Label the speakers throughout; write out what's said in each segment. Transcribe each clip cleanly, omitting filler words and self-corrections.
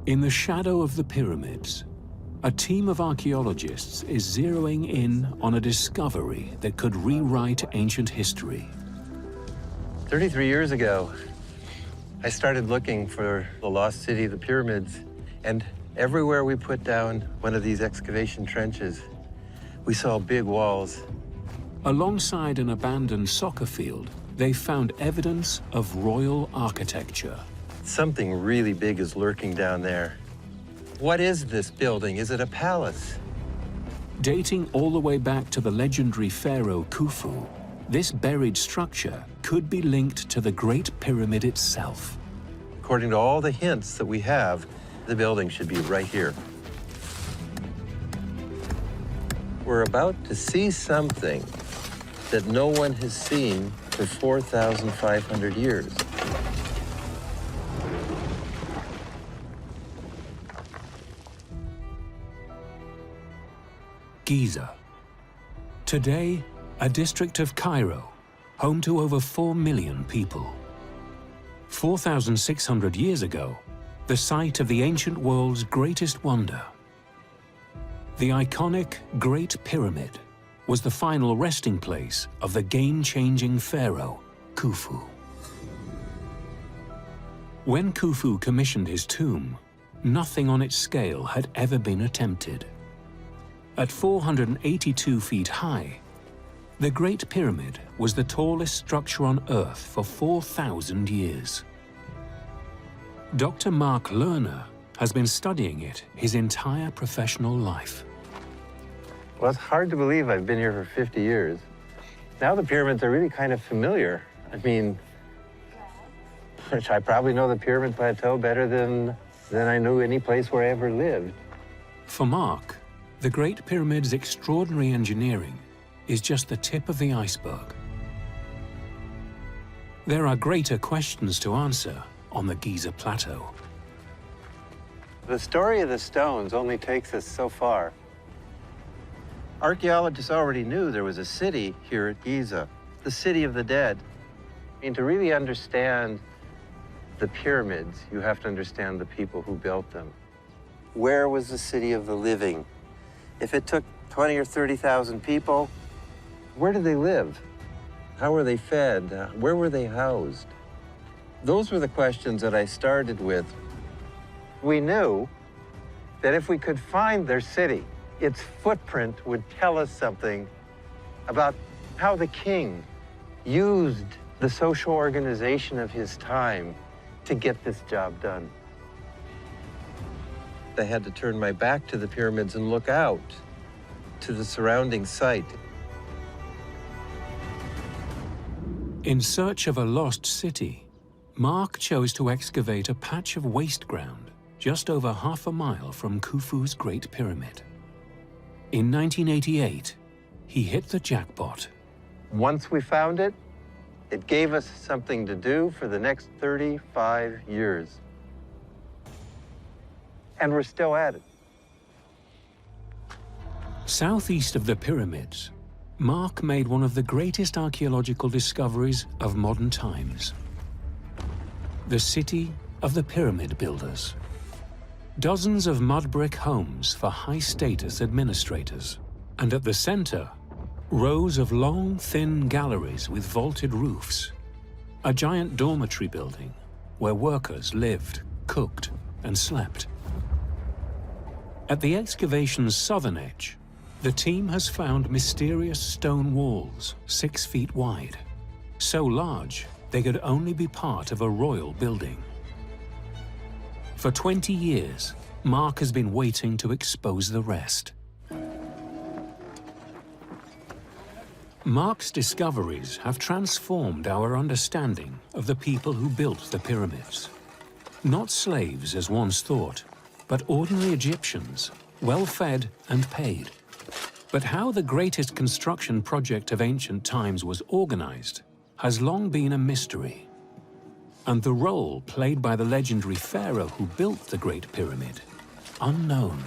Speaker 1: In the shadow of the pyramids, a team of archaeologists is zeroing in on a discovery that could rewrite ancient history.
Speaker 2: 33 years ago, I started looking for the lost city of the pyramids, and everywhere we put down one of these excavation trenches, we saw big walls.
Speaker 1: Alongside an abandoned soccer field, they found evidence of royal architecture.
Speaker 2: Something really big is lurking down there. What is this building? Is it a palace?
Speaker 1: Dating all the way back to the legendary pharaoh Khufu, this buried structure could be linked to the Great Pyramid itself.
Speaker 2: According to all the hints that we have, the building should be right here. We're about to see something that no one has seen for 4,500 years.
Speaker 1: Giza. Today, a district of Cairo, home to over 4 million people. 4,600 years ago, the site of the ancient world's greatest wonder. The iconic Great Pyramid was the final resting place of the game-changing pharaoh, Khufu. When Khufu commissioned his tomb, nothing on its scale had ever been attempted. At 482 feet high, the Great Pyramid was the tallest structure on Earth for 4,000 years. Dr. Mark Lehner has been studying it his entire professional life.
Speaker 2: Well, it's hard to believe I've been here for 50 years. Now the pyramids are really kind of familiar. I mean, I probably know the Pyramid Plateau better than I knew any place where I ever lived.
Speaker 1: For Mark, the Great Pyramid's extraordinary engineering is just the tip of the iceberg. There are greater questions to answer on the Giza Plateau.
Speaker 2: The story of the stones only takes us so far. Archaeologists already knew there was a city here at Giza, the city of the dead. I mean, to really understand the pyramids, you have to understand the people who built them. Where was the city of the living? If it took 20 or 30,000 people, where did they live? How were they fed? Where were they housed? Those were the questions that I started with. We knew that if we could find their city, its footprint would tell us something about how the king used the social organization of his time to get this job done. I had to turn my back to the pyramids and look out to the surrounding site.
Speaker 1: In search of a lost city, Mark chose to excavate a patch of waste ground just over half a mile from Khufu's Great Pyramid. In 1988, he hit the jackpot.
Speaker 2: Once we found it, it gave us something to do for the next 35 years. And we're still at it.
Speaker 1: Southeast of the pyramids, Mark made one of the greatest archaeological discoveries of modern times. The city of the pyramid builders. Dozens of mud brick homes for high-status administrators. And at the center, rows of long, thin galleries with vaulted roofs. A giant dormitory building where workers lived, cooked, and slept. At the excavation's southern edge, the team has found mysterious stone walls 6 feet wide, so large they could only be part of a royal building. For 20 years, Mark has been waiting to expose the rest. Mark's discoveries have transformed our understanding of the people who built the pyramids. Not slaves as once thought, but ordinary Egyptians, well-fed and paid. But how the greatest construction project of ancient times was organized has long been a mystery. And the role played by the legendary pharaoh who built the Great Pyramid, unknown.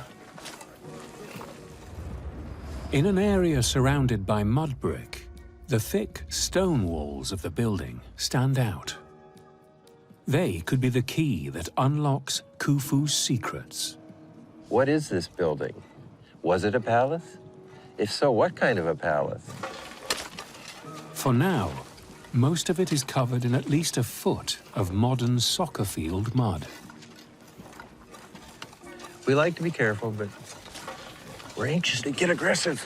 Speaker 1: In an area surrounded by mud brick, the thick stone walls of the building stand out. They could be the key that unlocks Khufu's secrets.
Speaker 2: What is this building? Was it a palace? If so, what kind of a palace?
Speaker 1: For now, most of it is covered in at least a foot of modern soccer field mud.
Speaker 2: We like to be careful, but we're anxious to get aggressive.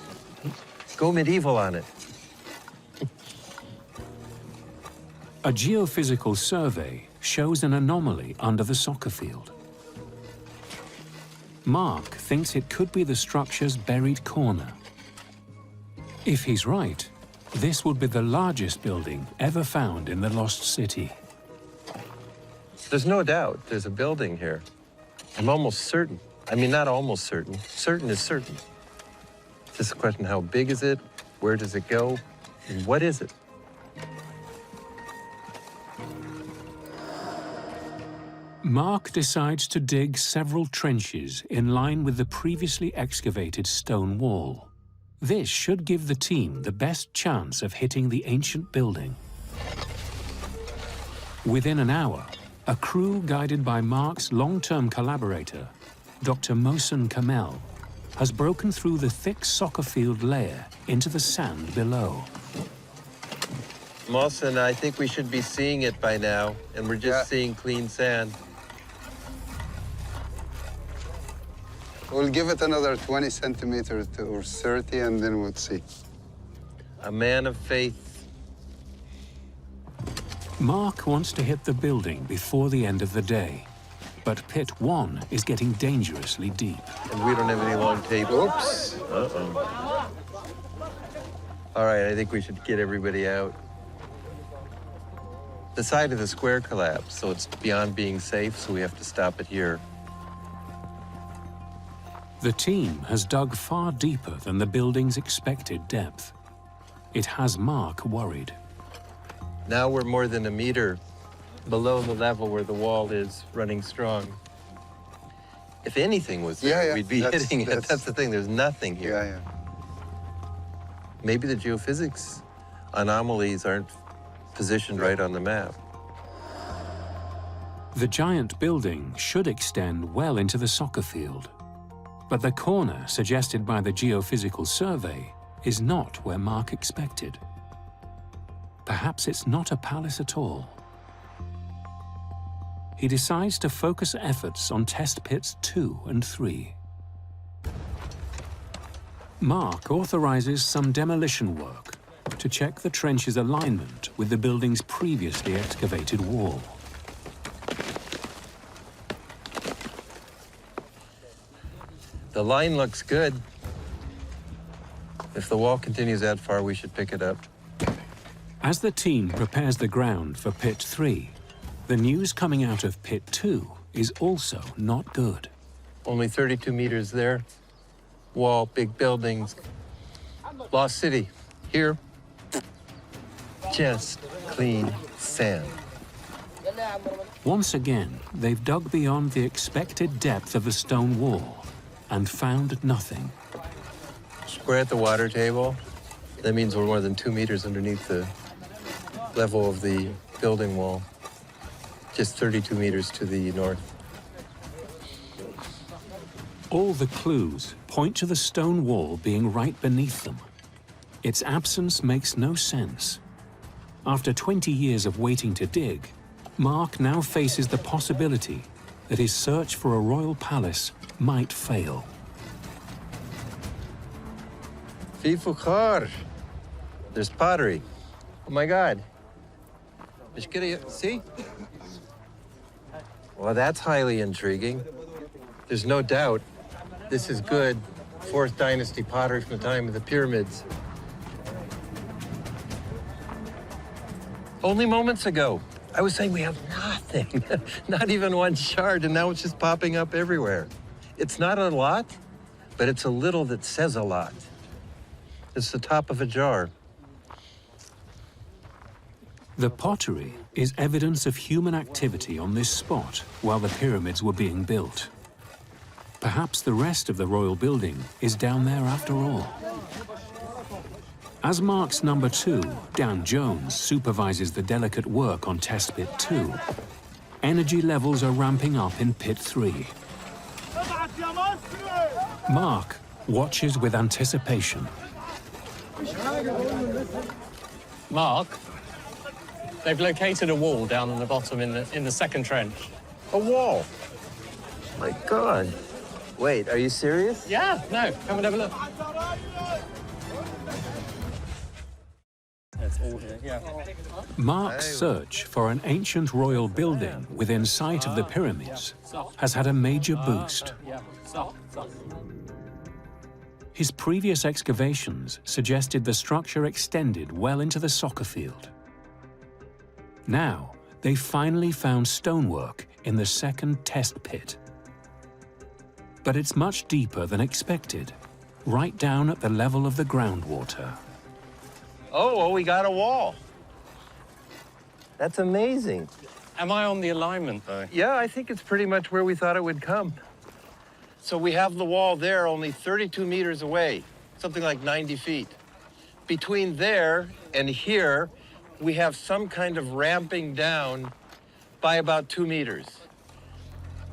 Speaker 2: Go medieval on it.
Speaker 1: A geophysical survey shows an anomaly under the soccer field. Mark thinks it could be the structure's buried corner. If he's right, this would be the largest building ever found in the lost city.
Speaker 2: There's no doubt there's a building here. I'm almost certain. I mean, not almost certain. Certain is certain. Just a question, how big is it? Where does it go? And what is it?
Speaker 1: Mark decides to dig several trenches in line with the previously excavated stone wall. This should give the team the best chance of hitting the ancient building. Within an hour, a crew guided by Mark's long-term collaborator, Dr. Mohsen Kamel, has broken through the thick soccer field layer into the sand below.
Speaker 2: Mohsen, I think we should be seeing it by now, and we're just seeing clean sand.
Speaker 3: We'll give it another 20 centimeters or 30, and then we'll see.
Speaker 2: A man of faith.
Speaker 1: Mark wants to hit the building before the end of the day, but pit 1 is getting dangerously deep.
Speaker 2: And we don't have any long tape. Oops. Uh-oh. All right, I think we should get everybody out. The side of the square collapsed, so it's beyond being safe, so we have to stop it here.
Speaker 1: The team has dug far deeper than the building's expected depth. It has Mark worried.
Speaker 2: Now we're more than a meter below the level where the wall is running strong. If anything was there, we'd be hitting it. That's the thing, there's nothing here. Maybe the geophysics anomalies aren't positioned right on the map.
Speaker 1: The giant building should extend well into the soccer field. But the corner suggested by the geophysical survey is not where Mark expected. Perhaps it's not a palace at all. He decides to focus efforts on test pits 2 and 3. Mark authorizes some demolition work to check the trench's alignment with the building's previously excavated wall.
Speaker 2: The line looks good. If the wall continues that far, we should pick it up.
Speaker 1: As the team prepares the ground for pit 3, the news coming out of pit 2 is also not good.
Speaker 2: Only 32 meters there. Wall, big buildings. Lost city. Here, just clean sand.
Speaker 1: Once again, they've dug beyond the expected depth of the stone wall and found nothing.
Speaker 2: We're at the water table. That means we're more than 2 meters underneath the level of the building wall. Just 32 meters to the north.
Speaker 1: All the clues point to the stone wall being right beneath them. Its absence makes no sense. After 20 years of waiting to dig, Mark now faces the possibility that his search for a royal palace might fail.
Speaker 2: Fifukhar. There's pottery. Oh my God. See? Well, that's highly intriguing. There's no doubt this is good 4th dynasty pottery from the time of the pyramids. Only moments ago, I was saying we have nothing, not even one shard, and now it's just popping up everywhere. It's not a lot, but it's a little that says a lot. It's the top of a jar.
Speaker 1: The pottery is evidence of human activity on this spot while the pyramids were being built. Perhaps the rest of the royal building is down there after all. As Mark's #2, Dan Jones, supervises the delicate work on test pit 2, energy levels are ramping up in Pit 3. Mark watches with anticipation.
Speaker 4: Mark, they've located a wall down on the bottom in the second trench.
Speaker 2: A wall? My God. Wait, are you serious?
Speaker 4: Yeah, no, come and have a look. That's all here, yeah.
Speaker 1: Mark's search for an ancient royal building within sight of the pyramids has had a major boost. His previous excavations suggested the structure extended well into the soccer field. Now, they finally found stonework in the second test pit. But it's much deeper than expected, right down at the level of the groundwater.
Speaker 2: Oh, well, we got a wall. That's amazing.
Speaker 4: Am I on the alignment, though?
Speaker 2: Yeah, I think it's pretty much where we thought it would come. So we have the wall there only 32 meters away, something like 90 feet. Between there and here, we have some kind of ramping down by about 2 meters.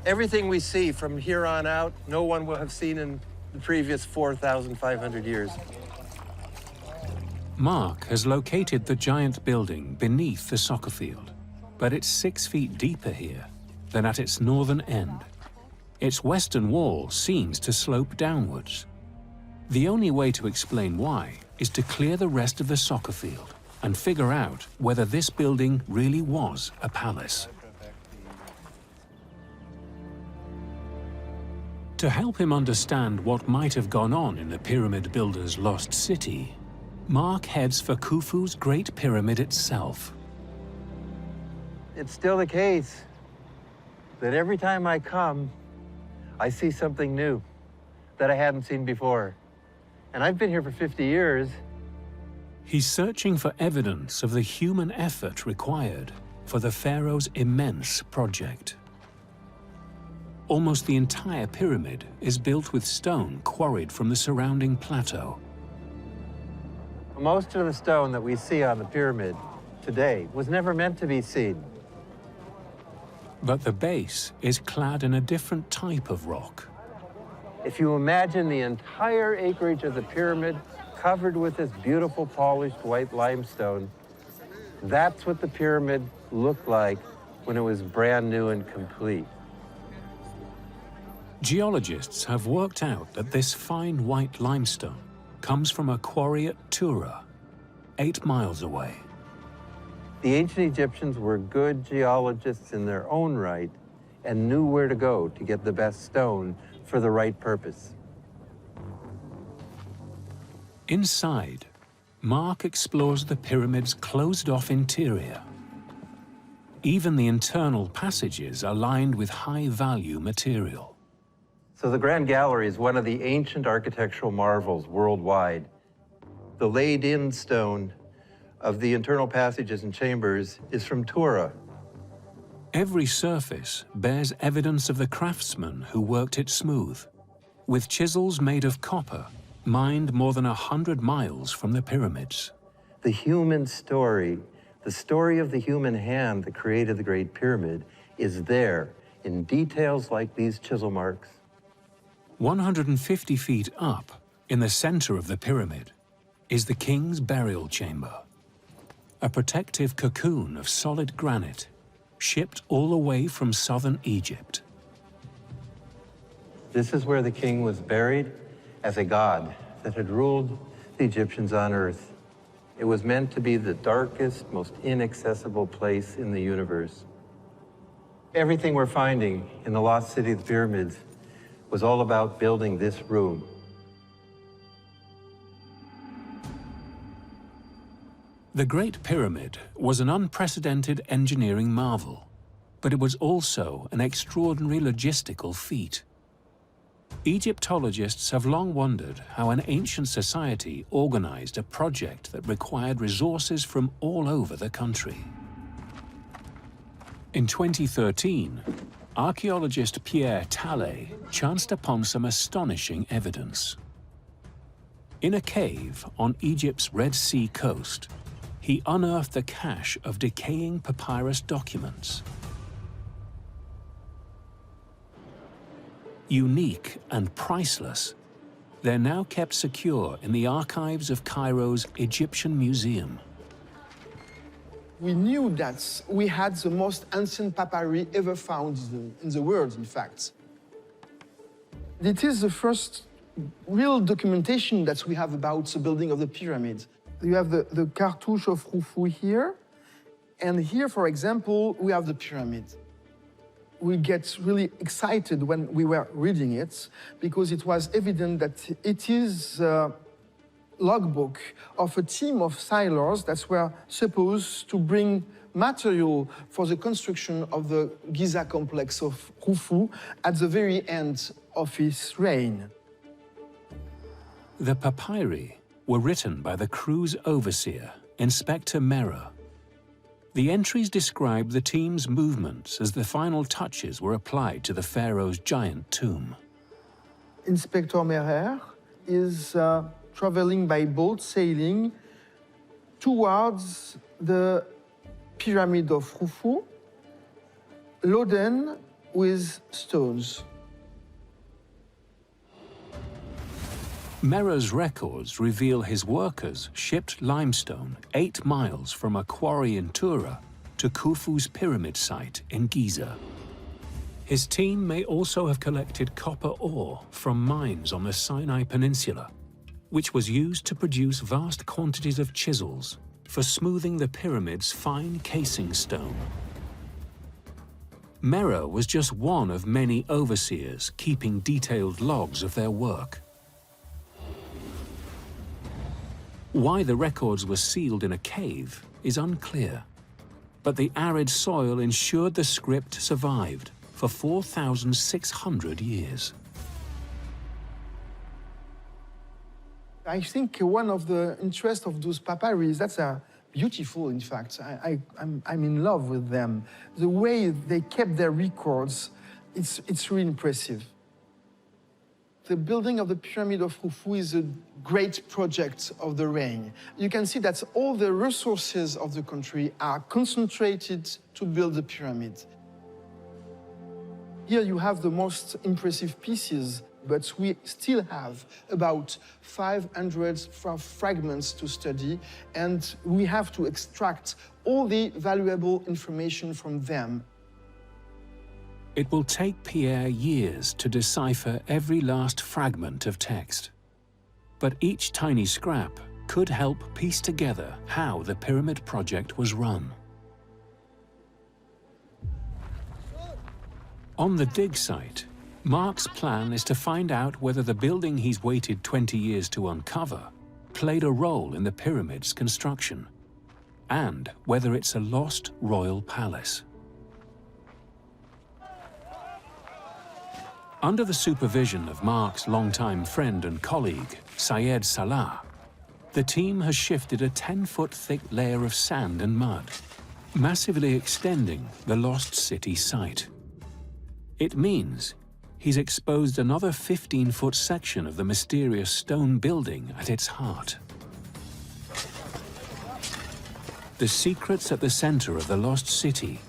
Speaker 2: Everything we see from here on out, no one will have seen in the previous 4,500 years.
Speaker 1: Mark has located the giant building beneath the soccer field, but it's 6 feet deeper here than at its northern end. Its western wall seems to slope downwards. The only way to explain why is to clear the rest of the soccer field and figure out whether this building really was a palace. To help him understand what might have gone on in the pyramid builder's lost city, Mark heads for Khufu's Great Pyramid itself.
Speaker 2: It's still the case that every time I come, I see something new that I hadn't seen before. And I've been here for 50 years.
Speaker 1: He's searching for evidence of the human effort required for the pharaoh's immense project. Almost the entire pyramid is built with stone quarried from the surrounding plateau.
Speaker 2: Most of the stone that we see on the pyramid today was never meant to be seen.
Speaker 1: But the base is clad in a different type of rock.
Speaker 2: If you imagine the entire acreage of the pyramid covered with this beautiful polished white limestone, that's what the pyramid looked like when it was brand new and complete.
Speaker 1: Geologists have worked out that this fine white limestone comes from a quarry at Tura, 8 miles away.
Speaker 2: The ancient Egyptians were good geologists in their own right and knew where to go to get the best stone for the right purpose.
Speaker 1: Inside, Mark explores the pyramid's closed-off interior. Even the internal passages are lined with high-value material.
Speaker 2: So the Grand Gallery is one of the ancient architectural marvels worldwide. The laid-in stone of the internal passages and chambers is from Tura.
Speaker 1: Every surface bears evidence of the craftsmen who worked it smooth, with chisels made of copper, mined more than 100 miles from the pyramids.
Speaker 2: The human story, the story of the human hand that created the Great Pyramid, is there in details like these chisel marks.
Speaker 1: 150 feet up, in the center of the pyramid, is the king's burial chamber. A protective cocoon of solid granite, shipped all the way from southern Egypt.
Speaker 2: This is where the king was buried as a god that had ruled the Egyptians on earth. It was meant to be the darkest, most inaccessible place in the universe. Everything we're finding in the lost city of the pyramids was all about building this room.
Speaker 1: The Great Pyramid was an unprecedented engineering marvel, but it was also an extraordinary logistical feat. Egyptologists have long wondered how an ancient society organized a project that required resources from all over the country. In 2013, archaeologist Pierre Tallet chanced upon some astonishing evidence. In a cave on Egypt's Red Sea coast, he unearthed a cache of decaying papyrus documents. Unique and priceless, they're now kept secure in the archives of Cairo's Egyptian Museum.
Speaker 5: We knew that we had the most ancient papyri ever found in the world, in fact. It is the first real documentation that we have about the building of the pyramid. You have the cartouche of Khufu here, and here, for example, we have the pyramid. We get really excited when we were reading it, because it was evident that it is a logbook of a team of sailors that were supposed to bring material for the construction of the Giza complex of Khufu at the very end of his reign.
Speaker 1: The papyri were written by the crew's overseer, Inspector Mera. The entries describe the team's movements as the final touches were applied to the pharaoh's giant tomb.
Speaker 5: Inspector Merer is traveling by boat, sailing towards the pyramid of Khufu, loaded with stones.
Speaker 1: Mera's records reveal his workers shipped limestone 8 miles from a quarry in Tura to Khufu's pyramid site in Giza. His team may also have collected copper ore from mines on the Sinai Peninsula, which was used to produce vast quantities of chisels for smoothing the pyramid's fine casing stone. Mera was just one of many overseers keeping detailed logs of their work. Why the records were sealed in a cave is unclear, but the arid soil ensured the script survived for 4,600 years.
Speaker 5: I think one of the interests of those papyri is that they're beautiful, in fact. I'm in love with them. The way they kept their records, it's really impressive. The building of the Pyramid of Khufu is a great project of the reign. You can see that all the resources of the country are concentrated to build the pyramid. Here you have the most impressive pieces, but we still have about 500 fragments to study, and we have to extract all the valuable information from them.
Speaker 1: It will take Pierre years to decipher every last fragment of text. But each tiny scrap could help piece together how the pyramid project was run. On the dig site, Mark's plan is to find out whether the building he's waited 20 years to uncover played a role in the pyramid's construction, and whether it's a lost royal palace. Under the supervision of Mark's longtime friend and colleague, Syed Salah, the team has shifted a 10-foot thick layer of sand and mud, massively extending the lost city site. It means he's exposed another 15-foot section of the mysterious stone building at its heart. The secrets at the center of the lost city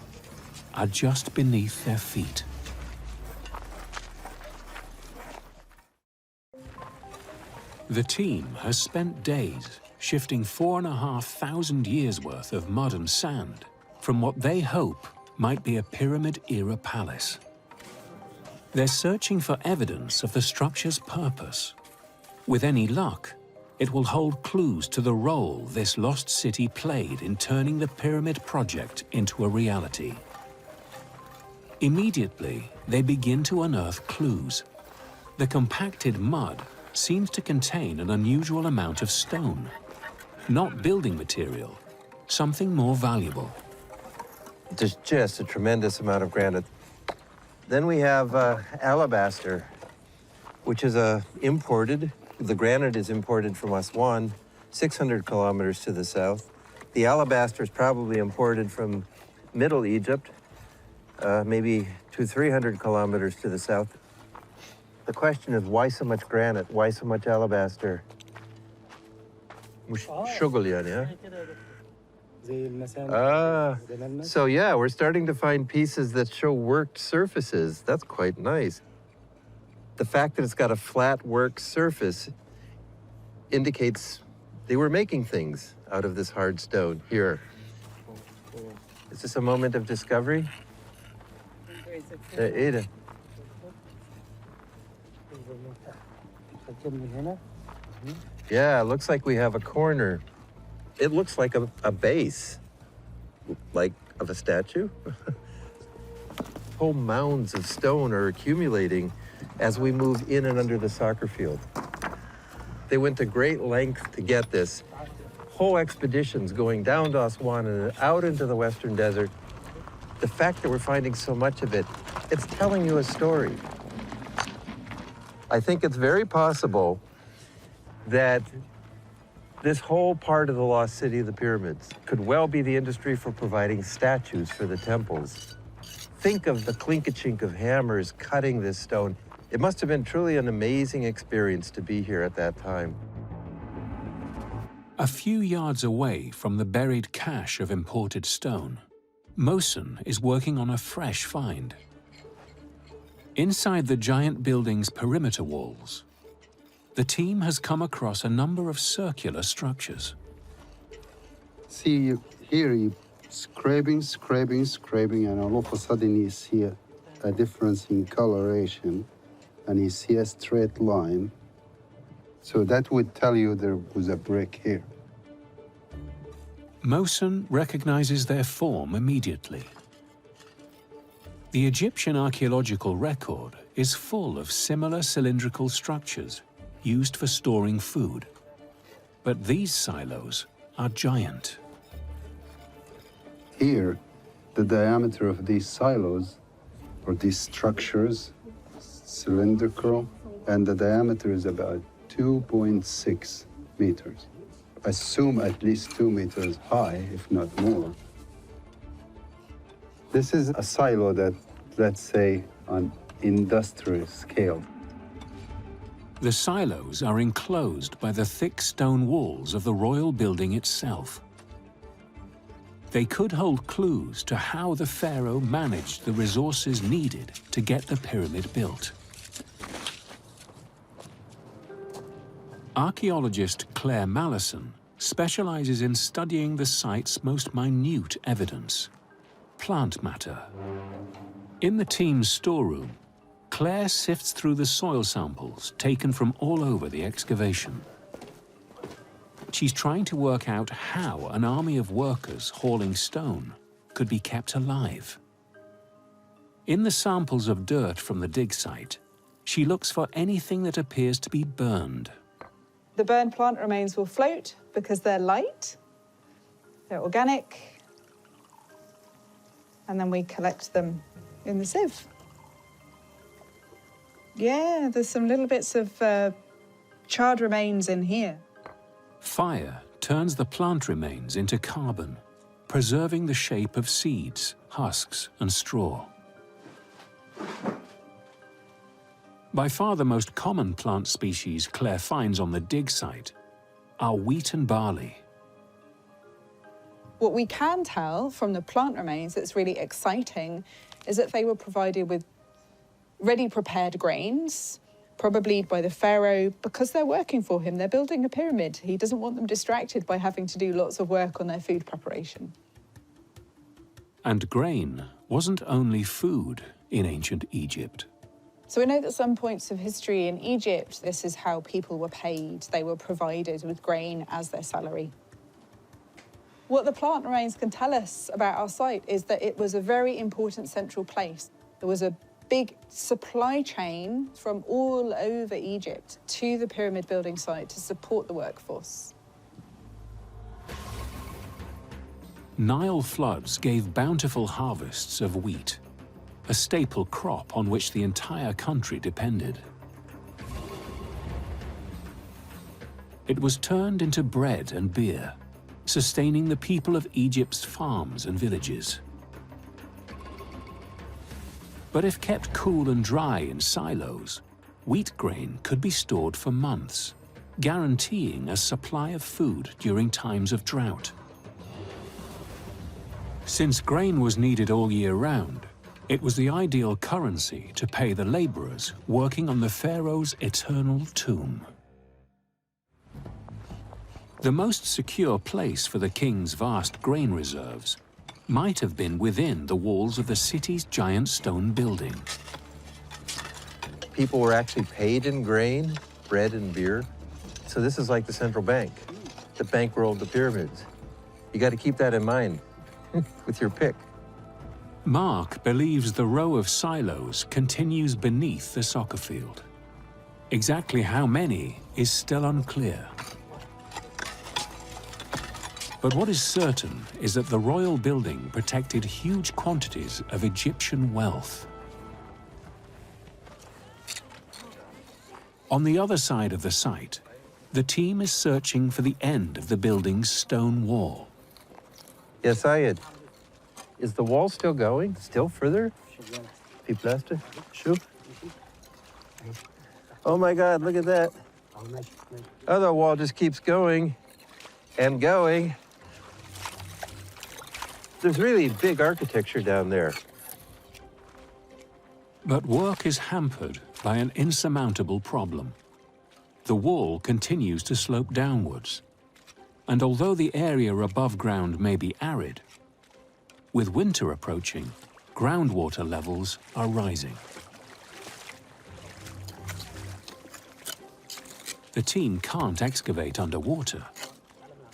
Speaker 1: are just beneath their feet. The team has spent days shifting 4,500 years worth of mud and sand from what they hope might be a pyramid-era palace. They're searching for evidence of the structure's purpose. With any luck, it will hold clues to the role this lost city played in turning the pyramid project into a reality. Immediately, they begin to unearth clues. The compacted mud seems to contain an unusual amount of stone. Not building material, something more valuable.
Speaker 2: There's just a tremendous amount of granite. Then we have alabaster, which is imported. The granite is imported from Aswan, 600 kilometers to the south. The alabaster is probably imported from Middle Egypt, maybe 200-300 kilometers to the south. The question is, why so much granite? Why so much alabaster? Shugulyan, yeah? So yeah, we're starting to find pieces that show worked surfaces. That's quite nice. The fact that it's got a flat work surface indicates they were making things out of this hard stone here. Is this a moment of discovery? Ada. Yeah, it looks like we have a corner. It looks like a base, like of a statue. Whole mounds of stone are accumulating as we move in and under the soccer field. They went to great length to get this. Whole expeditions going down to Aswan and out into the Western Desert. The fact that we're finding so much of it, it's telling you a story. I think it's very possible that this whole part of the lost city of the pyramids could well be the industry for providing statues for the temples. Think of the clink-a-chink of hammers cutting this stone. It must have been truly an amazing experience to be here at that time.
Speaker 1: A few yards away from the buried cache of imported stone, Mohsen is working on a fresh find. Inside the giant building's perimeter walls, the team has come across a number of circular structures.
Speaker 3: See, here you scraping, and all of a sudden you see a difference in coloration, and you see a straight line. So that would tell you there was a brick here.
Speaker 1: Mohsen recognizes their form immediately. The Egyptian archaeological record is full of similar cylindrical structures used for storing food. But these silos are giant.
Speaker 3: Here, the diameter of these silos, or these structures, cylindrical, and the diameter is about 2.6 meters. Assume at least 2 meters high, if not more. This is a silo that, let's say, on industrial scale.
Speaker 1: The silos are enclosed by the thick stone walls of the royal building itself. They could hold clues to how the pharaoh managed the resources needed to get the pyramid built. Archaeologist Claire Mallison specializes in studying the site's most minute evidence, plant matter. In the team's storeroom, Claire sifts through the soil samples taken from all over the excavation. She's trying to work out how an army of workers hauling stone could be kept alive. In the samples of dirt from the dig site, she looks for anything that appears to be burned.
Speaker 6: The burned plant remains will float because they're light, they're organic, and then we collect them in the sieve. Yeah, there's some little bits of charred remains in here.
Speaker 1: Fire turns the plant remains into carbon, preserving the shape of seeds, husks, and straw. By far the most common plant species Claire finds on the dig site are wheat and barley.
Speaker 6: What we can tell from the plant remains that's really exciting is that they were provided with ready prepared grains, probably by the pharaoh, because they're working for him. They're building a pyramid. He doesn't want them distracted by having to do lots of work on their food preparation.
Speaker 1: And grain wasn't only food in ancient Egypt.
Speaker 6: So we know that some points of history in Egypt, this is how people were paid. They were provided with grain as their salary. What the plant remains can tell us about our site is that it was a very important central place. There was a big supply chain from all over Egypt to the pyramid building site to support the workforce.
Speaker 1: Nile floods gave bountiful harvests of wheat, a staple crop on which the entire country depended. It was turned into bread and beer, sustaining the people of Egypt's farms and villages. But if kept cool and dry in silos, wheat grain could be stored for months, guaranteeing a supply of food during times of drought. Since grain was needed all year round, It was the ideal currency to pay the laborers working on the pharaoh's eternal tomb. The most secure place for the king's vast grain reserves might have been within the walls of the city's giant stone building.
Speaker 2: People were actually paid in grain, bread, and beer. So this is like the central bank that bankrolled the pyramids. You got to keep that in mind with your pick.
Speaker 1: Mark believes the row of silos continues beneath the soccer field. Exactly how many is still unclear. But what is certain is that the royal building protected huge quantities of Egyptian wealth. On the other side of the site, the team is searching for the end of the building's stone wall.
Speaker 2: Yes, Syed. Is the wall still going? Still further? Piplaster? Shoop? Oh my God, look at that. Other wall just keeps going and going. There's really big architecture down there.
Speaker 1: But work is hampered by an insurmountable problem. The wall continues to slope downwards, and although the area above ground may be arid, with winter approaching, groundwater levels are rising. The team can't excavate underwater,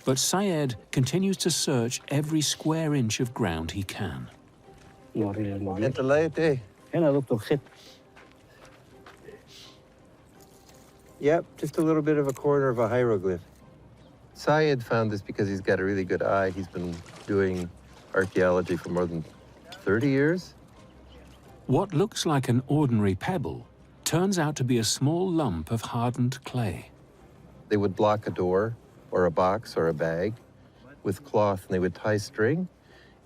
Speaker 1: but Syed continues to search every square inch of ground he can.
Speaker 2: Yep, just a little bit of a corner of a hieroglyph. Syed found this because he's got a really good eye. He's been doing archaeology for more than 30 years.
Speaker 1: What looks like an ordinary pebble turns out to be a small lump of hardened clay.
Speaker 2: They would block a door or a box or a bag with cloth, and they would tie string,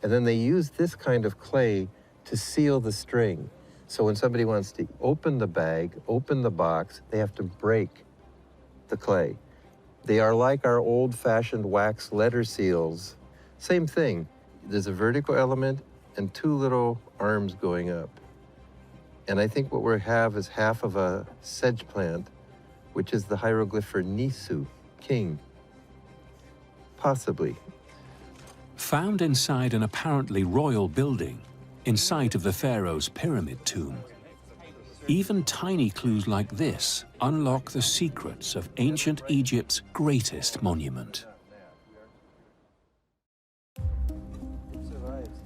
Speaker 2: and then they used this kind of clay to seal the string. So when somebody wants to open the bag, open the box, they have to break the clay. They are like our old-fashioned wax letter seals. Same thing. There's a vertical element and two little arms going up. And I think what we have is half of a sedge plant, which is the hieroglyph for Nisu, king. Possibly.
Speaker 1: Found inside an apparently royal building, in sight of the pharaoh's pyramid tomb, even tiny clues like this unlock the secrets of ancient Egypt's greatest monument.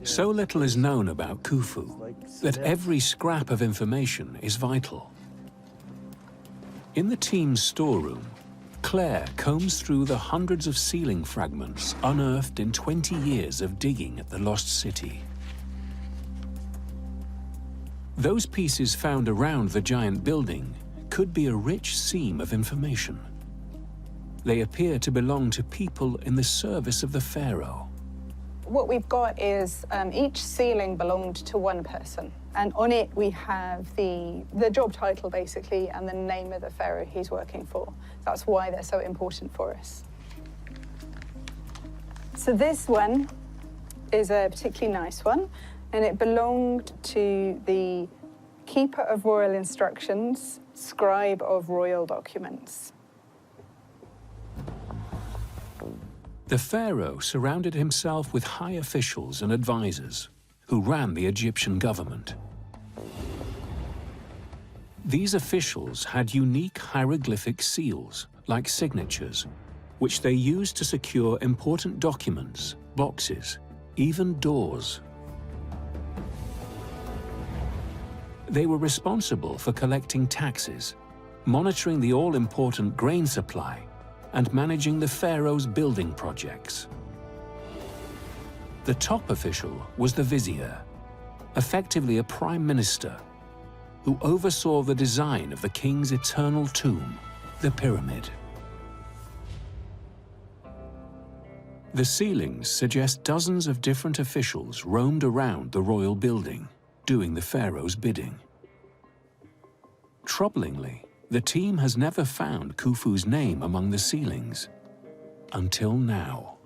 Speaker 1: So little is known about Khufu that every scrap of information is vital. In the team's storeroom, Claire combs through the hundreds of ceiling fragments unearthed in 20 years of digging at the lost city. Those pieces found around the giant building could be a rich seam of information. They appear to belong to people in the service of the pharaoh.
Speaker 6: What we've got is each ceiling belonged to one person, and on it we have the job title, basically, and the name of the pharaoh he's working for. That's why they're so important for us. So this one is a particularly nice one, and it belonged to the keeper of royal instructions, scribe of royal documents.
Speaker 1: The pharaoh surrounded himself with high officials and advisors who ran the Egyptian government. These officials had unique hieroglyphic seals, like signatures, which they used to secure important documents, boxes, even doors. They were responsible for collecting taxes, monitoring the all-important grain supply, and managing the pharaoh's building projects. The top official was the vizier, effectively a prime minister, who oversaw the design of the king's eternal tomb, the pyramid. The ceilings suggest dozens of different officials roamed around the royal building, doing the pharaoh's bidding. Troublingly, the team has never found Khufu's name among the ceilings, until now.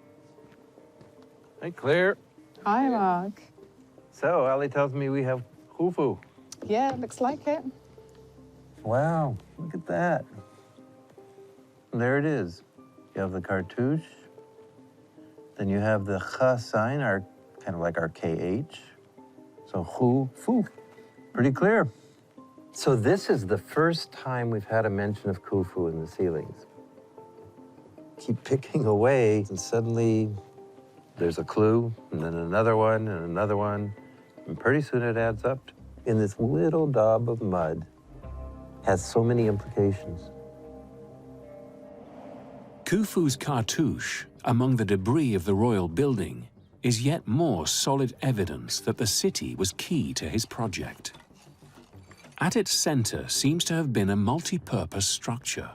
Speaker 2: Hi, Claire.
Speaker 6: Hi, Mark.
Speaker 2: So Ali tells me we have Khufu.
Speaker 6: Yeah, looks like it.
Speaker 2: Wow, look at that. And there it is. You have the cartouche. Then you have the Kha sign, kind of like our KH. So Khufu, pretty clear. So this is the first time we've had a mention of Khufu in the ceilings. Keep picking away, and suddenly there's a clue, and then another one, and another one. And pretty soon it adds up. In this little daub of mud, has so many implications.
Speaker 1: Khufu's cartouche, among the debris of the royal building, is yet more solid evidence that the city was key to his project. At its center seems to have been a multi-purpose structure.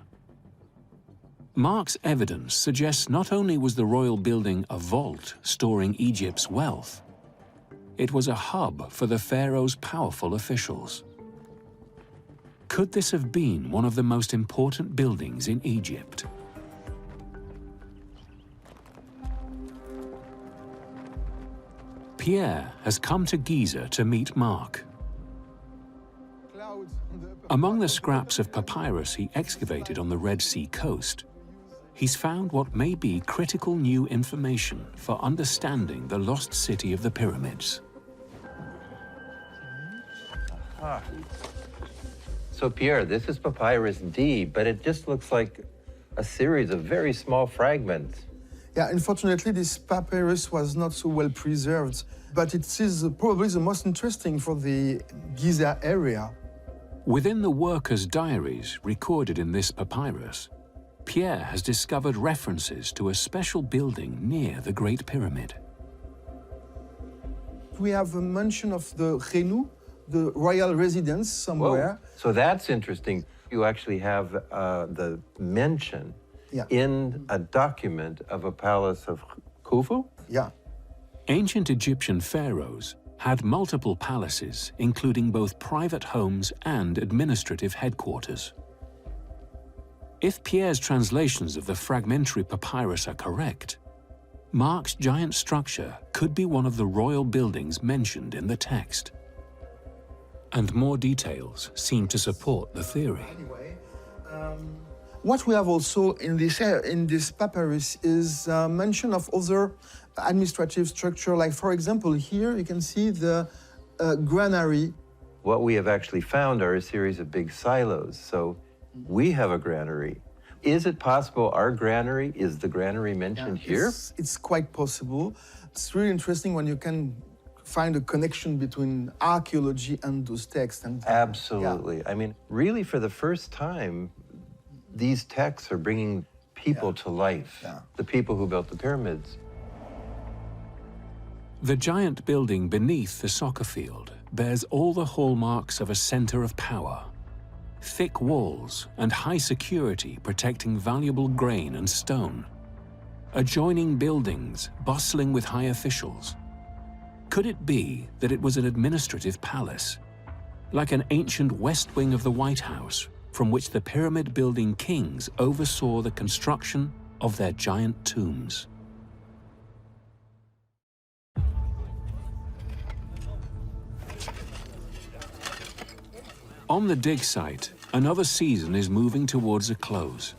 Speaker 1: Mark's evidence suggests not only was the royal building a vault storing Egypt's wealth, it was a hub for the pharaoh's powerful officials. Could this have been one of the most important buildings in Egypt? Pierre has come to Giza to meet Mark. Among the scraps of papyrus he excavated on the Red Sea coast, he's found what may be critical new information for understanding the lost city of the pyramids.
Speaker 2: So Pierre, this is papyrus D, but it just looks like a series of very small fragments.
Speaker 5: Yeah, unfortunately, this papyrus was not so well preserved, but it is probably the most interesting for the Giza area.
Speaker 1: Within the workers' diaries recorded in this papyrus, Pierre has discovered references to a special building near the Great Pyramid.
Speaker 5: We have a mention of the Khenu, the royal residence somewhere.
Speaker 2: Whoa. So that's interesting. You actually have the mention in a document of a palace of Khufu?
Speaker 5: Yeah.
Speaker 1: Ancient Egyptian pharaohs had multiple palaces, including both private homes and administrative headquarters. If Pierre's translations of the fragmentary papyrus are correct, Mark's giant structure could be one of the royal buildings mentioned in the text. And more details seem to support the theory.
Speaker 5: Anyway, what we have also in this papyrus is mention of other administrative structure. Like, for example, here you can see the granary.
Speaker 2: What we have actually found are a series of big silos. So we have a granary. Is it possible our granary is the granary mentioned here?
Speaker 5: It's quite possible. It's really interesting when you can find a connection between archaeology and those texts. And,
Speaker 2: Absolutely. I mean, really for the first time, these texts are bringing people to life, the people who built the pyramids.
Speaker 1: The giant building beneath the soccer field bears all the hallmarks of a center of power. Thick walls and high security protecting valuable grain and stone. Adjoining buildings bustling with high officials. Could it be that it was an administrative palace, like an ancient west wing of the White House, from which the pyramid-building kings oversaw the construction of their giant tombs? On the dig site, another season is moving towards a close.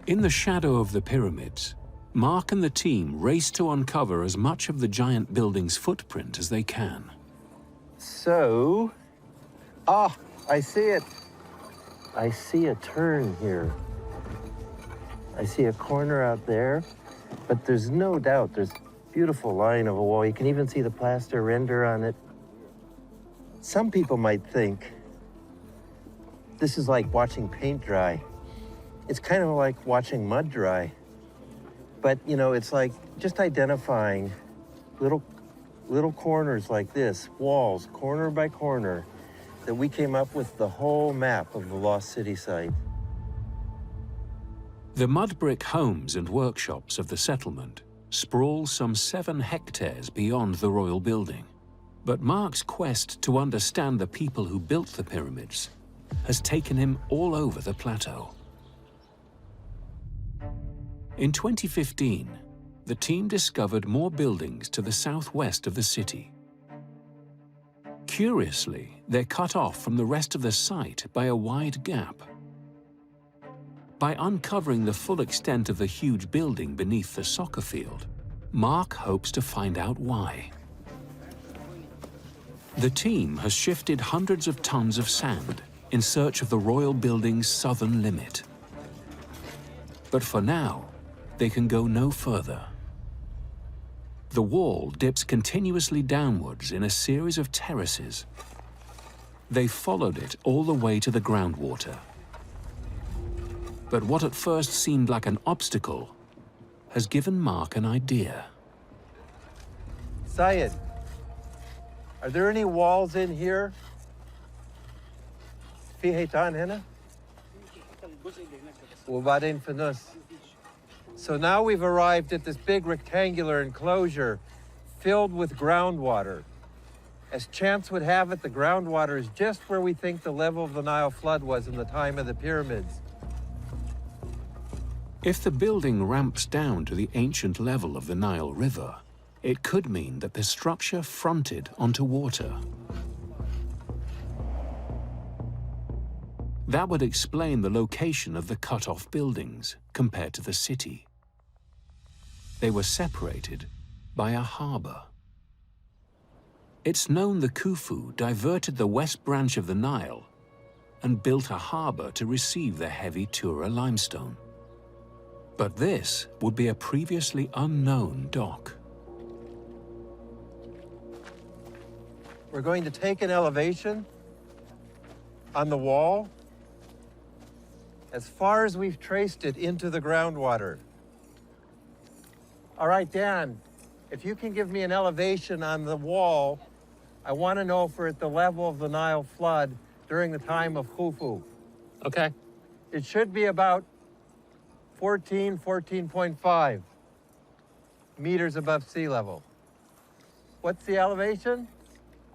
Speaker 1: In the shadow of the pyramids, Mark and the team race to uncover as much of the giant building's footprint as they can.
Speaker 2: So, I see it. I see a turn here. I see a corner out there, but there's no doubt there's a beautiful line of a wall. You can even see the plaster render on it. Some people might think this is like watching paint dry. It's kind of like watching mud dry. But, you know, it's like just identifying little corners like this, walls, corner by corner, that we came up with the whole map of the lost city site.
Speaker 1: The mud brick homes and workshops of the settlement sprawl some 7 hectares beyond the royal building. But Mark's quest to understand the people who built the pyramids has taken him all over the plateau. In 2015, the team discovered more buildings to the southwest of the city. Curiously, they're cut off from the rest of the site by a wide gap. By uncovering the full extent of the huge building beneath the soccer field, Mark hopes to find out why. The team has shifted hundreds of tons of sand in search of the royal building's southern limit. But for now, they can go no further. The wall dips continuously downwards in a series of terraces. They followed it all the way to the groundwater. But what at first seemed like an obstacle has given Mark an idea.
Speaker 2: Syed, are there any walls in here? في حيطان هنا؟ وبعدين فانوس. So now we've arrived at this big rectangular enclosure filled with groundwater. As chance would have it, the groundwater is just where we think the level of the Nile flood was in the time of the pyramids.
Speaker 1: If the building ramps down to the ancient level of the Nile River, it could mean that the structure fronted onto water. That would explain the location of the cut-off buildings compared to the city. They were separated by a harbor. It's known the Khufu diverted the west branch of the Nile and built a harbor to receive the heavy Tura limestone. But this would be a previously unknown dock.
Speaker 2: We're going to take an elevation on the wall as far as we've traced it into the groundwater. All right, Dan, if you can give me an elevation on the wall, I want to know if we're at the level of the Nile flood during the time of Khufu.
Speaker 4: Okay.
Speaker 2: It should be about 14.5 meters above sea level. What's the elevation?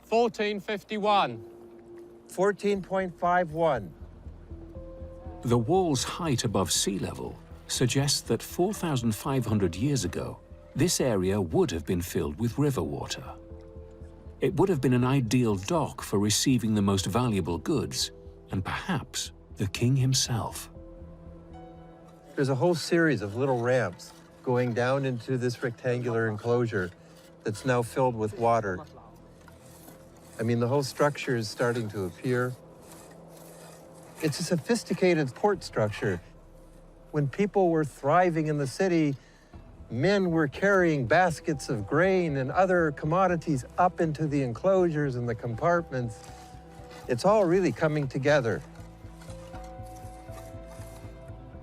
Speaker 4: 1451.
Speaker 2: 14.51.
Speaker 1: The wall's height above sea level suggests that 4,500 years ago, this area would have been filled with river water. It would have been an ideal dock for receiving the most valuable goods, and perhaps the king himself.
Speaker 2: There's a whole series of little ramps going down into this rectangular enclosure that's now filled with water. I mean, the whole structure is starting to appear. It's a sophisticated port structure. When people were thriving in the city, men were carrying baskets of grain and other commodities up into the enclosures and the compartments. It's all really coming together.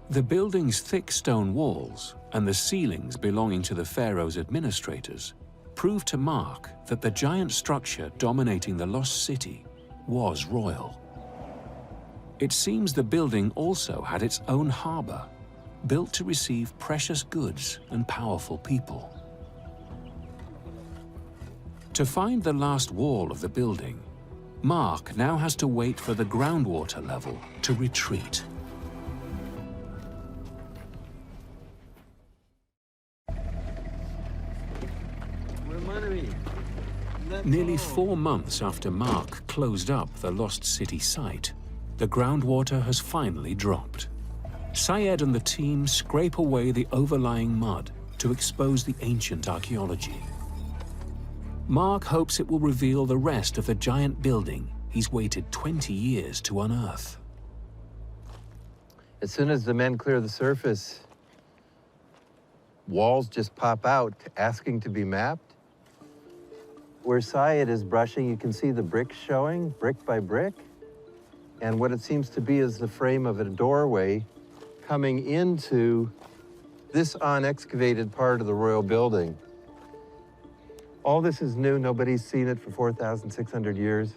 Speaker 1: The building's thick stone walls and the ceilings belonging to the pharaoh's administrators prove to Mark that the giant structure dominating the lost city was royal. It seems the building also had its own harbor, built to receive precious goods and powerful people. To find the last wall of the building, Mark now has to wait for the groundwater level to retreat. Nearly 4 months after Mark closed up the lost city site, the groundwater has finally dropped. Syed and the team scrape away the overlying mud to expose the ancient archaeology. Mark hopes it will reveal the rest of the giant building he's waited 20 years to unearth.
Speaker 2: As soon as the men clear the surface, walls just pop out asking to be mapped. Where Syed is brushing, you can see the bricks showing, brick by brick. And what it seems to be is the frame of a doorway coming into this unexcavated part of the royal building. All this is new. Nobody's seen it for 4,600 years.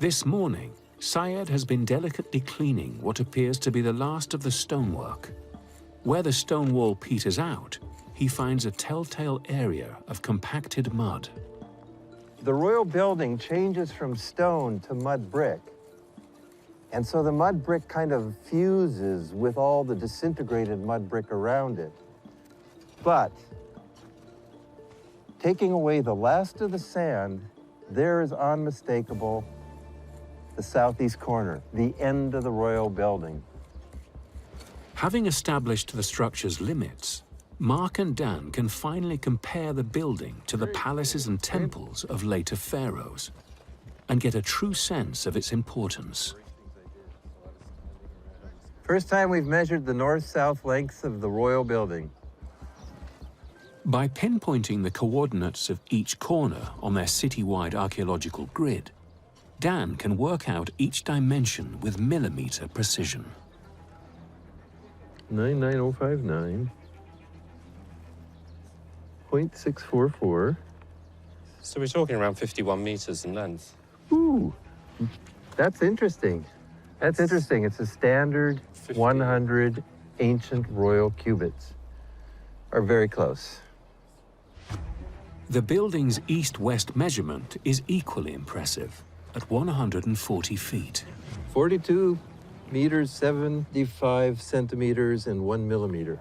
Speaker 1: This morning, Syed has been delicately cleaning what appears to be the last of the stonework. Where the stone wall peters out, he finds a telltale area of compacted mud.
Speaker 2: The royal building changes from stone to mud brick. And so the mud brick kind of fuses with all the disintegrated mud brick around it. But taking away the last of the sand, there is unmistakable the southeast corner, the end of the royal building.
Speaker 1: Having established the structure's limits, Mark and Dan can finally compare the building to the palaces and temples of later pharaohs and get a true sense of its importance.
Speaker 2: First time we've measured the north-south lengths of the royal building.
Speaker 1: By pinpointing the coordinates of each corner on their city-wide archaeological grid, Dan can work out each dimension with millimeter precision.
Speaker 2: 99059. 0.644.
Speaker 7: So we're talking around 51 meters in length.
Speaker 2: Ooh, that's interesting. That's interesting. It's a standard 100 ancient royal cubits. Are very close.
Speaker 1: The building's east-west measurement is equally impressive, at 140 feet.
Speaker 2: 42 meters, 75 centimeters, and 1 millimeter.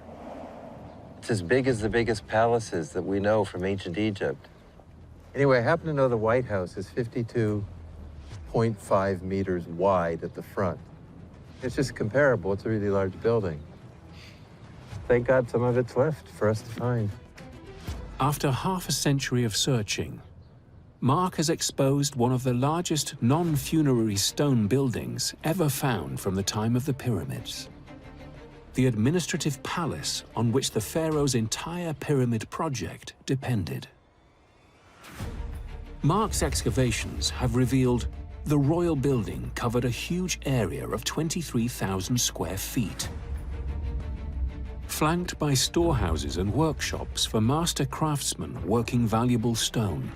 Speaker 2: It's as big as the biggest palaces that we know from ancient Egypt. Anyway, I happen to know the White House is 52.5 meters wide at the front. It's just comparable. It's a really large building. Thank God some of it's left for us to find.
Speaker 1: After half a century of searching, Mark has exposed one of the largest non-funerary stone buildings ever found from the time of the pyramids. The administrative palace on which the pharaoh's entire pyramid project depended. Mark's excavations have revealed the royal building covered a huge area of 23,000 square feet. Flanked by storehouses and workshops for master craftsmen working valuable stone.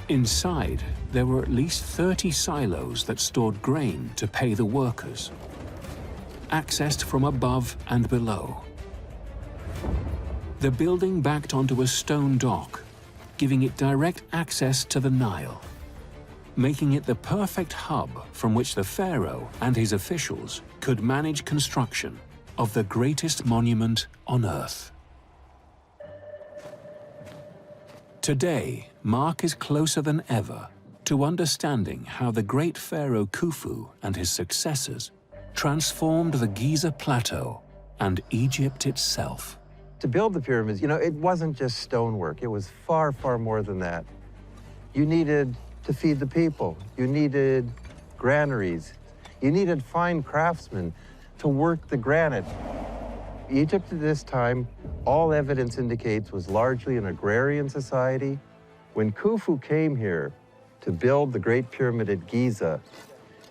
Speaker 1: Inside, there were at least 30 silos that stored grain to pay the workers, accessed from above and below. The building backed onto a stone dock, giving it direct access to the Nile, making it the perfect hub from which the pharaoh and his officials could manage construction of the greatest monument on Earth. Today, Mark is closer than ever to understanding how the great pharaoh Khufu and his successors transformed the Giza Plateau and Egypt itself.
Speaker 2: To build the pyramids, you know, it wasn't just stonework. It was far, far more than that. You needed to feed the people. You needed granaries. You needed fine craftsmen to work the granite. Egypt at this time, all evidence indicates, was largely an agrarian society. When Khufu came here to build the Great Pyramid at Giza,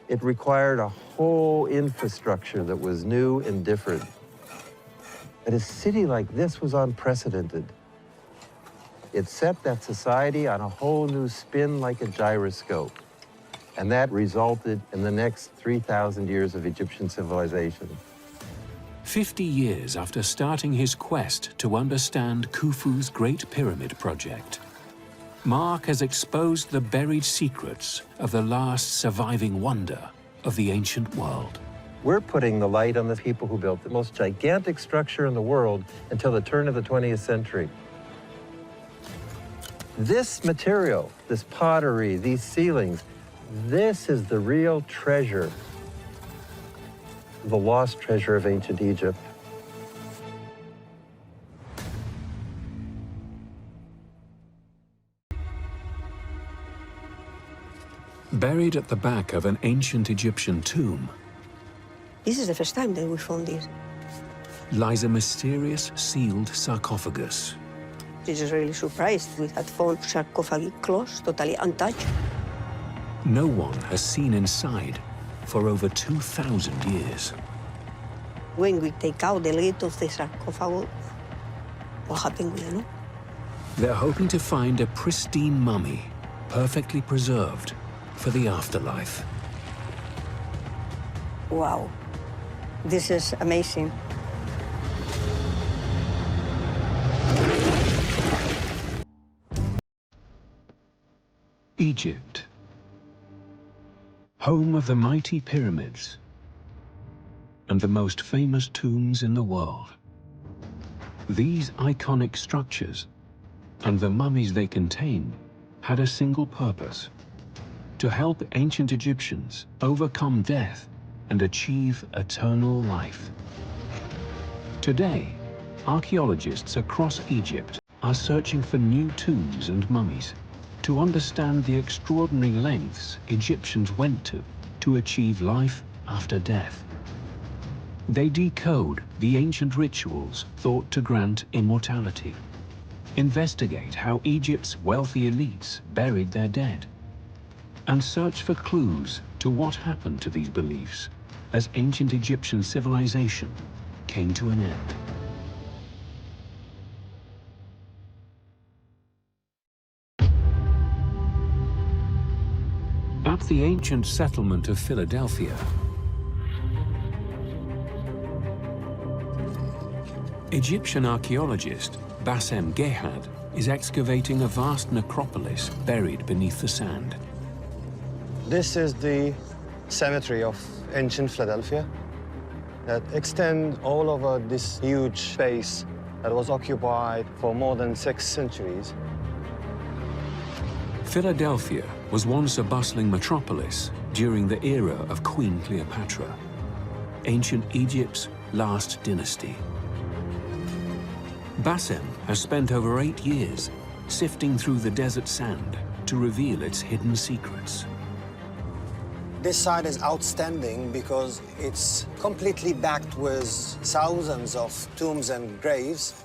Speaker 2: it required a whole infrastructure that was new and different. But a city like this was unprecedented. It set that society on a whole new spin like a gyroscope. And that resulted in the next 3,000 years of Egyptian civilization.
Speaker 1: 50 years after starting his quest to understand Khufu's Great Pyramid project, Mark has exposed the buried secrets of the last surviving wonder of the ancient world.
Speaker 2: We're putting the light on the people who built the most gigantic structure in the world until the turn of the 20th century. This material, this pottery, these ceilings, this is the real treasure, the lost treasure of ancient Egypt.
Speaker 1: Buried at the back of an ancient Egyptian tomb
Speaker 8: This is the first time that we found this.
Speaker 1: lies a mysterious sealed sarcophagus.
Speaker 8: I was really surprised. We had found sarcophagi closed, totally untouched.
Speaker 1: No one has seen inside for over 2,000 years.
Speaker 8: When we take out the lid of the sarcophagus, what happened, we don't know.
Speaker 1: They're hoping to find a pristine mummy, perfectly preserved for the afterlife.
Speaker 8: Wow, this is amazing.
Speaker 1: Egypt, home of the mighty pyramids and the most famous tombs in the world. These iconic structures and the mummies they contain had a single purpose: to help ancient Egyptians overcome death and achieve eternal life. Today, archaeologists across Egypt are searching for new tombs and mummies to understand the extraordinary lengths Egyptians went to achieve life after death. They decode the ancient rituals thought to grant immortality, investigate how Egypt's wealthy elites buried their dead, and search for clues to what happened to these beliefs as ancient Egyptian civilization came to an end. At the ancient settlement of Philadelphia, Egyptian archaeologist Bassem Gehad is excavating a vast necropolis buried beneath the sand.
Speaker 9: This is the cemetery of ancient Philadelphia that extends all over this huge space that was occupied for more than 6 centuries.
Speaker 1: Philadelphia was once a bustling metropolis during the era of Queen Cleopatra, ancient Egypt's last dynasty. Bassem has spent over 8 years sifting through the desert sand to reveal its hidden secrets.
Speaker 9: This site is outstanding because it's completely backed with thousands of tombs and graves.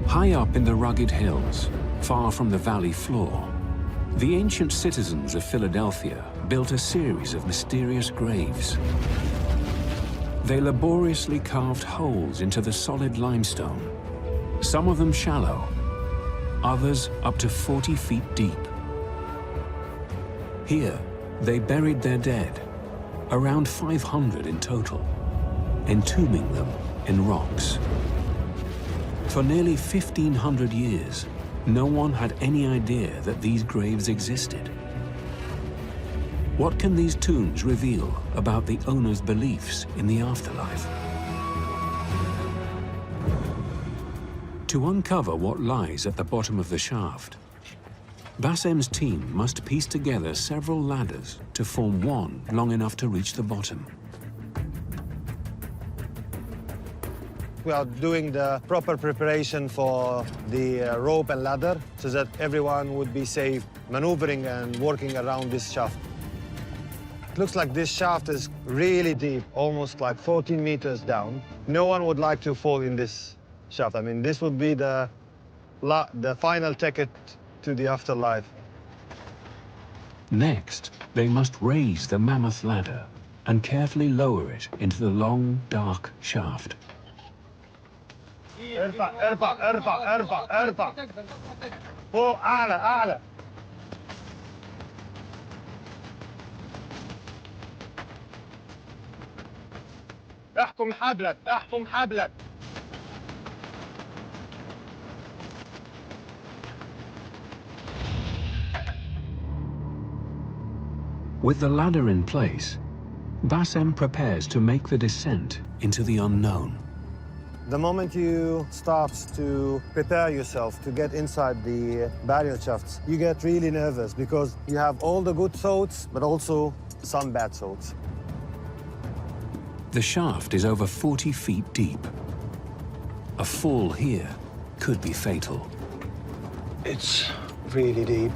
Speaker 1: High up in the rugged hills, far from the valley floor, the ancient citizens of Philadelphia built a series of mysterious graves. They laboriously carved holes into the solid limestone, some of them shallow, others up to 40 feet deep. Here, they buried their dead, around 500 in total, entombing them in rocks. For nearly 1,500 years, no one had any idea that these graves existed. What can these tombs reveal about the owner's beliefs in the afterlife? To uncover what lies at the bottom of the shaft, Bassem's team must piece together several ladders to form one long enough to reach the bottom.
Speaker 9: We are doing the proper preparation for the rope and ladder so that everyone would be safe maneuvering and working around this shaft. It looks like this shaft is really deep, almost like 14 meters down. No one would like to fall in this shaft. I mean, this would be the final ticket to the afterlife.
Speaker 1: Next, they must raise the mammoth ladder and carefully lower it into the long, dark shaft.
Speaker 9: ارفع ارفع ارفع ارفع ارفع فوق اعلى اعلى احكم حبلك احكم حبلك.
Speaker 1: With the ladder in place, Bassem prepares to make the descent into the unknown.
Speaker 9: The moment you start to prepare yourself to get inside the burial shafts, you get really nervous because you have all the good thoughts, but also some bad thoughts.
Speaker 1: The shaft is over 40 feet deep. A fall here could be fatal.
Speaker 9: It's really deep.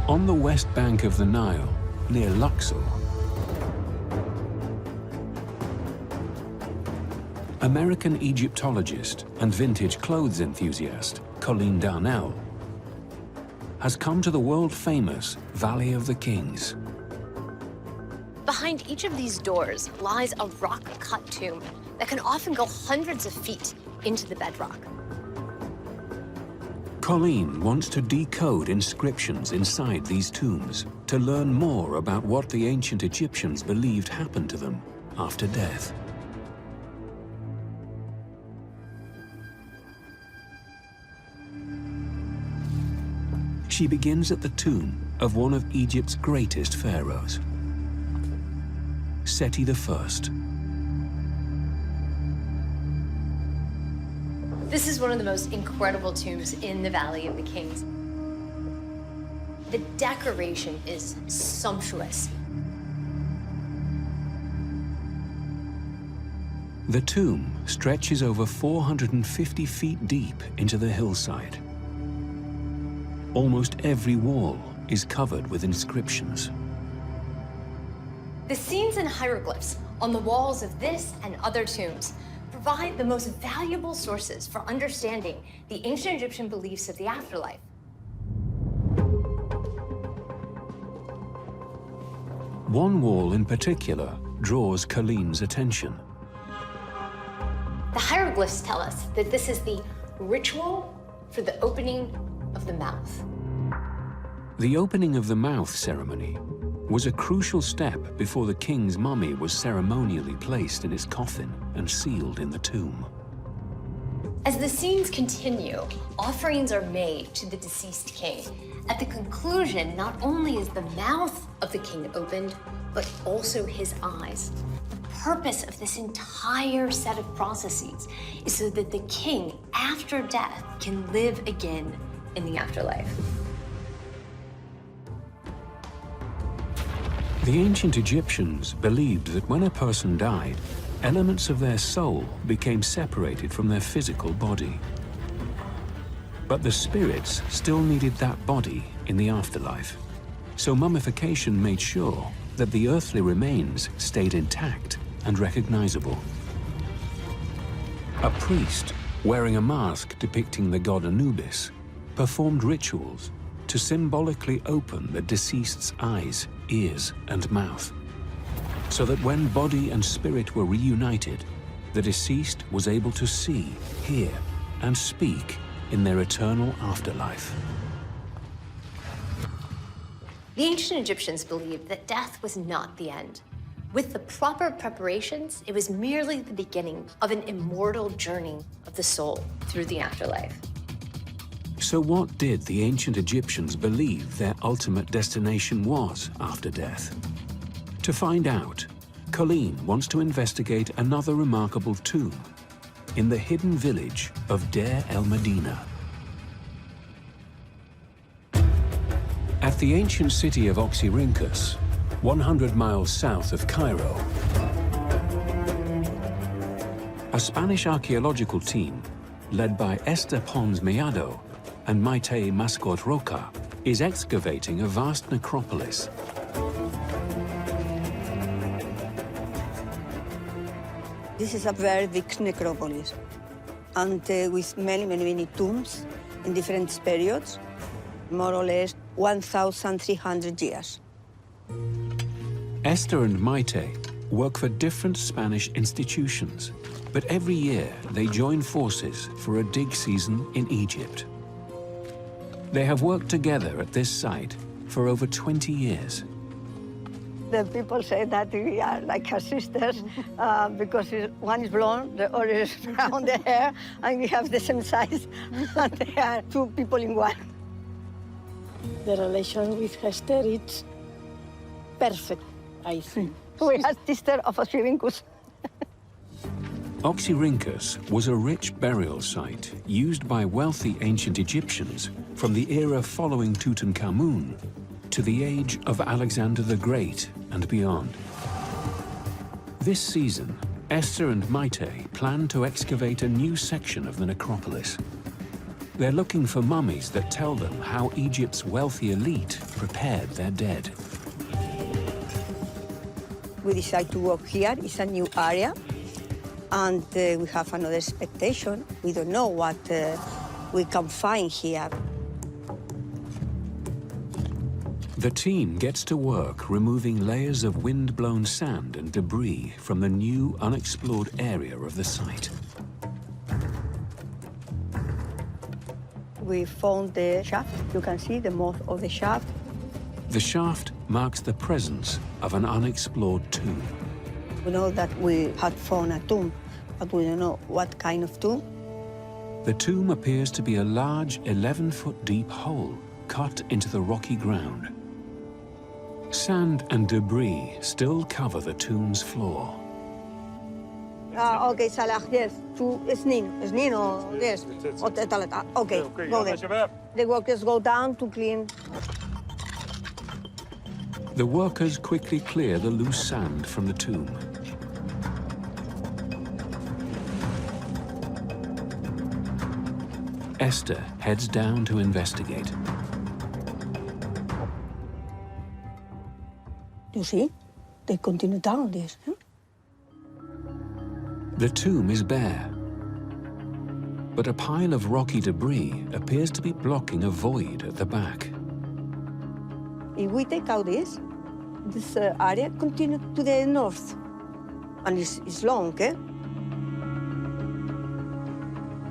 Speaker 1: On the west bank of the Nile, near Luxor, American Egyptologist and vintage clothes enthusiast Colleen Darnell has come to the world-famous Valley of the Kings.
Speaker 10: Behind each of these doors lies a rock-cut tomb that can often go hundreds of feet into the bedrock.
Speaker 1: Colleen wants to decode inscriptions inside these tombs to learn more about what the ancient Egyptians believed happened to them after death. She begins at the tomb of one of Egypt's greatest pharaohs, Seti I.
Speaker 10: This is one of the most incredible tombs in the Valley of the Kings. The decoration is sumptuous.
Speaker 1: The tomb stretches over 450 feet deep into the hillside. Almost every wall is covered with inscriptions.
Speaker 10: The scenes and hieroglyphs on the walls of this and other tombs provide the most valuable sources for understanding the ancient Egyptian beliefs of the afterlife.
Speaker 1: One wall in particular draws Colleen's attention.
Speaker 10: The hieroglyphs tell us that this is the ritual for the opening of the mouth.
Speaker 1: The opening of the mouth ceremony was a crucial step before the king's mummy was ceremonially placed in its coffin and sealed in the tomb.
Speaker 10: As the scenes continue, offerings are made to the deceased king. At the conclusion, not only is the mouth of the king opened, but also his eyes. The purpose of this entire set of processes is so that the king, after death, can live again in the afterlife.
Speaker 1: The ancient Egyptians believed that when a person died, elements of their soul became separated from their physical body. But the spirits still needed that body in the afterlife. So mummification made sure that the earthly remains stayed intact and recognizable. A priest, wearing a mask depicting the god Anubis, performed rituals to symbolically open the deceased's eyes, ears, and mouth, so that when body and spirit were reunited, the deceased was able to see, hear, and speak in their eternal afterlife.
Speaker 10: The ancient Egyptians believed that death was not the end. With the proper preparations, it was merely the beginning of an immortal journey of the soul through the afterlife.
Speaker 1: So what did the ancient Egyptians believe their ultimate destination was after death? To find out, Colleen wants to investigate another remarkable tomb in the hidden village of Deir el-Medina. At the ancient city of Oxyrhynchus, 100 miles south of Cairo, a Spanish archaeological team led by Esther Pons Mellado and Maite Mascot Roca is excavating a vast necropolis.
Speaker 8: This is a very big necropolis, and with many tombs in different periods, more or less 1,300 years.
Speaker 1: Esther and Maite work for different Spanish institutions, but every year they join forces for a dig season in Egypt. They have worked together at this site for over 20 years.
Speaker 8: The people say that we are like her sisters because one is blonde, the other is brown the hair, and we have the same size. And they are two people in one.
Speaker 11: The relation with Esther is perfect, I think.
Speaker 8: We are sisters of Oxyrhynchus.
Speaker 1: Oxyrhynchus was a rich burial site used by wealthy ancient Egyptians from the era following Tutankhamun to the age of Alexander the Great and beyond. This season, Esther and Maite plan to excavate a new section of the necropolis. They're looking for mummies that tell them how Egypt's wealthy elite prepared their dead.
Speaker 8: We decide to work here. It's a new area, and we have another expectation. We don't know what we can find here.
Speaker 1: The team gets to work removing layers of wind-blown sand and debris from the new unexplored area of the site.
Speaker 8: We found the shaft. You can see the mouth of the shaft.
Speaker 1: The shaft marks the presence of an unexplored tomb.
Speaker 8: We know that we had found a tomb, but we don't know what kind of tomb.
Speaker 1: The tomb appears to be a large 11-foot deep hole cut into the rocky ground. Sand and debris still cover the tomb's floor.
Speaker 8: Okay, Salah, yes. It's Nino, yes. Okay, go there. The workers go down to clean.
Speaker 1: The workers quickly clear the loose sand from the tomb. Esther heads down to investigate.
Speaker 8: You see? They continue down this. Huh?
Speaker 1: The tomb is bare, but a pile of rocky debris appears to be blocking a void at the back.
Speaker 8: If we take out this area continues to the north, and it's long, eh?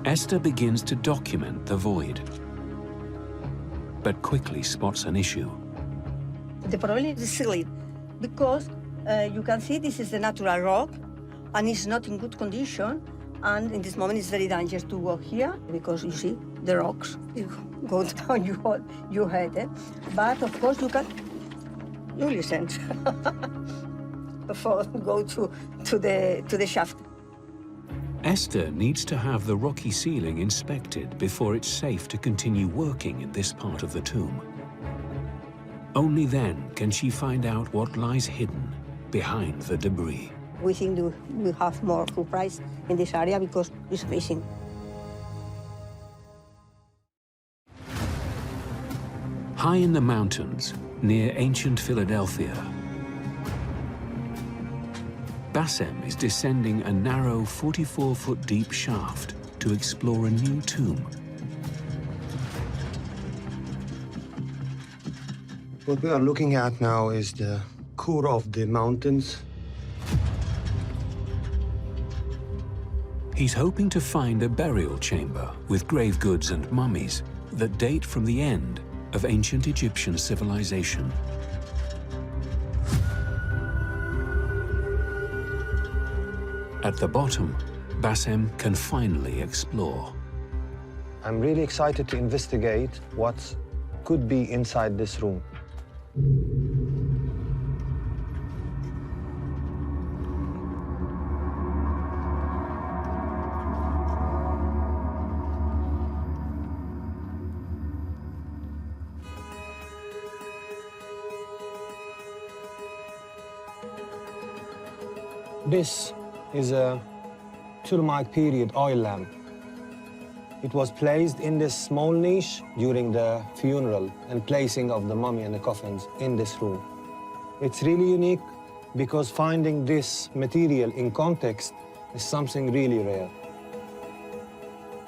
Speaker 1: Esther begins to document the void, but quickly spots an issue.
Speaker 8: The problem is the ceiling, because you can see this is the natural rock, and it's not in good condition, and in this moment it's very dangerous to walk here, because you see the rocks, you go down your head, eh? But of course you listen before go to the shaft.
Speaker 1: Esther needs to have the rocky ceiling inspected before it's safe to continue working in this part of the tomb. Only then can she find out what lies hidden behind the debris.
Speaker 8: We think we have more surprise in this area because it's amazing.
Speaker 1: High in the mountains, near ancient Philadelphia, Bassem is descending a narrow 44-foot deep shaft to explore a new tomb.
Speaker 9: What we are looking at now is the core of the mountains.
Speaker 1: He's hoping to find a burial chamber with grave goods and mummies that date from the end of ancient Egyptian civilization. At the bottom, Bassem can finally explore.
Speaker 9: I'm really excited to investigate what could be inside this room. This is a Ptolemaic period oil lamp. It was placed in this small niche during the funeral and placing of the mummy and the coffins in this room. It's really unique because finding this material in context is something really rare.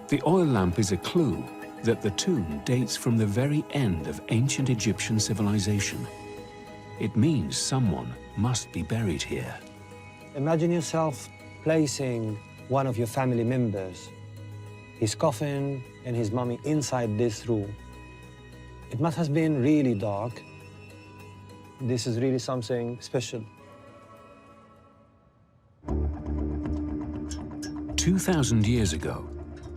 Speaker 1: The oil lamp is a clue that the tomb dates from the very end of ancient Egyptian civilization. It means someone must be buried here.
Speaker 9: Imagine yourself placing one of your family members, his coffin and his mummy inside this room. It must have been really dark. This is really something special.
Speaker 1: 2,000 years ago,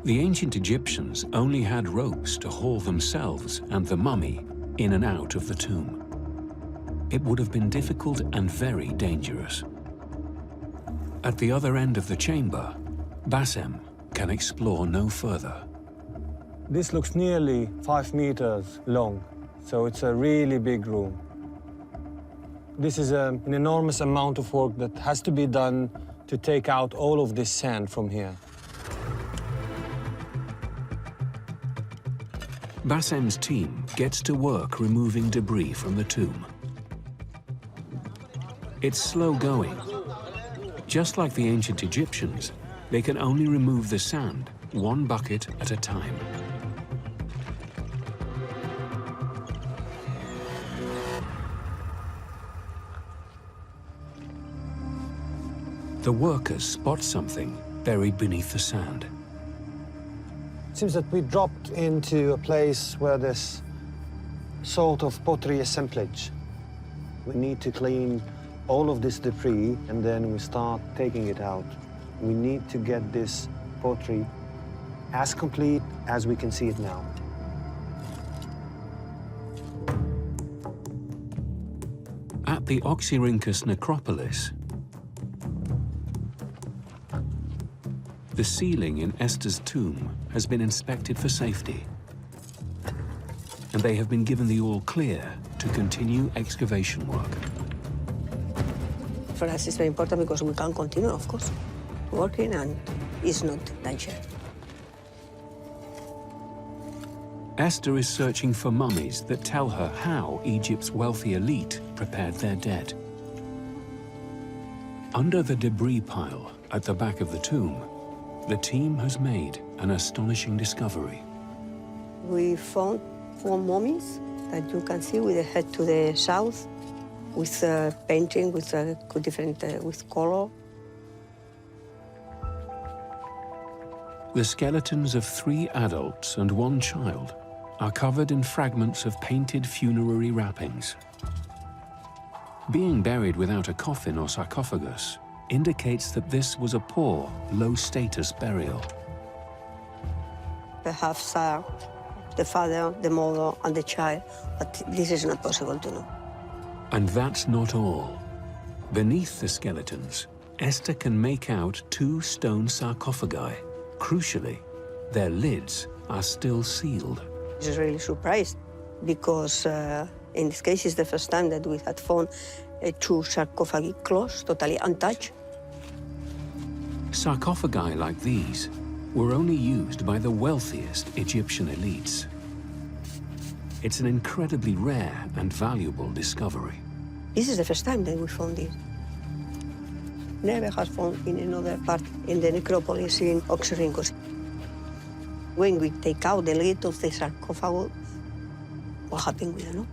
Speaker 1: the ancient Egyptians only had ropes to haul themselves and the mummy in and out of the tomb. It would have been difficult and very dangerous. At the other end of the chamber, Bassem can explore no further.
Speaker 9: This looks nearly 5 meters long, so it's a really big room. This is an enormous amount of work that has to be done to take out all of this sand from here.
Speaker 1: Bassem's team gets to work removing debris from the tomb. It's slow going. Just like the ancient Egyptians, they can only remove the sand one bucket at a time. The workers spot something buried beneath the sand.
Speaker 9: It seems that we dropped into a place where there's sort of pottery assemblage. We need to clean all of this debris and then we start taking it out. We need to get this pottery as complete as we can see it now.
Speaker 1: At the Oxyrhynchus necropolis, the ceiling in Esther's tomb has been inspected for safety, and they have been given the all clear to continue excavation work.
Speaker 8: For us, it's very important because we can continue, of course, working, and it's not danger.
Speaker 1: Esther is searching for mummies that tell her how Egypt's wealthy elite prepared their dead. Under the debris pile at the back of the tomb, the team has made an astonishing discovery.
Speaker 8: We found 4 mummies that you can see with the head to the south, with painting, with different with color.
Speaker 1: The skeletons of 3 adults and 1 child are covered in fragments of painted funerary wrappings. Being buried without a coffin or sarcophagus indicates that this was a poor, low-status burial.
Speaker 8: Perhaps the father, the mother, and the child, but this is not possible to know.
Speaker 1: And that's not all. Beneath the skeletons, Esther can make out 2 stone sarcophagi. Crucially, their lids are still sealed.
Speaker 8: I was really surprised because in this case, it's the first time that we had found 2 sarcophagi closed, totally untouched.
Speaker 1: Sarcophagi like these were only used by the wealthiest Egyptian elites. It's an incredibly rare and valuable discovery.
Speaker 8: This is the first time that we found this. Never has found in another part in the necropolis in Oxyrhynchus. When we take out the lid of the sarcophagus, what happened with it, no?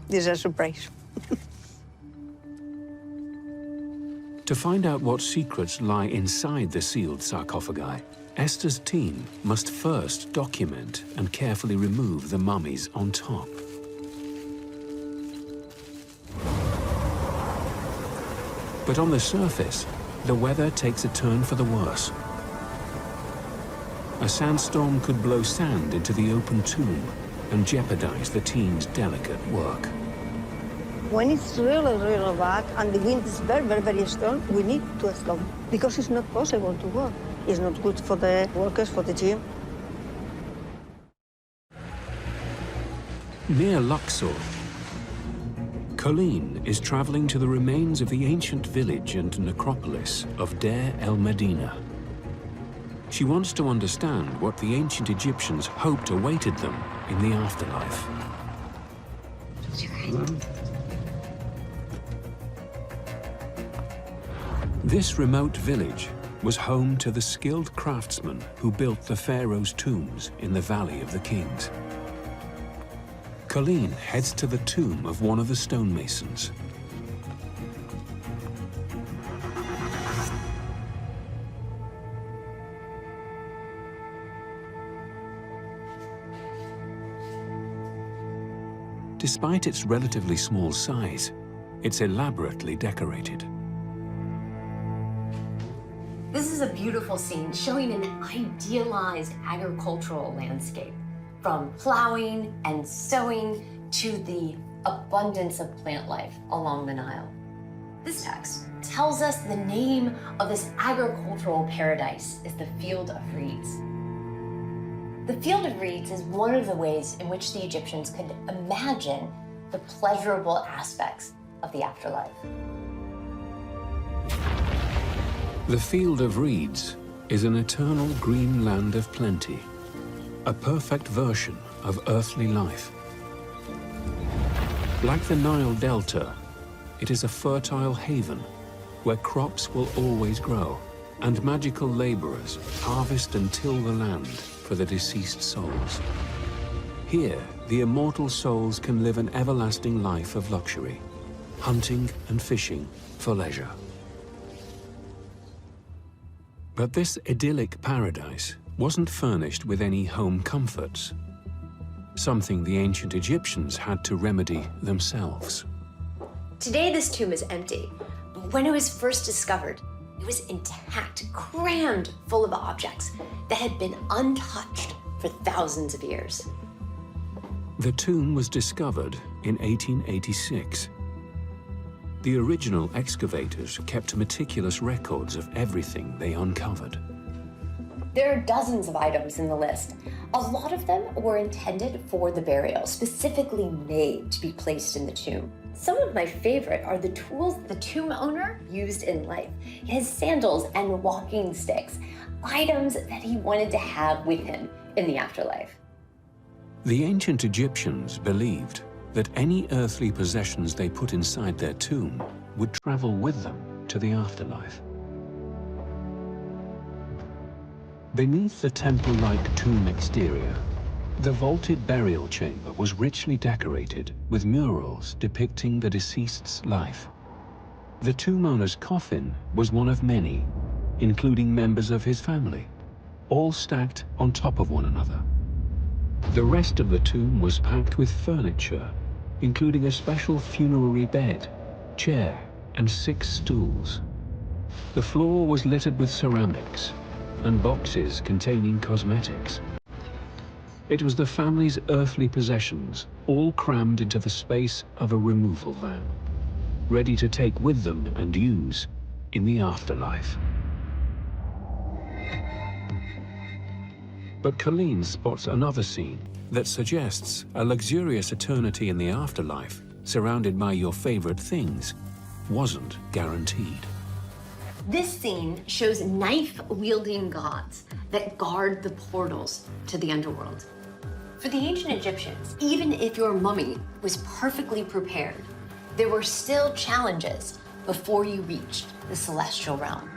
Speaker 8: This is a surprise.
Speaker 1: To find out what secrets lie inside the sealed sarcophagi, Esther's team must first document and carefully remove the mummies on top. But on the surface, the weather takes a turn for the worse. A sandstorm could blow sand into the open tomb and jeopardize the team's delicate work.
Speaker 8: When it's really, really bad and the wind is very, very, very strong, we need to stop because it's not possible to work. It's not good for the workers, for the team.
Speaker 1: Near Luxor, Colleen is traveling to the remains of the ancient village and necropolis of Deir el-Medina. She wants to understand what the ancient Egyptians hoped awaited them in the afterlife. This remote village was home to the skilled craftsmen who built the pharaoh's tombs in the Valley of the Kings. Colleen heads to the tomb of one of the stonemasons. Despite its relatively small size, it's elaborately decorated.
Speaker 10: This is a beautiful scene showing an idealized agricultural landscape, from plowing and sowing to the abundance of plant life along the Nile. This text tells us the name of this agricultural paradise is the Field of Reeds. The Field of Reeds is one of the ways in which the Egyptians could imagine the pleasurable aspects of the afterlife.
Speaker 1: The field of reeds is an eternal green land of plenty, a perfect version of earthly life. Like the Nile Delta, it is a fertile haven where crops will always grow and magical laborers harvest and till the land for the deceased souls. Here, the immortal souls can live an everlasting life of luxury, hunting and fishing for leisure. But this idyllic paradise wasn't furnished with any home comforts, something the ancient Egyptians had to remedy themselves.
Speaker 10: Today, this tomb is empty, but when it was first discovered, it was intact, crammed full of objects that had been untouched for thousands of years.
Speaker 1: The tomb was discovered in 1886. The original excavators kept meticulous records of everything they uncovered.
Speaker 10: There are dozens of items in the list. A lot of them were intended for the burial, specifically made to be placed in the tomb. Some of my favorite are the tools the tomb owner used in life. His sandals and walking sticks, items that he wanted to have with him in the afterlife.
Speaker 1: The ancient Egyptians believed that any earthly possessions they put inside their tomb would travel with them to the afterlife. Beneath the temple-like tomb exterior, the vaulted burial chamber was richly decorated with murals depicting the deceased's life. The tomb owner's coffin was one of many, including members of his family, all stacked on top of one another. The rest of the tomb was packed with furniture, including a special funerary bed, chair, and 6 stools. The floor was littered with ceramics and boxes containing cosmetics. It was the family's earthly possessions, all crammed into the space of a removal van, ready to take with them and use in the afterlife. But Colleen spots another scene that suggests a luxurious eternity in the afterlife, surrounded by your favorite things, wasn't guaranteed.
Speaker 10: This scene shows knife-wielding gods that guard the portals to the underworld. For the ancient Egyptians, even if your mummy was perfectly prepared, there were still challenges before you reached the celestial realm.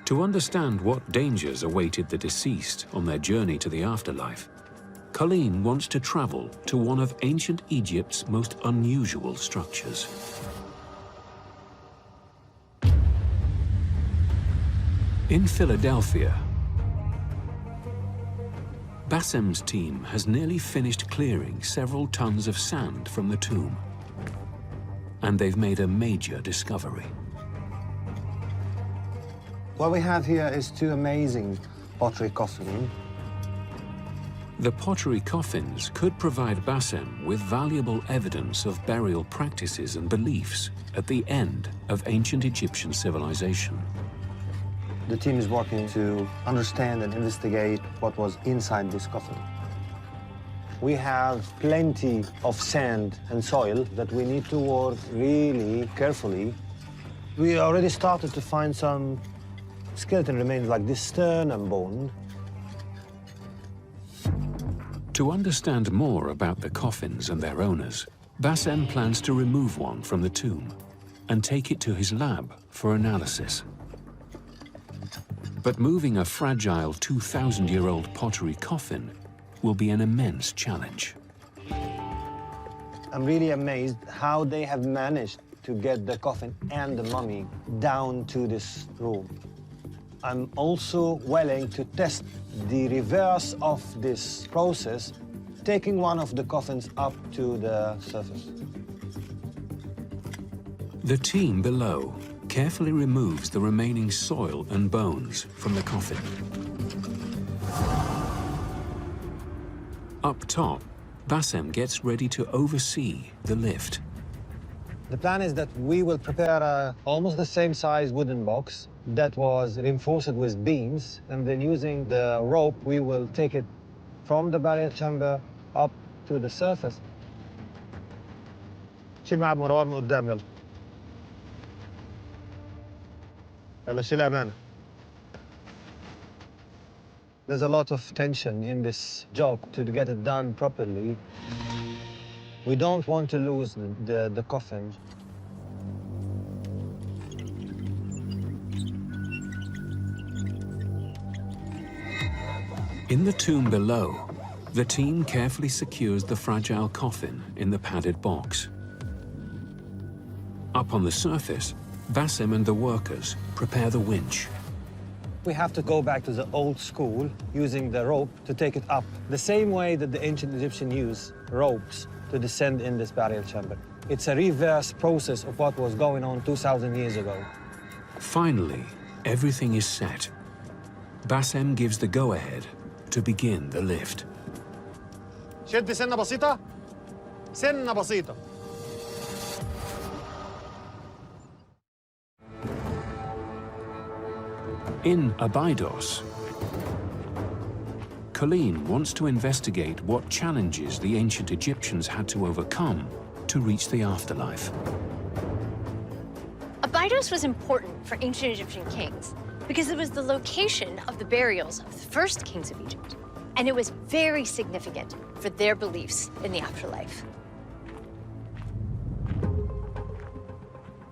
Speaker 1: To understand what dangers awaited the deceased on their journey to the afterlife, Colleen wants to travel to one of ancient Egypt's most unusual structures. In Philadelphia, Bassem's team has nearly finished clearing several tons of sand from the tomb, and they've made a major discovery.
Speaker 9: What we have here is 2 amazing pottery coffins.
Speaker 1: The pottery coffins could provide Bassem with valuable evidence of burial practices and beliefs at the end of ancient Egyptian civilization.
Speaker 9: The team is working to understand and investigate what was inside this coffin. We have plenty of sand and soil that we need to work really carefully. We already started to find some skeleton remains like this sternum bone.
Speaker 1: To understand more about the coffins and their owners, Bassem plans to remove one from the tomb and take it to his lab for analysis. But moving a fragile 2,000-year-old pottery coffin will be an immense challenge.
Speaker 9: I'm really amazed how they have managed to get the coffin and the mummy down to this room. I'm also willing to test the reverse of this process, taking one of the coffins up to the surface.
Speaker 1: The team below carefully removes the remaining soil and bones from the coffin. Up top, Bassem gets ready to oversee the lift.
Speaker 9: The plan is that we will prepare almost the same size wooden box that was reinforced with beams, and then using the rope, we will take it from the burial chamber up to the surface. شيل معاه مروان من قدام يلا. There's a lot of tension in this job to get it done properly. We don't want to lose the coffin.
Speaker 1: In the tomb below, the team carefully secures the fragile coffin in the padded box. Up on the surface, Bassem and the workers prepare the winch.
Speaker 9: We have to go back to the old school, using the rope to take it up, the same way that the ancient Egyptians used ropes to descend in this burial chamber. It's a reverse process of what was going on 2,000 years ago.
Speaker 1: Finally, everything is set. Bassem gives the go-ahead to begin the lift.
Speaker 9: شد سنة بسيطة. سنة بسيطة.
Speaker 1: In Abydos, Colleen wants to investigate what challenges the ancient Egyptians had to overcome to reach the afterlife.
Speaker 10: Abydos was important for ancient Egyptian kings because it was the location of the burials of the first kings of Egypt, and it was very significant for their beliefs in the afterlife.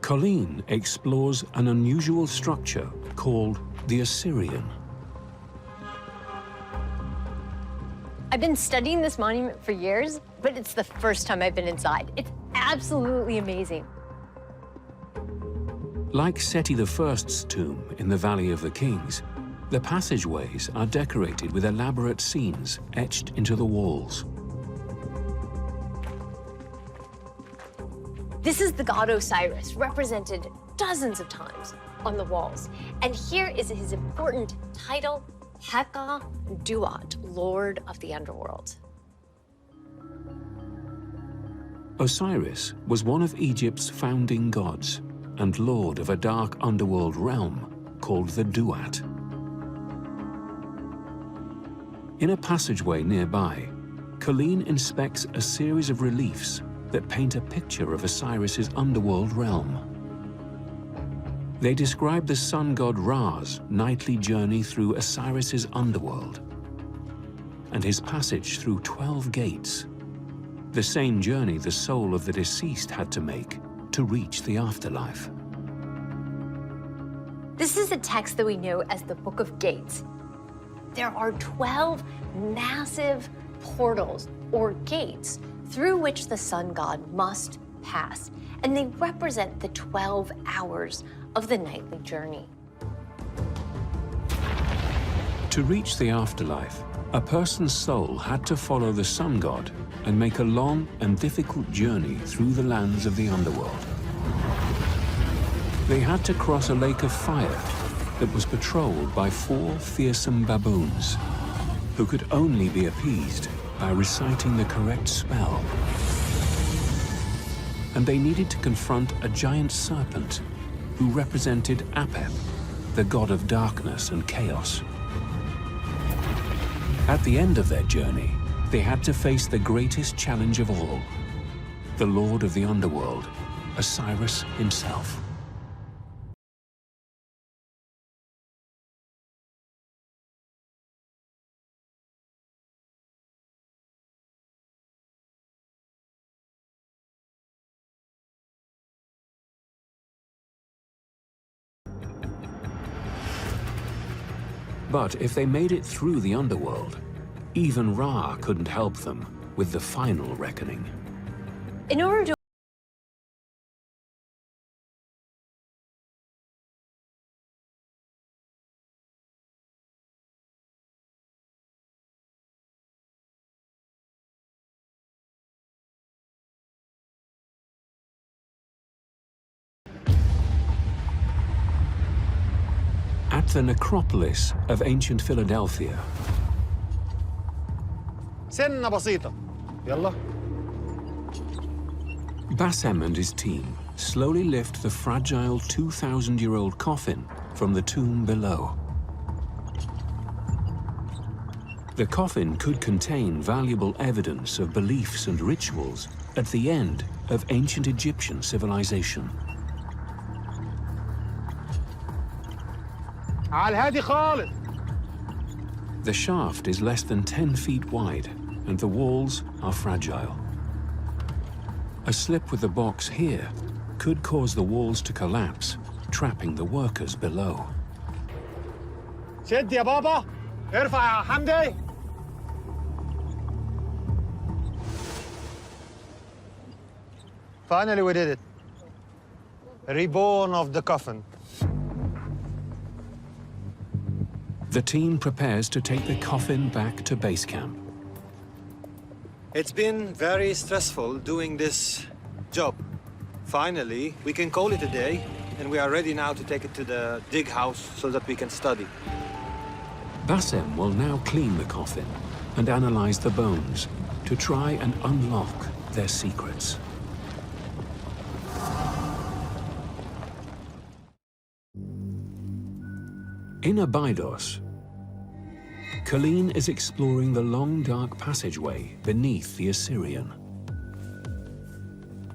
Speaker 1: Colleen explores an unusual structure called the Assyrian.
Speaker 10: I've been studying this monument for years, but it's the first time I've been inside. It's absolutely amazing.
Speaker 1: Like Seti I's tomb in the Valley of the Kings, the passageways are decorated with elaborate scenes etched into the walls.
Speaker 10: This is the god Osiris, represented dozens of times on the walls. And here is his important title, Heka Duat, Lord of the Underworld.
Speaker 1: Osiris was one of Egypt's founding gods and lord of a dark underworld realm called the Duat. In a passageway nearby, Colleen inspects a series of reliefs that paint a picture of Osiris's underworld realm. They describe the sun god Ra's nightly journey through Osiris's underworld and his passage through 12 gates, the same journey the soul of the deceased had to make to reach the afterlife.
Speaker 10: This is a text that we know as the Book of Gates. There are 12 massive portals or gates through which the sun god must pass, and they represent the 12 hours of the nightly journey.
Speaker 1: To reach the afterlife, a person's soul had to follow the sun god and make a long and difficult journey through the lands of the underworld. They had to cross a lake of fire that was patrolled by 4 fearsome baboons who could only be appeased by reciting the correct spell. And they needed to confront a giant serpent who represented Apep, the god of darkness and chaos. At the end of their journey, they had to face the greatest challenge of all, the lord of the underworld, Osiris himself. But if they made it through the underworld, even Ra couldn't help them with the final reckoning.
Speaker 10: In order to
Speaker 1: At the necropolis of ancient Philadelphia,
Speaker 9: سنة بسيطة. يلا.
Speaker 1: Bassem and his team slowly lift the fragile 2,000-year-old coffin from the tomb below. The coffin could contain valuable evidence of beliefs and rituals at the end of ancient Egyptian civilization. The shaft is less than 10 feet wide, and the walls are fragile. A slip with the box here could cause the walls to collapse, trapping the workers below.
Speaker 9: شد يا بابا ارفع يا حمدي. Finally we did it. Reborn of the coffin.
Speaker 1: The team prepares to take the coffin back to base camp.
Speaker 9: It's been very stressful doing this job. Finally, we can call it a day, and we are ready now to take it to the dig house so that we can study.
Speaker 1: Bassem will now clean the coffin and analyze the bones to try and unlock their secrets. In Abydos, Colleen is exploring the long, dark passageway beneath the Assyrian.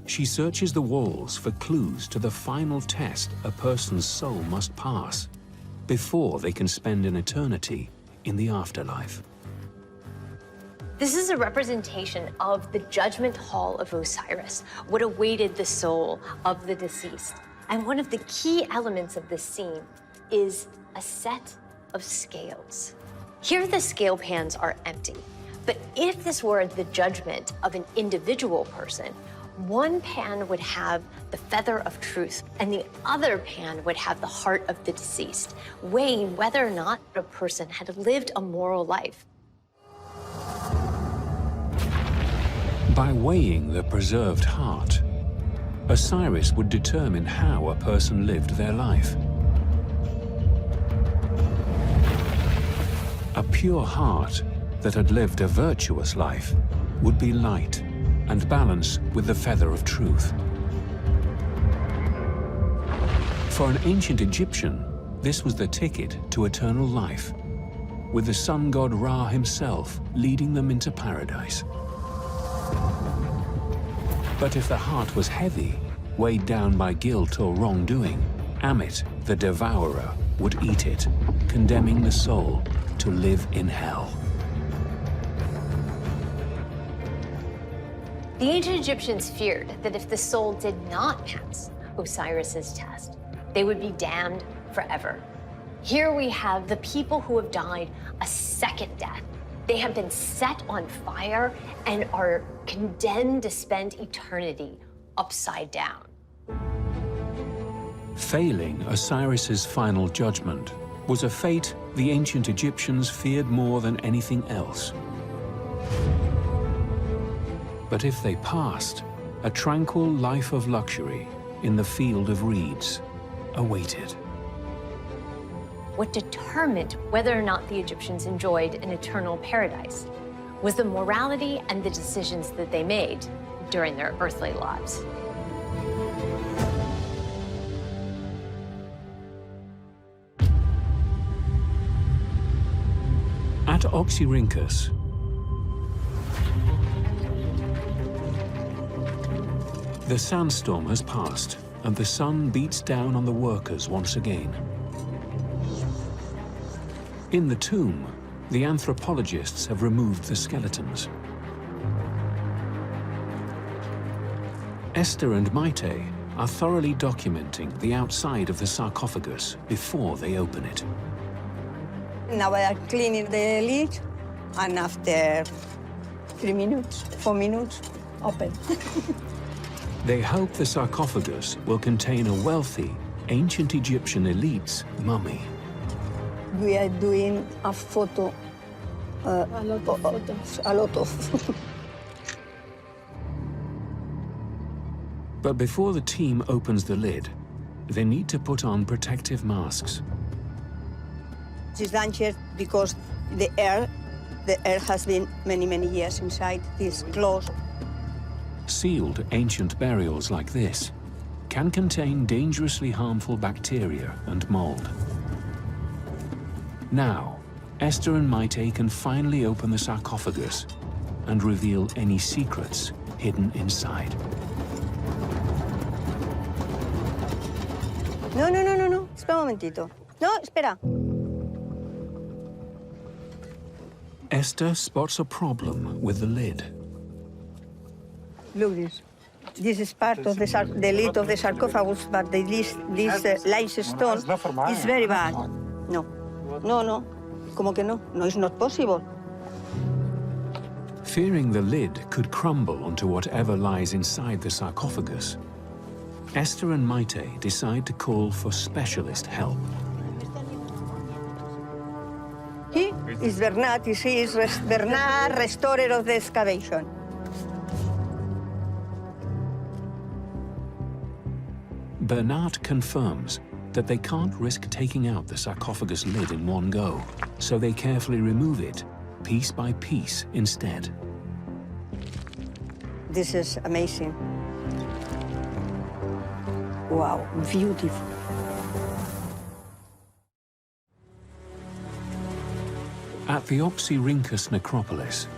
Speaker 1: She searches the walls for clues to the final test a person's soul must pass before they can spend an eternity in the afterlife.
Speaker 10: This is a representation of the judgment hall of Osiris, what awaited the soul of the deceased. And one of the key elements of this scene is a set of scales. Here the scale pans are empty, but if this were the judgment of an individual person, one pan would have the feather of truth and the other pan would have the heart of the deceased, weighing whether or not a person had lived a moral life.
Speaker 1: By weighing the preserved heart, Osiris would determine how a person lived their life. A pure heart that had lived a virtuous life would be light and balance with the feather of truth. For an ancient Egyptian, this was the ticket to eternal life, with the sun god Ra himself leading them into paradise. But if the heart was heavy, weighed down by guilt or wrongdoing, Amit, the devourer, would eat it, condemning the soul to live in hell.
Speaker 10: The ancient Egyptians feared that if the soul did not pass Osiris's test, they would be damned forever. Here we have the people who have died a second death. They have been set on fire and are condemned to spend eternity upside down.
Speaker 1: Failing Osiris's final judgment was a fate the ancient Egyptians feared more than anything else. But if they passed, a tranquil life of luxury in the field of reeds awaited.
Speaker 10: What determined whether or not the Egyptians enjoyed an eternal paradise was the morality and the decisions that they made during their earthly lives.
Speaker 1: At Oxyrhynchus, the sandstorm has passed and the sun beats down on the workers once again. In the tomb, the anthropologists have removed the skeletons. Esther and Maite are thoroughly documenting the outside of the sarcophagus before they open it.
Speaker 8: Now we are cleaning the lid, and after 3 minutes, 4 minutes, open.
Speaker 1: They hope the sarcophagus will contain a wealthy, ancient Egyptian elite's mummy.
Speaker 8: We are doing a photo,
Speaker 11: A lot of photos.
Speaker 8: a lot of.
Speaker 1: But before the team opens the lid, they need to put on protective masks.
Speaker 8: It's dangerous because the air has been many, many years inside this closed.
Speaker 1: Sealed ancient burials like this can contain dangerously harmful bacteria and mold. Now, Esther and Maite can finally open the sarcophagus and reveal any secrets hidden inside.
Speaker 8: No. Espera un momentito. No, espera.
Speaker 1: Esther spots a problem with the lid.
Speaker 8: Look this. This is part of the lid of the sarcophagus, but this limestone is very bad. No, no, no. Como que no? No, it's not possible.
Speaker 1: Fearing the lid could crumble onto whatever lies inside the sarcophagus, Esther and Maite decide to call for specialist help.
Speaker 8: He is Bernard. He is Bernard, restorer of the excavation.
Speaker 1: Bernard confirms that they can't risk taking out the sarcophagus lid in one go, so they carefully remove it, piece by piece, instead.
Speaker 8: This is amazing. Wow, beautiful.
Speaker 1: At the Oxyrhynchus necropolis,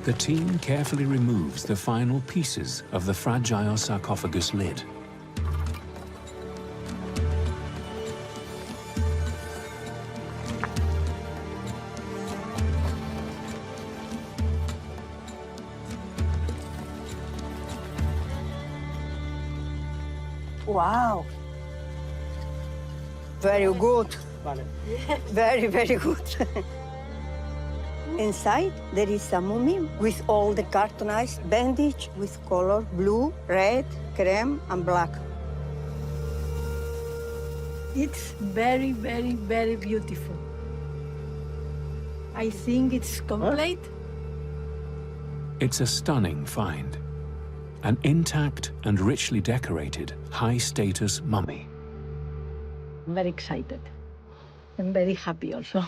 Speaker 1: the team carefully removes the final pieces of the fragile sarcophagus lid.
Speaker 8: Wow. Very good. Very, very good. Inside, there is a mummy with all the cartonized bandage with color blue, red, cream, and black.
Speaker 11: It's very, very, very beautiful. I think it's complete.
Speaker 1: It's a stunning find. An intact and richly decorated, high-status mummy.
Speaker 11: I'm very excited. I'm very happy also.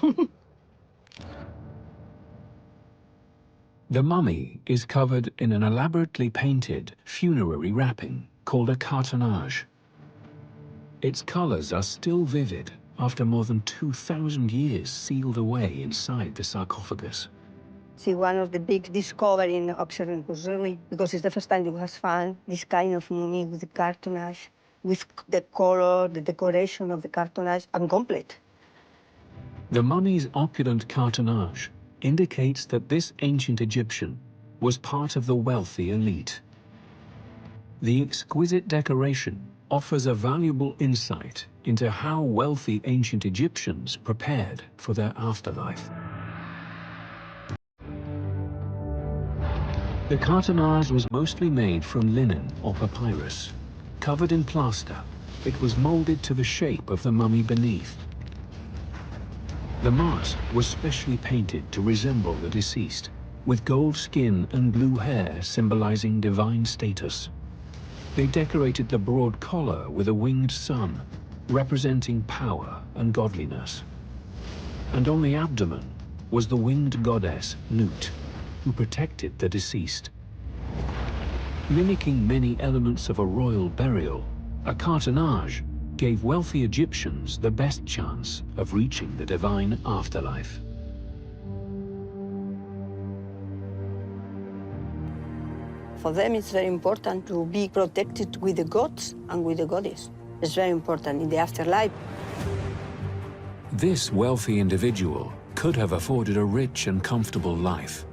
Speaker 1: The mummy is covered in an elaborately painted funerary wrapping called a cartonnage. Its colors are still vivid after more than 2,000 years sealed away inside the sarcophagus.
Speaker 8: See, one of the big discoveries in Oxyrhynchus, really, because it's the first time you have found this kind of mummy with the cartonnage, with the color, the decoration of the cartonnage, and complete.
Speaker 1: The mummy's opulent cartonnage indicates that this ancient Egyptian was part of the wealthy elite. The exquisite decoration offers a valuable insight into how wealthy ancient Egyptians prepared for their afterlife. The cartonnage was mostly made from linen or papyrus. Covered in plaster, it was molded to the shape of the mummy beneath. The mask was specially painted to resemble the deceased, with gold skin and blue hair symbolizing divine status. They decorated the broad collar with a winged sun, representing power and godliness. And on the abdomen was the winged goddess Nut, who protected the deceased. Mimicking many elements of a royal burial, a cartonnage gave wealthy Egyptians the best chance of reaching the divine afterlife.
Speaker 8: For them, it's very important to be protected with the gods and with the goddess. It's very important in the afterlife.
Speaker 1: This wealthy individual could have afforded a rich and comfortable life,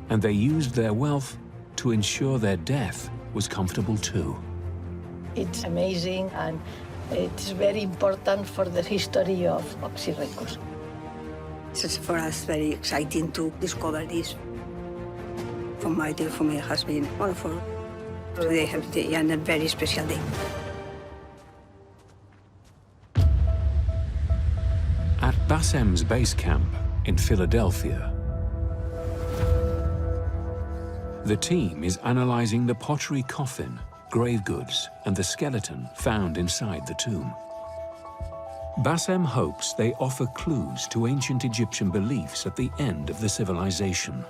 Speaker 1: and they used their wealth to ensure their death was comfortable too.
Speaker 11: It's amazing, and it's very important for the history of Oxyrhynchus.
Speaker 8: It's for us very exciting to discover this. For my day, for me, it has been wonderful. Today have a very special day.
Speaker 1: At Bassem's base camp in Philadelphia, the team is analyzing the pottery coffin, grave goods, and the skeleton found inside the tomb. Bassem hopes they offer clues to ancient Egyptian beliefs at the end of the civilization.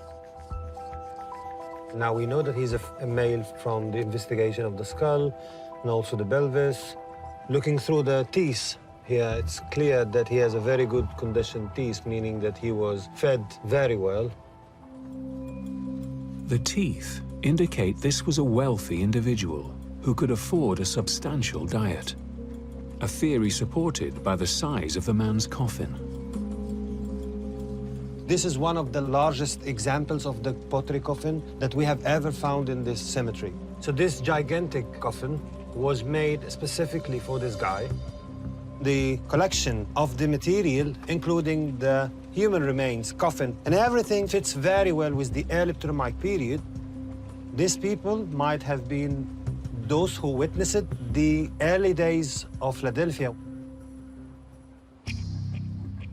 Speaker 9: Now we know that he's a male from the investigation of the skull and also the pelvis. Looking through the teeth here, it's clear that he has a very good condition teeth, meaning that he was fed very well.
Speaker 1: The teeth indicate this was a wealthy individual who could afford a substantial diet, a theory supported by the size of the man's coffin.
Speaker 9: This is one of the largest examples of the pottery coffin that we have ever found in this cemetery. So this gigantic coffin was made specifically for this guy. The collection of the material, including the human remains, coffin, and everything fits very well with the early Ptolemaic period. These people might have been those who witnessed the early days of Philadelphia.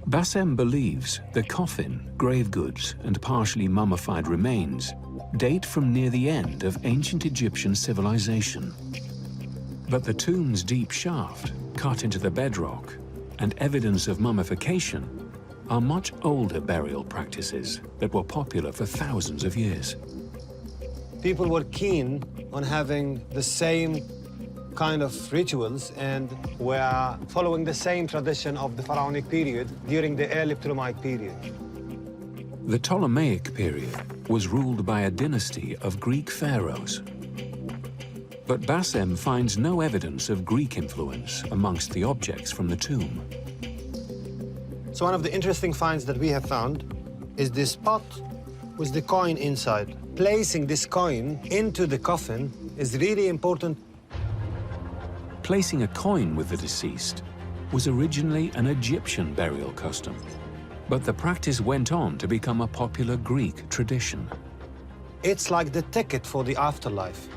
Speaker 1: Bassem believes the coffin, grave goods, and partially mummified remains date from near the end of ancient Egyptian civilization. But the tomb's deep shaft, cut into the bedrock, and evidence of mummification are much older burial practices that were popular for thousands of years.
Speaker 9: People were keen on having the same kind of rituals and were following the same tradition of the pharaonic period during the early Ptolemaic period.
Speaker 1: The Ptolemaic period was ruled by a dynasty of Greek pharaohs. But Bassem finds no evidence of Greek influence amongst the objects from the tomb.
Speaker 9: So one of the interesting finds that we have found is this pot with the coin inside. Placing this coin into the coffin is really important.
Speaker 1: Placing a coin with the deceased was originally an Egyptian burial custom, but the practice went on to become a popular Greek tradition.
Speaker 9: It's like the ticket for the afterlife.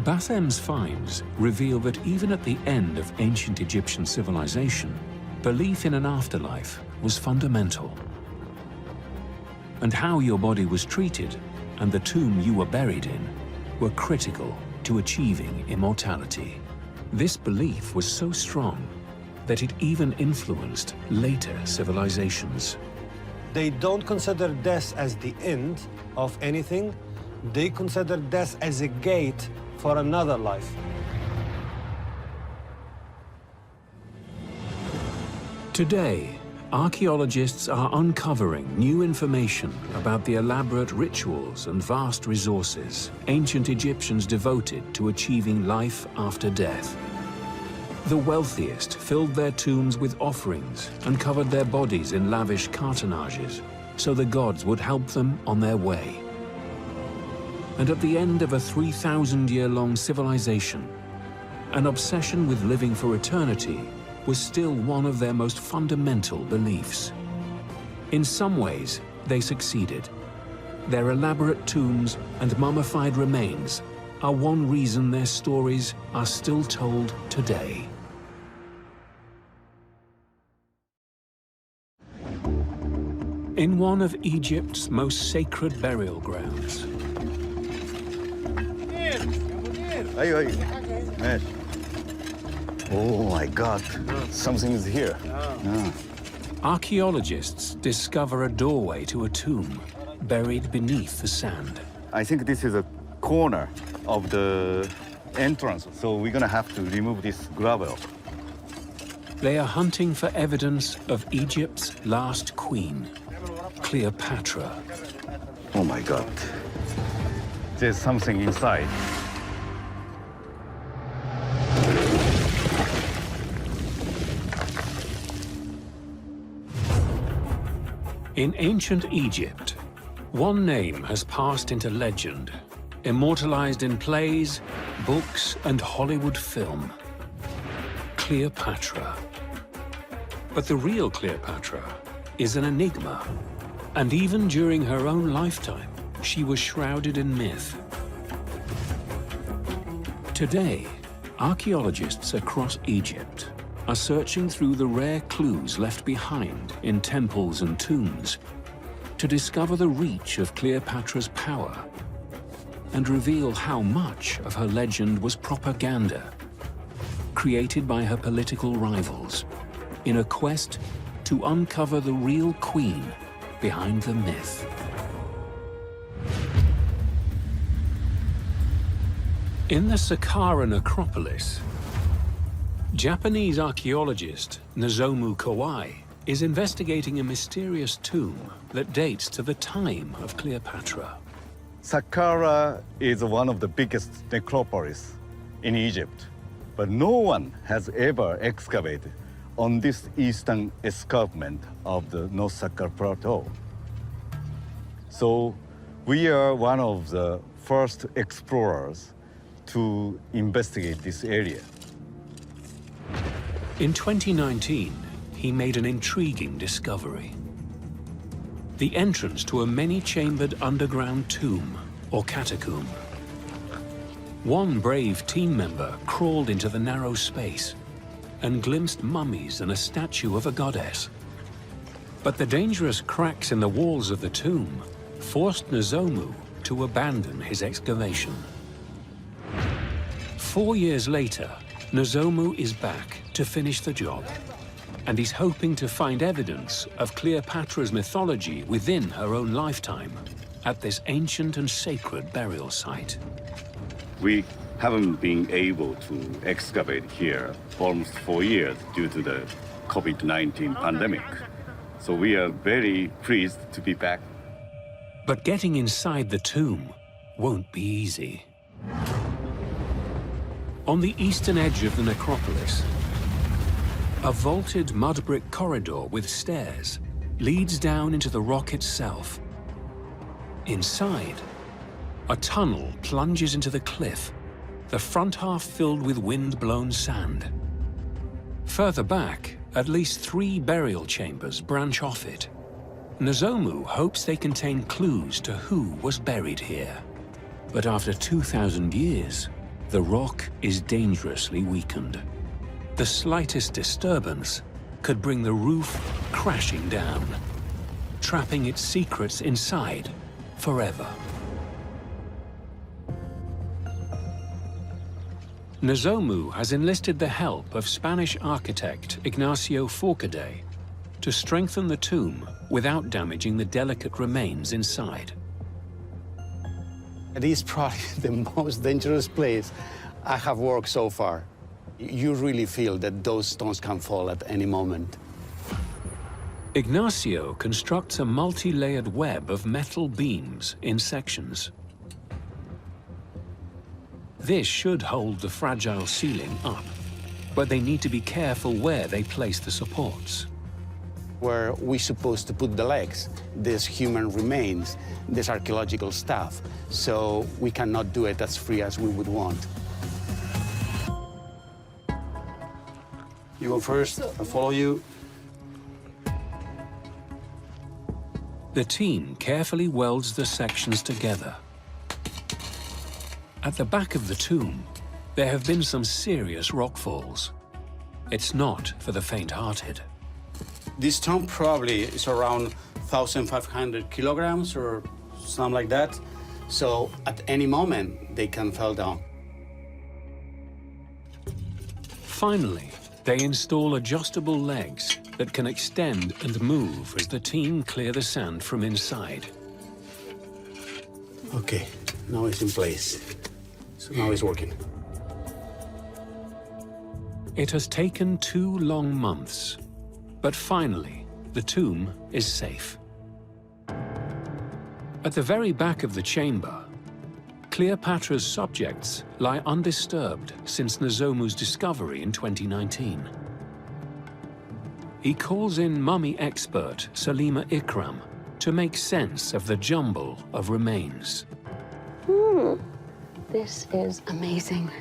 Speaker 1: Bassem's finds reveal that even at the end of ancient Egyptian civilization, belief in an afterlife was fundamental. And how your body was treated and the tomb you were buried in were critical to achieving immortality. This belief was so strong that it even influenced later civilizations.
Speaker 9: They don't consider death as the end of anything. They consider death as a gate for another life.
Speaker 1: Today, archaeologists are uncovering new information about the elaborate rituals and vast resources ancient Egyptians devoted to achieving life after death. The wealthiest filled their tombs with offerings and covered their bodies in lavish cartonages so the gods would help them on their way. And at the end of a 3,000-year-long civilization, an obsession with living for eternity was still one of their most fundamental beliefs. In some ways, they succeeded. Their elaborate tombs and mummified remains are one reason their stories are still told today. In one of Egypt's most sacred burial grounds,
Speaker 12: Oh my God, something is here.
Speaker 1: archaeologists discover a doorway to a tomb buried beneath the sand.
Speaker 12: I think this is a corner of the entrance, so we're gonna have to remove this gravel.
Speaker 1: They are hunting for evidence of Egypt's last queen, Cleopatra.
Speaker 12: Oh my God. There's something inside.
Speaker 1: In ancient Egypt, one name has passed into legend, immortalized in plays, books, and Hollywood film: Cleopatra. But the real Cleopatra is an enigma, and even during her own lifetime, she was shrouded in myth. Today, archaeologists across Egypt are searching through the rare clues left behind in temples and tombs to discover the reach of Cleopatra's power and reveal how much of her legend was propaganda, created by her political rivals in a quest to uncover the real queen behind the myth. In the Saqqara necropolis, Japanese archaeologist Nozomu Kawai is investigating a mysterious tomb that dates to the time of Cleopatra.
Speaker 12: Saqqara is one of the biggest necropolis in Egypt, but no one has ever excavated on this eastern escarpment of the North Sakar Plateau. So we are one of the first explorers to investigate this area.
Speaker 1: In 2019, he made an intriguing discovery. The entrance to a many-chambered underground tomb, or catacomb. One brave team member crawled into the narrow space and glimpsed mummies and a statue of a goddess. But the dangerous cracks in the walls of the tomb forced Nozomu to abandon his excavation. 4 years later, Nozomu is back to finish the job, and he's hoping to find evidence of Cleopatra's mythology within her own lifetime at this ancient and sacred burial site.
Speaker 12: We haven't been able to excavate here for almost 4 years due to the COVID-19 pandemic. So we are very pleased to be back.
Speaker 1: But getting inside the tomb won't be easy. On the eastern edge of the necropolis, a vaulted mud brick corridor with stairs leads down into the rock itself. Inside, a tunnel plunges into the cliff, the front half filled with wind-blown sand. Further back, at least 3 burial chambers branch off it. Nozomu hopes they contain clues to who was buried here. But after 2,000 years, the rock is dangerously weakened. The slightest disturbance could bring the roof crashing down, trapping its secrets inside forever. Nozomu has enlisted the help of Spanish architect Ignacio Forcade to strengthen the tomb without damaging the delicate remains inside.
Speaker 13: It is probably the most dangerous place I have worked so far. You really feel that those stones can fall at any moment.
Speaker 1: Ignacio constructs a multi-layered web of metal beams in sections. This should hold the fragile ceiling up, but they need to be careful where they place the supports.
Speaker 13: Where we're supposed to put the legs, there's human remains, there's archaeological stuff, so we cannot do it as free as we would want. You go first, I'll follow you.
Speaker 1: The team carefully welds the sections together. At the back of the tomb, there have been some serious rockfalls. It's not for the faint-hearted.
Speaker 13: This stone probably is around 1,500 kilograms or something like that. So at any moment, they can fall down.
Speaker 1: Finally, they install adjustable legs that can extend and move as the team clear the sand from inside.
Speaker 13: Okay, now it's in place. So now it's working.
Speaker 1: It has taken 2 long months, but finally, the tomb is safe. At the very back of the chamber, Cleopatra's subjects lie undisturbed since Nozomu's discovery in 2019. He calls in mummy expert Salima Ikram to make sense of the jumble of remains.
Speaker 14: This is amazing.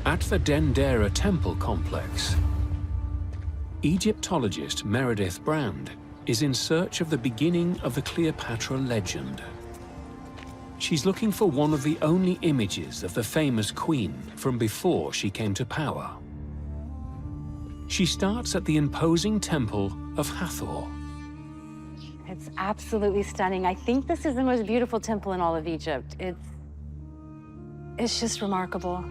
Speaker 1: At the Dendera temple complex, Egyptologist Meredith Brand is in search of the beginning of the Cleopatra legend. She's looking for one of the only images of the famous queen from before she came to power. She starts at the imposing temple of Hathor.
Speaker 14: It's absolutely stunning. I think this is the most beautiful temple in all of Egypt. It's just remarkable.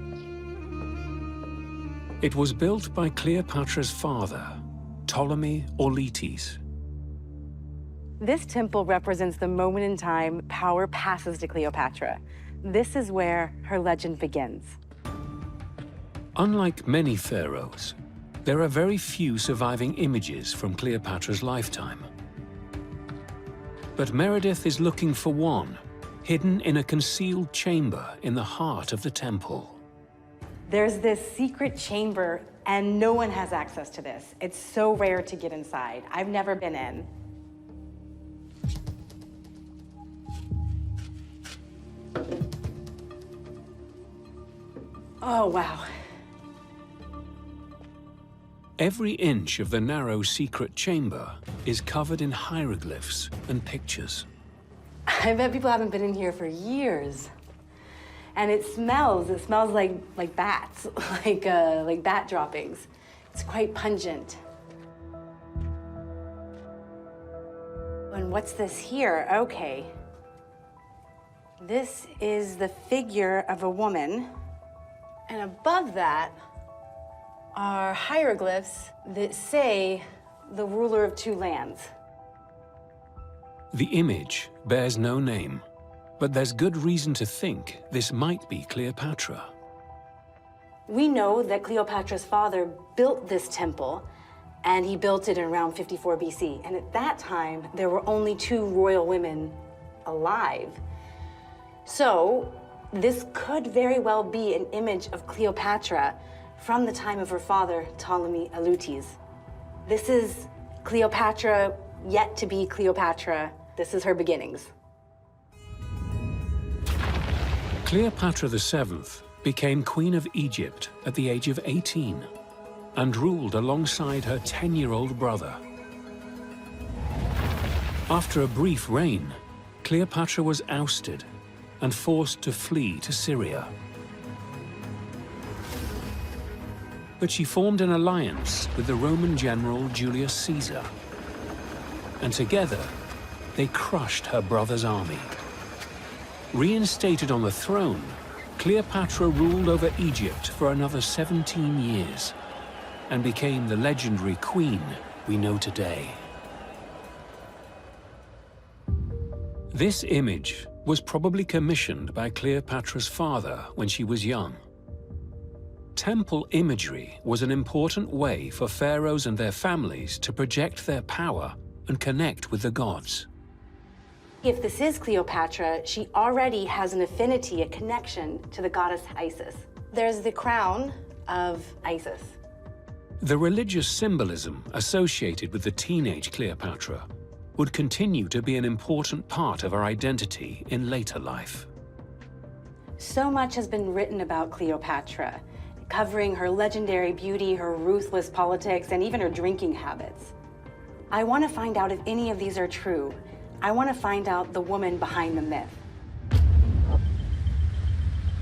Speaker 1: It was built by Cleopatra's father, Ptolemy Auletes.
Speaker 14: This temple represents the moment in time power passes to Cleopatra. This is where her legend begins.
Speaker 1: Unlike many pharaohs, there are very few surviving images from Cleopatra's lifetime. But Meredith is looking for one, hidden in a concealed chamber in the heart of the temple.
Speaker 14: There's this secret chamber, and no one has access to this. It's so rare to get inside. I've never been in. Oh, wow.
Speaker 1: Every inch of the narrow secret chamber is covered in hieroglyphs and pictures.
Speaker 14: I bet people haven't been in here for years. And it smells like bats, like bat droppings. It's quite pungent. And what's this here? Okay. This is the figure of a woman. And above that are hieroglyphs that say the ruler of two lands.
Speaker 1: The image bears no name, but there's good reason to think this might be Cleopatra.
Speaker 14: We know that Cleopatra's father built this temple, and he built it in around 54 BC. And at that time, there were only 2 royal women alive. So this could very well be an image of Cleopatra from the time of her father, Ptolemy Auletes. This is Cleopatra yet to be Cleopatra. This is her beginnings.
Speaker 1: Cleopatra VII became Queen of Egypt at the age of 18 and ruled alongside her 10-year-old brother. After a brief reign, Cleopatra was ousted and forced to flee to Syria. But she formed an alliance with the Roman general Julius Caesar, and together they crushed her brother's army. Reinstated on the throne, Cleopatra ruled over Egypt for another 17 years and became the legendary queen we know today. This image was probably commissioned by Cleopatra's father when she was young. Temple imagery was an important way for pharaohs and their families to project their power and connect with the gods.
Speaker 14: If this is Cleopatra, she already has an affinity, a connection to the goddess Isis. There's the crown of Isis.
Speaker 1: The religious symbolism associated with the teenage Cleopatra would continue to be an important part of her identity in later life.
Speaker 14: So much has been written about Cleopatra, covering her legendary beauty, her ruthless politics, and even her drinking habits. I want to find out if any of these are true. I want to find out the woman behind the myth.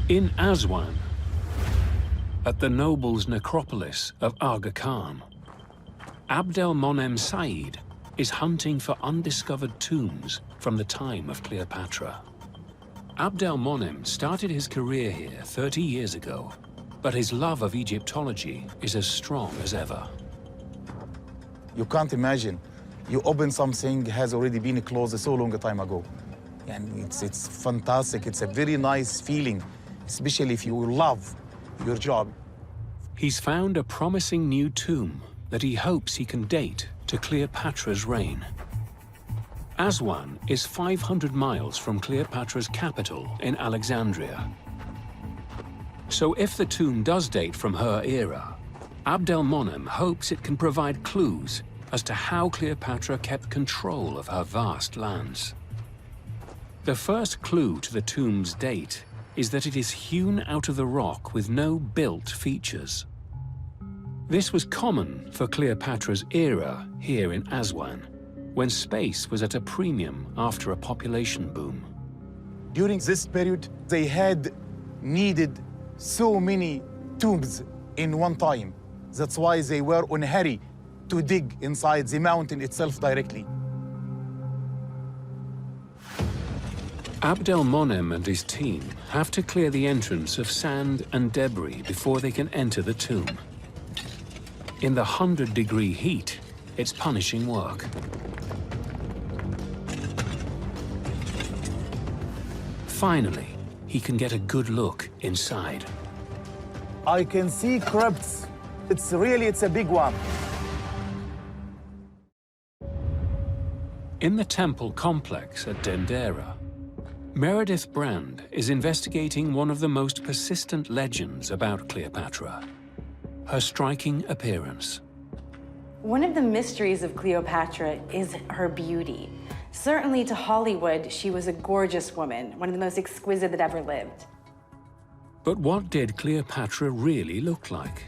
Speaker 1: In Aswan, at the nobles' necropolis of Aga Khan, Abdel-Monem Said is hunting for undiscovered tombs from the time of Cleopatra. Abdel-Monem started his career here 30 years ago, but his love of Egyptology is as strong as ever.
Speaker 15: You can't imagine. You open something has already been closed so long a time ago. And it's fantastic. It's a very nice feeling, especially if you love your job.
Speaker 1: He's found a promising new tomb that he hopes he can date to Cleopatra's reign. Aswan is 500 miles from Cleopatra's capital in Alexandria. So if the tomb does date from her era, Abdel-Monem hopes it can provide clues as to how Cleopatra kept control of her vast lands. The first clue to the tomb's date is that it is hewn out of the rock with no built features. This was common for Cleopatra's era here in Aswan, when space was at a premium after a population boom.
Speaker 15: During this period, they had needed so many tombs in one time. That's why they were in a hurry to dig inside the mountain itself directly.
Speaker 1: Abdel-Monem and his team have to clear the entrance of sand and debris before they can enter the tomb. In the 100-degree heat, it's punishing work. Finally, he can get a good look inside.
Speaker 15: I can see crypts. It's a big one.
Speaker 1: In the temple complex at Dendera, Meredith Brand is investigating one of the most persistent legends about Cleopatra, her striking appearance.
Speaker 14: One of the mysteries of Cleopatra is her beauty. Certainly to Hollywood, she was a gorgeous woman, one of the most exquisite that ever lived.
Speaker 1: But what did Cleopatra really look like?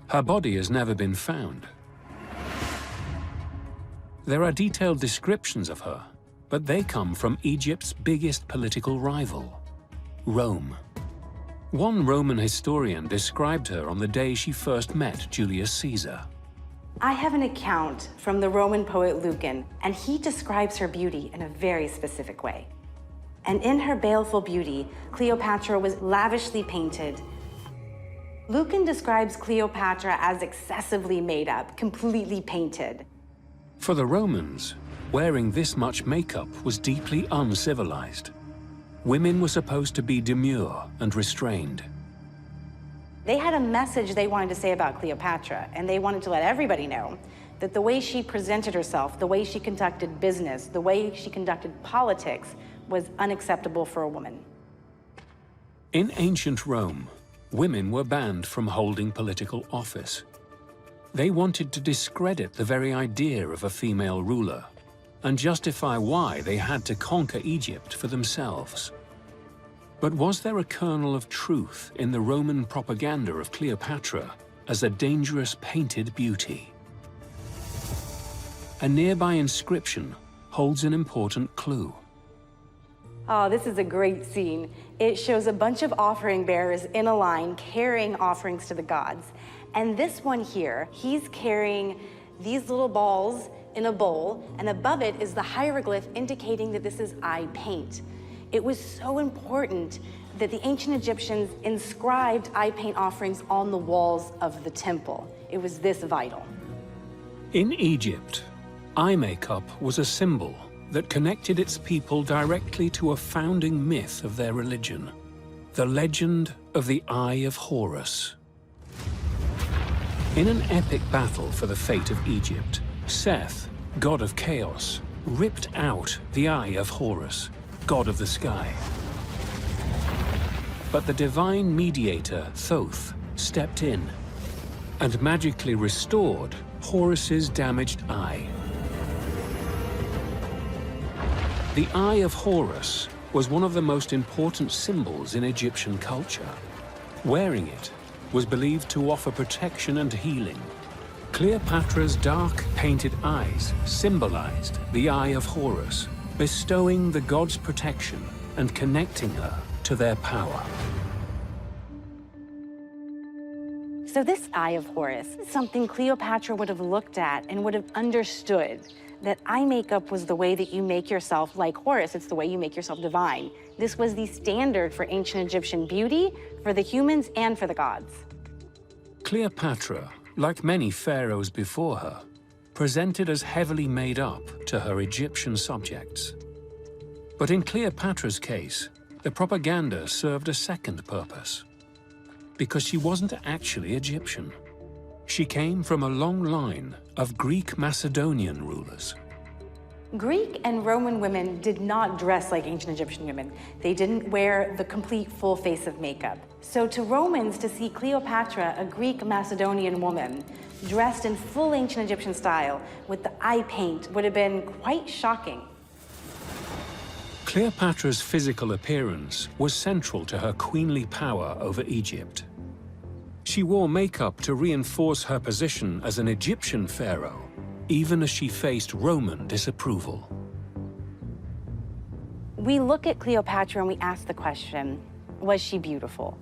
Speaker 1: Her body has never been found. There are detailed descriptions of her, but they come from Egypt's biggest political rival, Rome. One Roman historian described her on the day she first met Julius Caesar.
Speaker 14: I have an account from the Roman poet Lucan, and he describes her beauty in a very specific way. And in her baleful beauty, Cleopatra was lavishly painted. Lucan describes Cleopatra as excessively made up, completely painted.
Speaker 1: For the Romans, wearing this much makeup was deeply uncivilized. Women were supposed to be demure and restrained.
Speaker 14: They had a message they wanted to say about Cleopatra, and they wanted to let everybody know that the way she presented herself, the way she conducted business, the way she conducted politics was unacceptable for a woman.
Speaker 1: In ancient Rome, women were banned from holding political office. They wanted to discredit the very idea of a female ruler and justify why they had to conquer Egypt for themselves. But was there a kernel of truth in the Roman propaganda of Cleopatra as a dangerous painted beauty? A nearby inscription holds an important clue.
Speaker 14: Oh, this is a great scene. It shows a bunch of offering bearers in a line carrying offerings to the gods. And this one here, he's carrying these little balls in a bowl, and above it is the hieroglyph indicating that this is eye paint. It was so important that the ancient Egyptians inscribed eye paint offerings on the walls of the temple. It was this vital.
Speaker 1: In Egypt, eye makeup was a symbol that connected its people directly to a founding myth of their religion, the legend of the Eye of Horus. In an epic battle for the fate of Egypt, Seth, god of chaos, ripped out the Eye of Horus, god of the sky. But the divine mediator, Thoth, stepped in and magically restored Horus's damaged eye. The Eye of Horus was one of the most important symbols in Egyptian culture. Wearing it was believed to offer protection and healing. Cleopatra's dark, painted eyes symbolized the Eye of Horus, bestowing the god's protection and connecting her to their power.
Speaker 14: So this Eye of Horus is something Cleopatra would have looked at and would have understood that eye makeup was the way that you make yourself like Horus. It's the way you make yourself divine. This was the standard for ancient Egyptian beauty, for the humans and for the gods.
Speaker 1: Cleopatra, like many pharaohs before her, presented as heavily made up to her Egyptian subjects. But in Cleopatra's case, the propaganda served a second purpose. Because she wasn't actually Egyptian. She came from a long line of Greek Macedonian rulers.
Speaker 14: Greek and Roman women did not dress like ancient Egyptian women. They didn't wear the complete full face of makeup. So to Romans, to see Cleopatra, a Greek Macedonian woman, dressed in full ancient Egyptian style with the eye paint would have been quite shocking.
Speaker 1: Cleopatra's physical appearance was central to her queenly power over Egypt. She wore makeup to reinforce her position as an Egyptian pharaoh, even as she faced Roman disapproval.
Speaker 14: We look at Cleopatra and we ask the question, was she beautiful?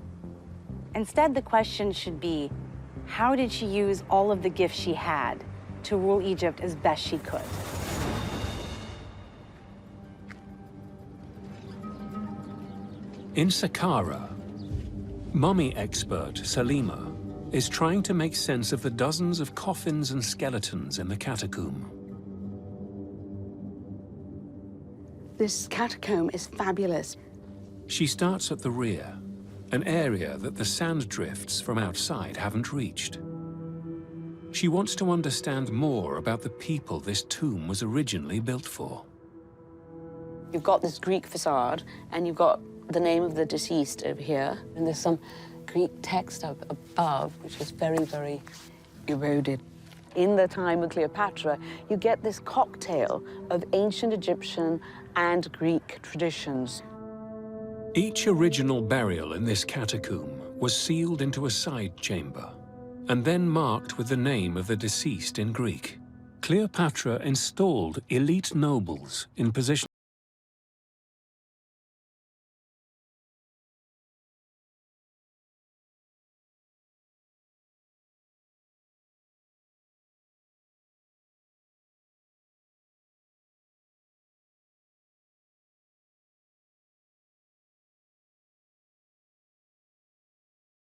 Speaker 14: Instead, the question should be, how did she use all of the gifts she had to rule Egypt as best she could?
Speaker 1: In Saqqara, mummy expert Salima is trying to make sense of the dozens of coffins and skeletons in the catacomb.
Speaker 16: This catacomb is fabulous.
Speaker 1: She starts at the rear, an area that the sand drifts from outside haven't reached. She wants to understand more about the people this tomb was originally built for.
Speaker 16: You've got this Greek facade, and you've got the name of the deceased over here, and there's some Greek text up above, which is very, very eroded. In the time of Cleopatra, you get this cocktail of ancient Egyptian and Greek traditions.
Speaker 1: Each original burial in this catacomb was sealed into a side chamber and then marked with the name of the deceased in Greek. Cleopatra installed elite nobles in position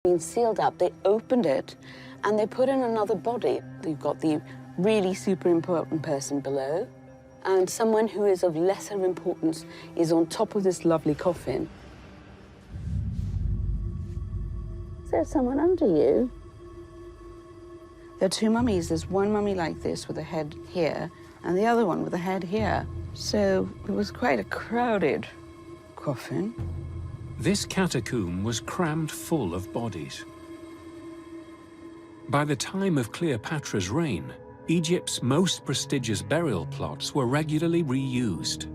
Speaker 16: Been sealed up, they opened it, and they put in another body. You've got the really super important person below, and someone who is of lesser importance is on top of this lovely coffin. Is there someone under you? There are two mummies. There's one mummy like this with a head here, and the other one with a head here. So it was quite a crowded coffin.
Speaker 1: This catacomb was crammed full of bodies. By the time of Cleopatra's reign, Egypt's most prestigious burial plots were regularly reused.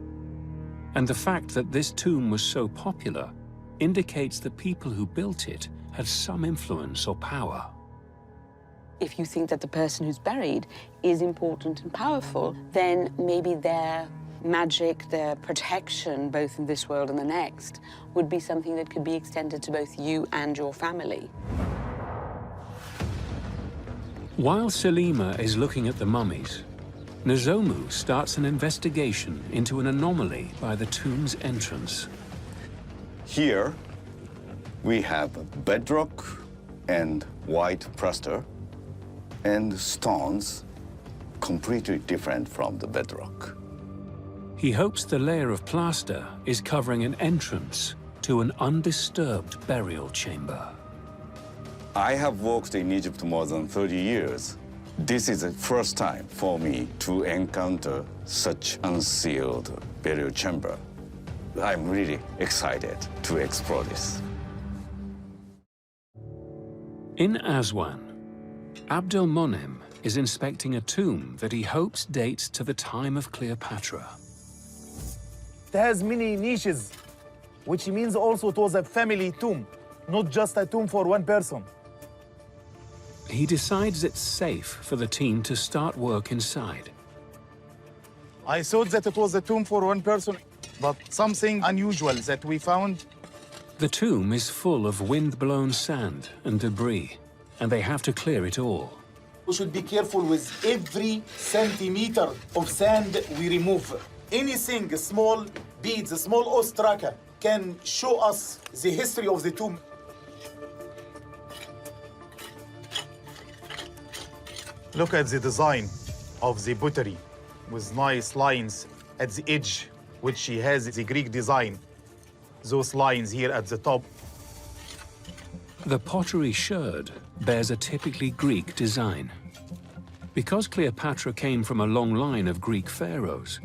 Speaker 1: And the fact that this tomb was so popular indicates that people who built it had some influence or power.
Speaker 16: If you think that the person who's buried is important and powerful, then maybe their magic, their protection, both in this world and the next, would be something that could be extended to both you and your family.
Speaker 1: While Selima is looking at the mummies, Nozomu starts an investigation into an anomaly by the tomb's entrance.
Speaker 12: Here, we have bedrock and white plaster, and stones completely different from the bedrock.
Speaker 1: He hopes the layer of plaster is covering an entrance to an undisturbed burial chamber.
Speaker 12: I have worked in Egypt more than 30 years. This is the first time for me to encounter such unsealed burial chamber. I'm really excited to explore this.
Speaker 1: In Aswan, Abdelmonem is inspecting a tomb that he hopes dates to the time of Cleopatra.
Speaker 15: It has many niches, which means also it was a family tomb, not just a tomb for one person.
Speaker 1: He decides it's safe for the team to start work inside.
Speaker 15: I thought that it was a tomb for one person, but something unusual that we found.
Speaker 1: The tomb is full of wind-blown sand and debris, and they have to clear it all.
Speaker 15: We should be careful with every centimeter of sand we remove. Anything, small beads, small ostraka, can show us the history of the tomb. Look at the design of the pottery with nice lines at the edge, which she has the Greek design. Those lines here at the top.
Speaker 1: The pottery sherd bears a typically Greek design. Because Cleopatra came from a long line of Greek pharaohs,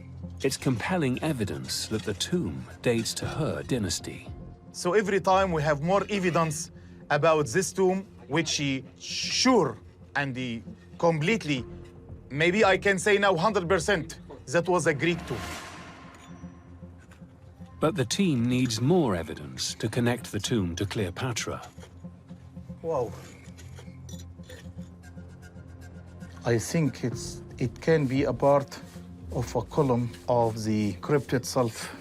Speaker 1: it's compelling evidence that the tomb dates to her dynasty.
Speaker 15: So every time we have more evidence about this tomb, which she sure and completely, maybe I can say now 100%, that was a Greek tomb.
Speaker 1: But the team needs more evidence to connect the tomb to Cleopatra.
Speaker 15: Wow. I think it can be a part of a column of the crypt itself.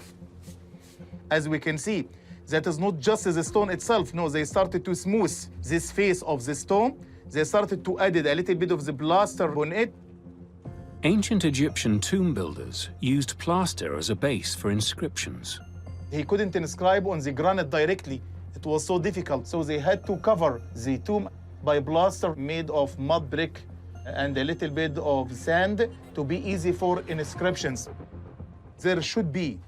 Speaker 15: As we can see, that is not just the stone itself. No, they started to smooth this face of the stone. They started to add a little bit of the plaster on it.
Speaker 1: Ancient Egyptian tomb builders used plaster as a base for inscriptions.
Speaker 15: He couldn't inscribe on the granite directly. It was so difficult. So they had to cover the tomb by plaster made of mud brick and a little bit of sand to be easy for inscriptions. There should be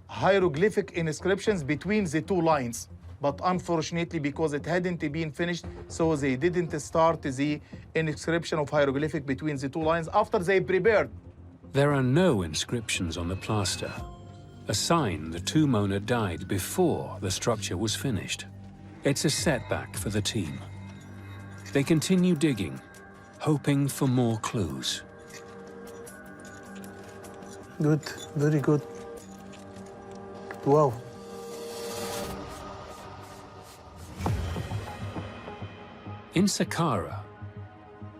Speaker 15: hieroglyphic inscriptions between the two lines. But unfortunately, because it hadn't been finished, so they didn't start the inscription of hieroglyphic between the two lines after they prepared.
Speaker 1: There are no inscriptions on the plaster. a sign the tomb owner died before the structure was finished. It's a setback for the team. They continue digging, hoping for more clues.
Speaker 15: Good, very good. Wow.
Speaker 1: In Saqqara,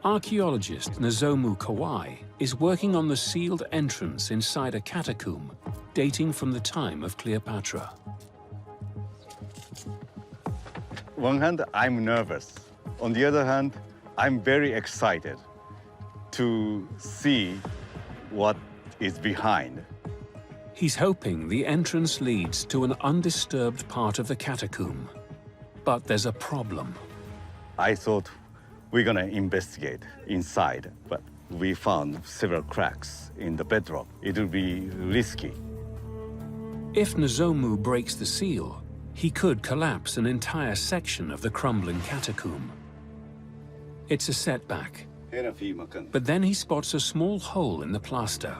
Speaker 1: archaeologist Nozomu Kawai is working on the sealed entrance inside a catacomb dating from the time of Cleopatra.
Speaker 12: One hand, I'm nervous. On the other hand, I'm very excited to see what is behind.
Speaker 1: He's hoping the entrance leads to an undisturbed part of the catacomb. But there's a problem.
Speaker 12: I thought we're gonna investigate inside, but we found several cracks in the bedrock. It will be risky.
Speaker 1: If Nozomu breaks the seal, he could collapse an entire section of the crumbling catacomb. It's a setback. But then he spots a small hole in the plaster.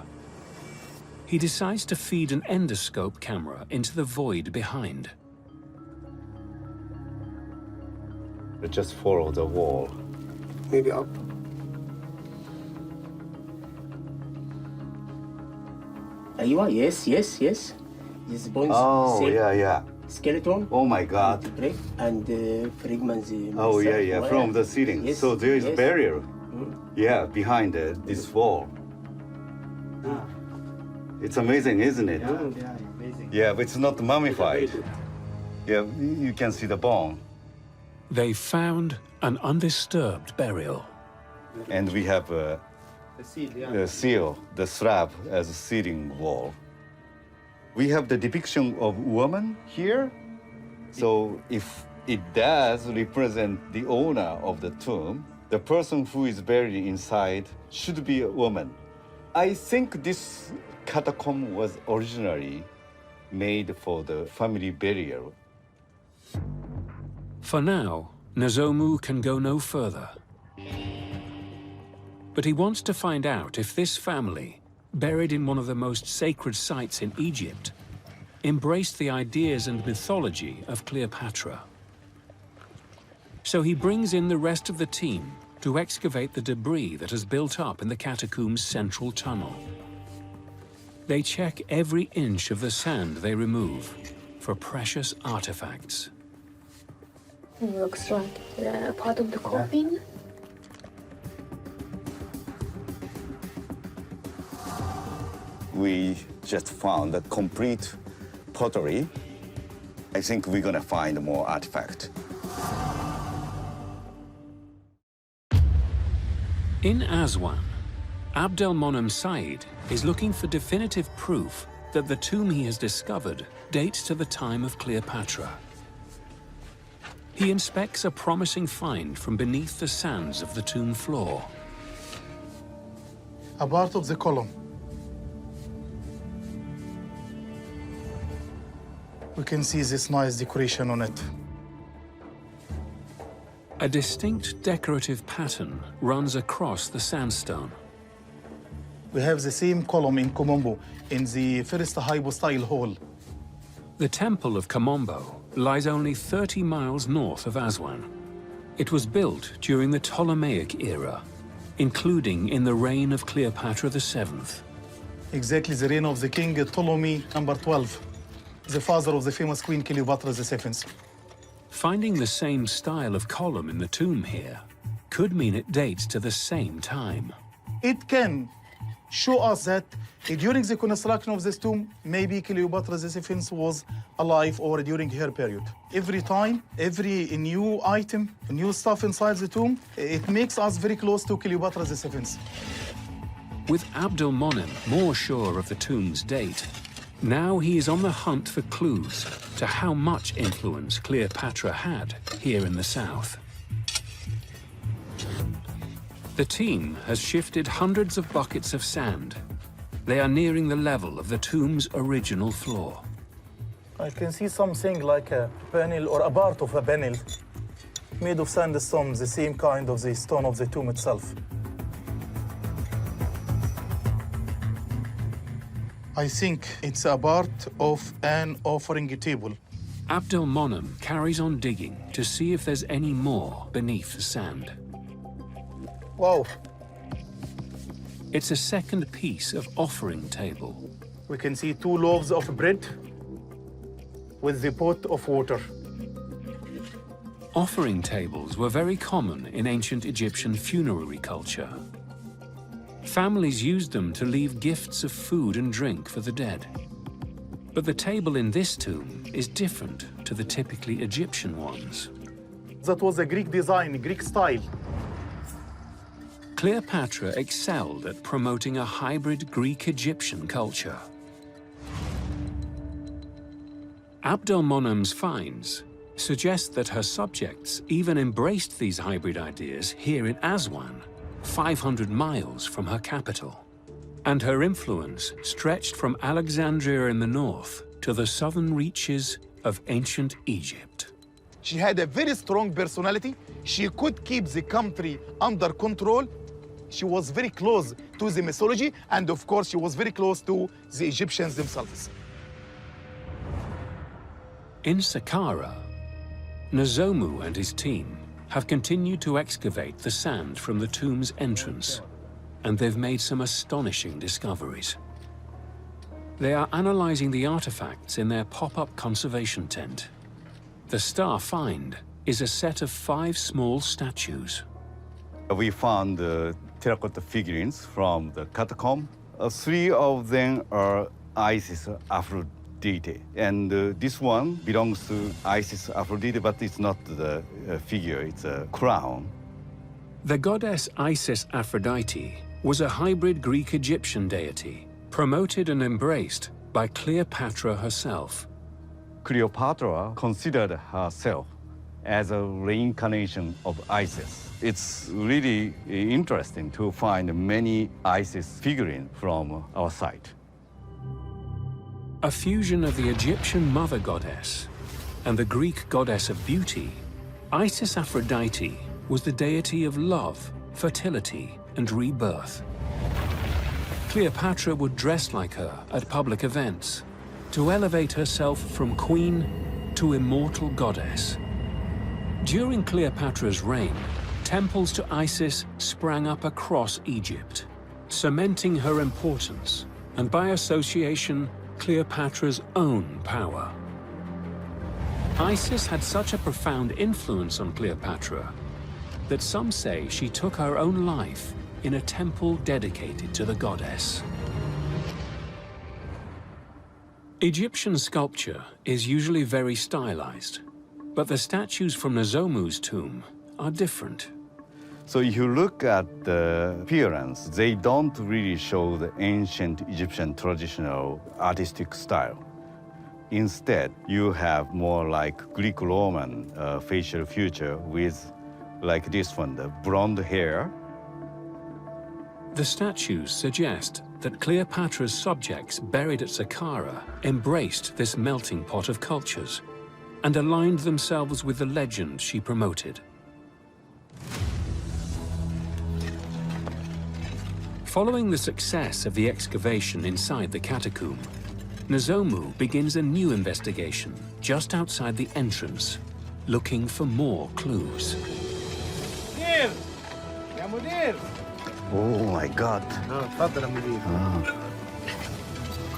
Speaker 1: He decides to feed an endoscope camera into the void behind.
Speaker 12: Just follow the wall.
Speaker 17: Maybe up. Yes. This bones.
Speaker 12: Oh, yeah.
Speaker 17: Skeleton.
Speaker 12: Oh my God.
Speaker 17: And fragments.
Speaker 12: Oh, yeah, from the ceiling.
Speaker 17: Yes,
Speaker 12: so there is a
Speaker 17: yes.
Speaker 12: barrier. Yeah, behind this wall. It's amazing, isn't it?
Speaker 17: Yeah, amazing.
Speaker 12: Yeah, but it's not mummified. Yeah, you can see the bone.
Speaker 1: They found an undisturbed burial.
Speaker 12: And we have the seal, the slab as a sealing wall. We have the depiction of woman here. So if it does represent the owner of the tomb, the person who is buried inside should be a woman. I think this catacomb was originally made for the family burial.
Speaker 1: For now, Nozomu can go no further. But he wants to find out if this family, buried in one of the most sacred sites in Egypt, embraced the ideas and mythology of Cleopatra. So he brings in the rest of the team to excavate the debris that has built up in the catacomb's central tunnel. They check every inch of the sand they remove for precious artifacts.
Speaker 10: It looks like a part of the coffin.
Speaker 12: We just found a complete pottery. I think we're gonna find more artifacts.
Speaker 1: In Aswan, Abdelmonem Said is looking for definitive proof that the tomb he has discovered dates to the time of Cleopatra. He inspects a promising find from beneath the sands of the tomb floor.
Speaker 15: A part of the column. We can see this nice decoration on it.
Speaker 1: A distinct decorative pattern runs across the sandstone.
Speaker 15: We have the same column in Komombo, in the first hypostyle hall.
Speaker 1: The Temple of Komombo lies only 30 miles north of Aswan. It was built during the Ptolemaic era, including in the reign of Cleopatra VII.
Speaker 15: Exactly the reign of the king Ptolemy number 12, the father of the famous Queen Cleopatra VII.
Speaker 1: Finding the same style of column in the tomb here could mean it dates to the same time.
Speaker 15: It can show us that during the construction of this tomb, maybe Cleopatra VII was alive or during her period. Every time, every new item, new stuff inside the tomb, it makes us very close to Cleopatra VII.
Speaker 1: With Abdelmonem more sure of the tomb's date, now he is on the hunt for clues to how much influence Cleopatra had here in the south. The team has shifted hundreds of buckets of sand. They are nearing the level of the tomb's original floor.
Speaker 15: I can see something like a panel or a part of a panel made of sandstone, the same kind of the stone of the tomb itself. I think it's a part of an offering table.
Speaker 1: Abdelmonem carries on digging to see if there's any more beneath the sand.
Speaker 15: Wow.
Speaker 1: It's a second piece of offering table.
Speaker 15: We can see 2 loaves of bread with the pot of water.
Speaker 1: Offering tables were very common in ancient Egyptian funerary culture. Families used them to leave gifts of food and drink for the dead. But the table in this tomb is different to the typically Egyptian ones.
Speaker 15: That was a Greek design, Greek style.
Speaker 1: Cleopatra excelled at promoting a hybrid Greek-Egyptian culture. Abdelmonem's finds suggest that her subjects even embraced these hybrid ideas here in Aswan, 500 miles from her capital. And her influence stretched from Alexandria in the north to the southern reaches of ancient Egypt.
Speaker 15: She had a very strong personality. She could keep the country under control. She was very close to the mythology, and of course, she was very close to the Egyptians themselves.
Speaker 1: In Saqqara, Nazomu and his team have continued to excavate the sand from the tomb's entrance, and they've made some astonishing discoveries. They are analyzing the artifacts in their pop-up conservation tent. The star find is a set of 5 small statues.
Speaker 12: We found terracotta figurines from the catacomb. 3 of them are Isis Aphrodite, and this one belongs to Isis Aphrodite, but it's not the figure, it's a crown.
Speaker 1: The goddess Isis Aphrodite was a hybrid Greek-Egyptian deity, promoted and embraced by Cleopatra herself.
Speaker 12: Cleopatra considered herself as a reincarnation of Isis. It's really interesting to find many Isis figurines from our site.
Speaker 1: A fusion of the Egyptian mother goddess and the Greek goddess of beauty, Isis Aphrodite was the deity of love, fertility, and rebirth. Cleopatra would dress like her at public events to elevate herself from queen to immortal goddess. During Cleopatra's reign, temples to Isis sprang up across Egypt, cementing her importance and, by association, Cleopatra's own power. Isis had such a profound influence on Cleopatra that some say she took her own life in a temple dedicated to the goddess. Egyptian sculpture is usually very stylized, but the statues from Nazomu's tomb are different.
Speaker 12: So if you look at the appearance, they don't really show the ancient Egyptian traditional artistic style. Instead, you have more like Greek-Roman facial feature with, like this one, the blonde hair.
Speaker 1: The statues suggest that Cleopatra's subjects buried at Saqqara embraced this melting pot of cultures and aligned themselves with the legend she promoted. Following the success of the excavation inside the catacomb, Nazomu begins a new investigation just outside the entrance, looking for more clues.
Speaker 12: Oh my God.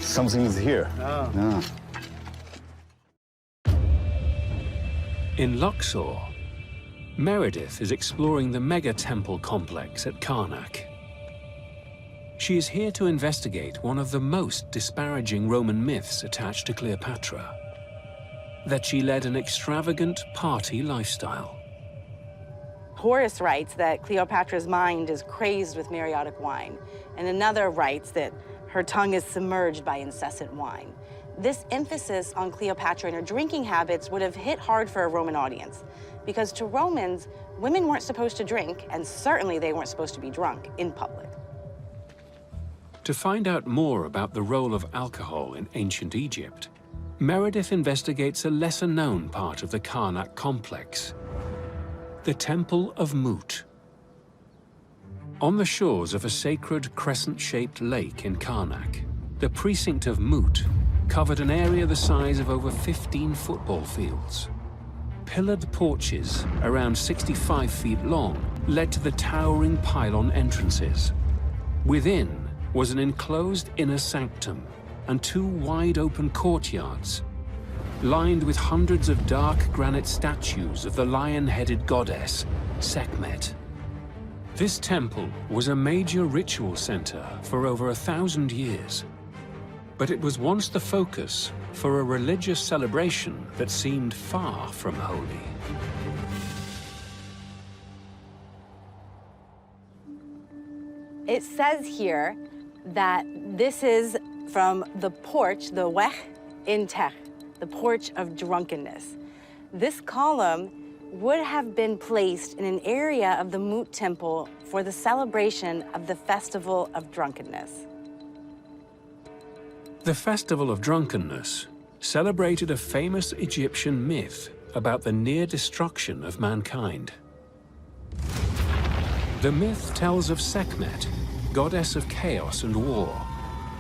Speaker 12: Something is here.
Speaker 1: In Luxor, Meredith is exploring the mega-temple complex at Karnak. She is here to investigate one of the most disparaging Roman myths attached to Cleopatra, that she led an extravagant party lifestyle.
Speaker 14: Horace writes that Cleopatra's mind is crazed with Mariotic wine, and another writes that her tongue is submerged by incessant wine. This emphasis on Cleopatra and her drinking habits would have hit hard for a Roman audience, because to Romans, women weren't supposed to drink, and certainly they weren't supposed to be drunk in public.
Speaker 1: To find out more about the role of alcohol in ancient Egypt, Meredith investigates a lesser-known part of the Karnak complex, the Temple of Mut. On the shores of a sacred crescent-shaped lake in Karnak, The precinct of Mut covered an area the size of over 15 football fields. Pillared porches, around 65 feet long, led to the towering pylon entrances. Within was an enclosed inner sanctum and two wide-open courtyards, lined with hundreds of dark granite statues of the lion-headed goddess, Sekhmet. This temple was a major ritual center for over 1,000 years, but it was once the focus for a religious celebration that seemed far from holy.
Speaker 14: It says here that this is from the porch, the weh in Tech, the porch of drunkenness. This column would have been placed in an area of the Mut temple for the celebration of the Festival of Drunkenness.
Speaker 1: The Festival of Drunkenness celebrated a famous Egyptian myth about the near destruction of mankind. The myth tells of Sekhmet, goddess of chaos and war,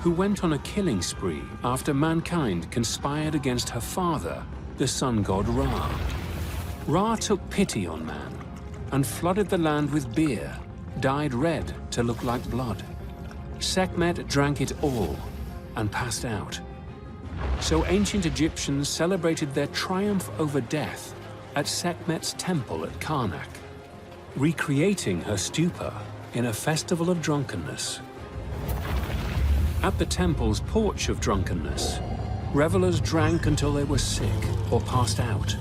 Speaker 1: who went on a killing spree after mankind conspired against her father, the sun god Ra. Ra took pity on man and flooded the land with beer, dyed red to look like blood. Sekhmet drank it all and passed out. So ancient Egyptians celebrated their triumph over death at Sekhmet's temple at Karnak, recreating her stupor in a festival of drunkenness. At the temple's porch of drunkenness, revelers drank until they were sick or passed out,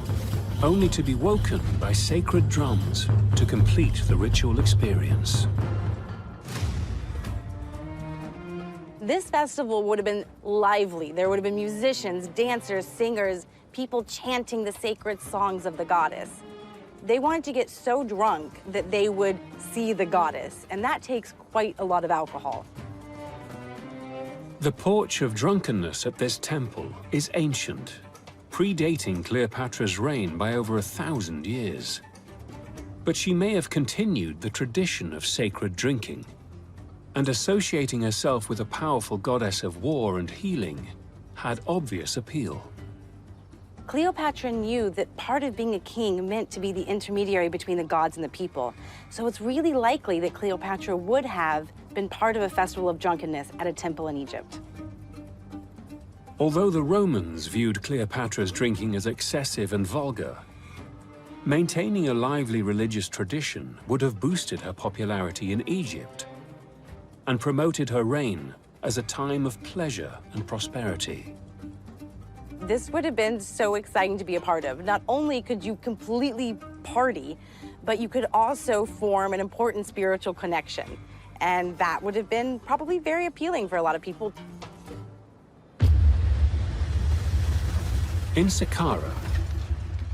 Speaker 1: only to be woken by sacred drums to complete the ritual experience.
Speaker 14: This festival would have been lively. There would have been musicians, dancers, singers, people chanting the sacred songs of the goddess. They wanted to get so drunk that they would see the goddess, and that takes quite a lot of alcohol.
Speaker 1: The porch of drunkenness at this temple is ancient, predating Cleopatra's reign by over 1,000 years. But she may have continued the tradition of sacred drinking, and associating herself with a powerful goddess of war and healing had obvious appeal.
Speaker 14: Cleopatra knew that part of being a king meant to be the intermediary between the gods and the people. So it's really likely that Cleopatra would have been part of a festival of drunkenness at a temple in Egypt.
Speaker 1: Although the Romans viewed Cleopatra's drinking as excessive and vulgar, maintaining a lively religious tradition would have boosted her popularity in Egypt and promoted her reign as a time of pleasure and prosperity.
Speaker 14: This would have been so exciting to be a part of. Not only could you completely party, but you could also form an important spiritual connection. And that would have been probably very appealing for a lot of people.
Speaker 1: In Saqqara,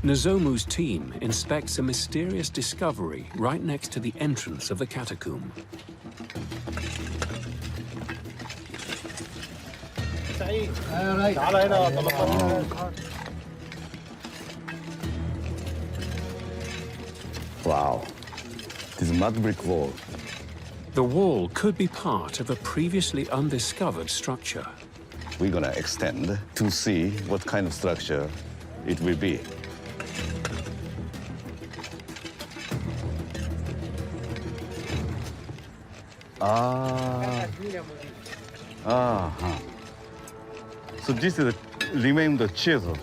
Speaker 1: Nozomu's team inspects a mysterious discovery right next to the entrance of the catacomb.
Speaker 12: Wow, this mud brick wall.
Speaker 1: The wall could be part of a previously undiscovered structure.
Speaker 12: We're gonna extend to see what kind of structure it will be. So this is remain the chisel,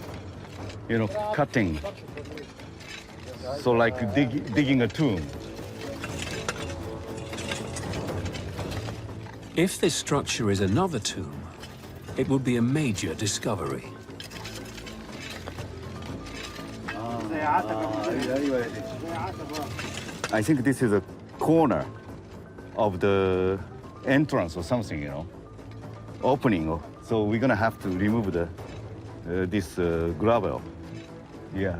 Speaker 12: you know, cutting. So like digging a tomb.
Speaker 1: If this structure is another tomb, it would be a major discovery.
Speaker 12: I think this is a corner of the entrance or something, you know, opening. So we're gonna have to remove the this gravel. Yeah.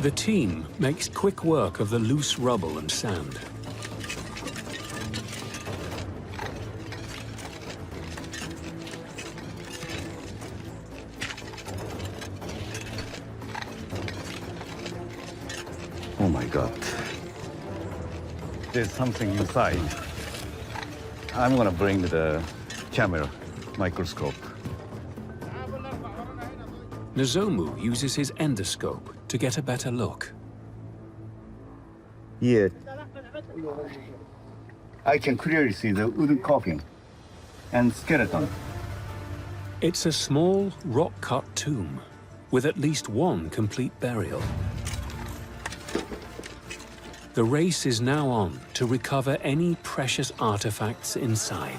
Speaker 1: The team makes quick work of the loose rubble and sand.
Speaker 12: Oh my God. There's something inside. I'm gonna bring the camera, microscope.
Speaker 1: Nozomu uses his endoscope to get a better look.
Speaker 12: Yeah. I can clearly see the wooden coffin and skeleton.
Speaker 1: It's a small, rock-cut tomb with at least one complete burial. The race is now on to recover any precious artifacts inside.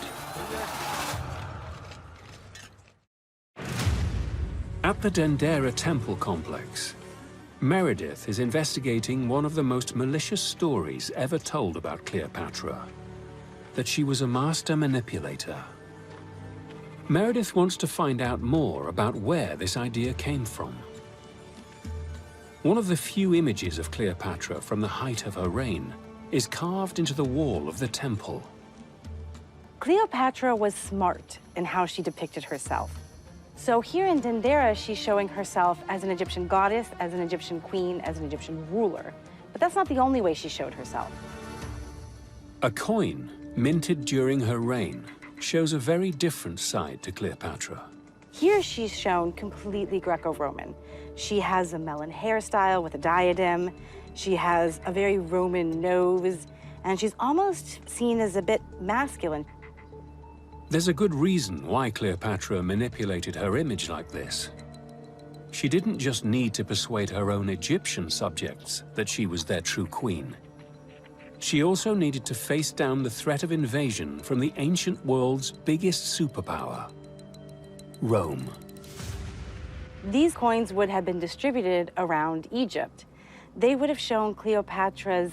Speaker 1: At the Dendera temple complex, Meredith is investigating one of the most malicious stories ever told about Cleopatra, that she was a master manipulator. Meredith wants to find out more about where this idea came from. One of the few images of Cleopatra from the height of her reign is carved into the wall of the temple.
Speaker 14: Cleopatra was smart in how she depicted herself. So here in Dendera, she's showing herself as an Egyptian goddess, as an Egyptian queen, as an Egyptian ruler. But that's not the only way she showed herself.
Speaker 1: A coin minted during her reign shows a very different side to Cleopatra.
Speaker 14: Here she's shown completely Greco-Roman. She has a melon hairstyle with a diadem. She has a very Roman nose, and she's almost seen as a bit masculine.
Speaker 1: There's a good reason why Cleopatra manipulated her image like this. She didn't just need to persuade her own Egyptian subjects that she was their true queen. She also needed to face down the threat of invasion from the ancient world's biggest superpower, Rome.
Speaker 14: These coins would have been distributed around Egypt. They would have shown Cleopatra's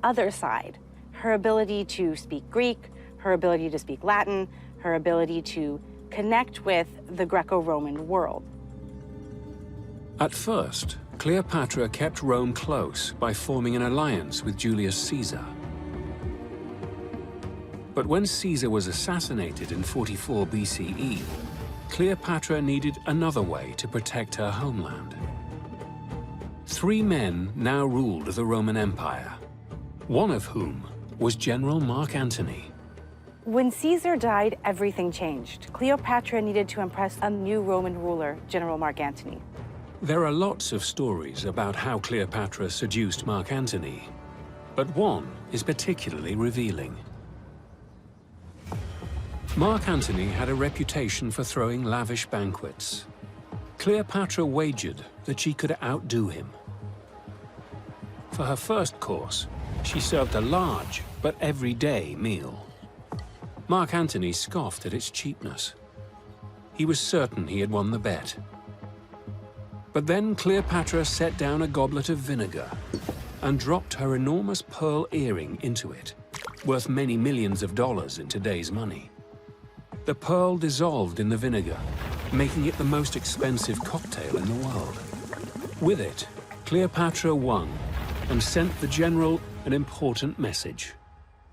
Speaker 14: other side, her ability to speak Greek, her ability to speak Latin, her ability to connect with the Greco-Roman world.
Speaker 1: At first, Cleopatra kept Rome close by forming an alliance with Julius Caesar. But when Caesar was assassinated in 44 BCE, Cleopatra needed another way to protect her homeland. 3 men now ruled the Roman Empire, one of whom was General Mark Antony.
Speaker 14: When Caesar died, everything changed. Cleopatra needed to impress a new Roman ruler, General Mark Antony.
Speaker 1: There are lots of stories about how Cleopatra seduced Mark Antony, but one is particularly revealing. Mark Antony had a reputation for throwing lavish banquets. Cleopatra wagered that she could outdo him. For her first course, she served a large but everyday meal. Mark Antony scoffed at its cheapness. He was certain he had won the bet. But then Cleopatra set down a goblet of vinegar and dropped her enormous pearl earring into it, worth many millions of dollars in today's money. The pearl dissolved in the vinegar, making it the most expensive cocktail in the world. With it, Cleopatra won and sent the general an important message.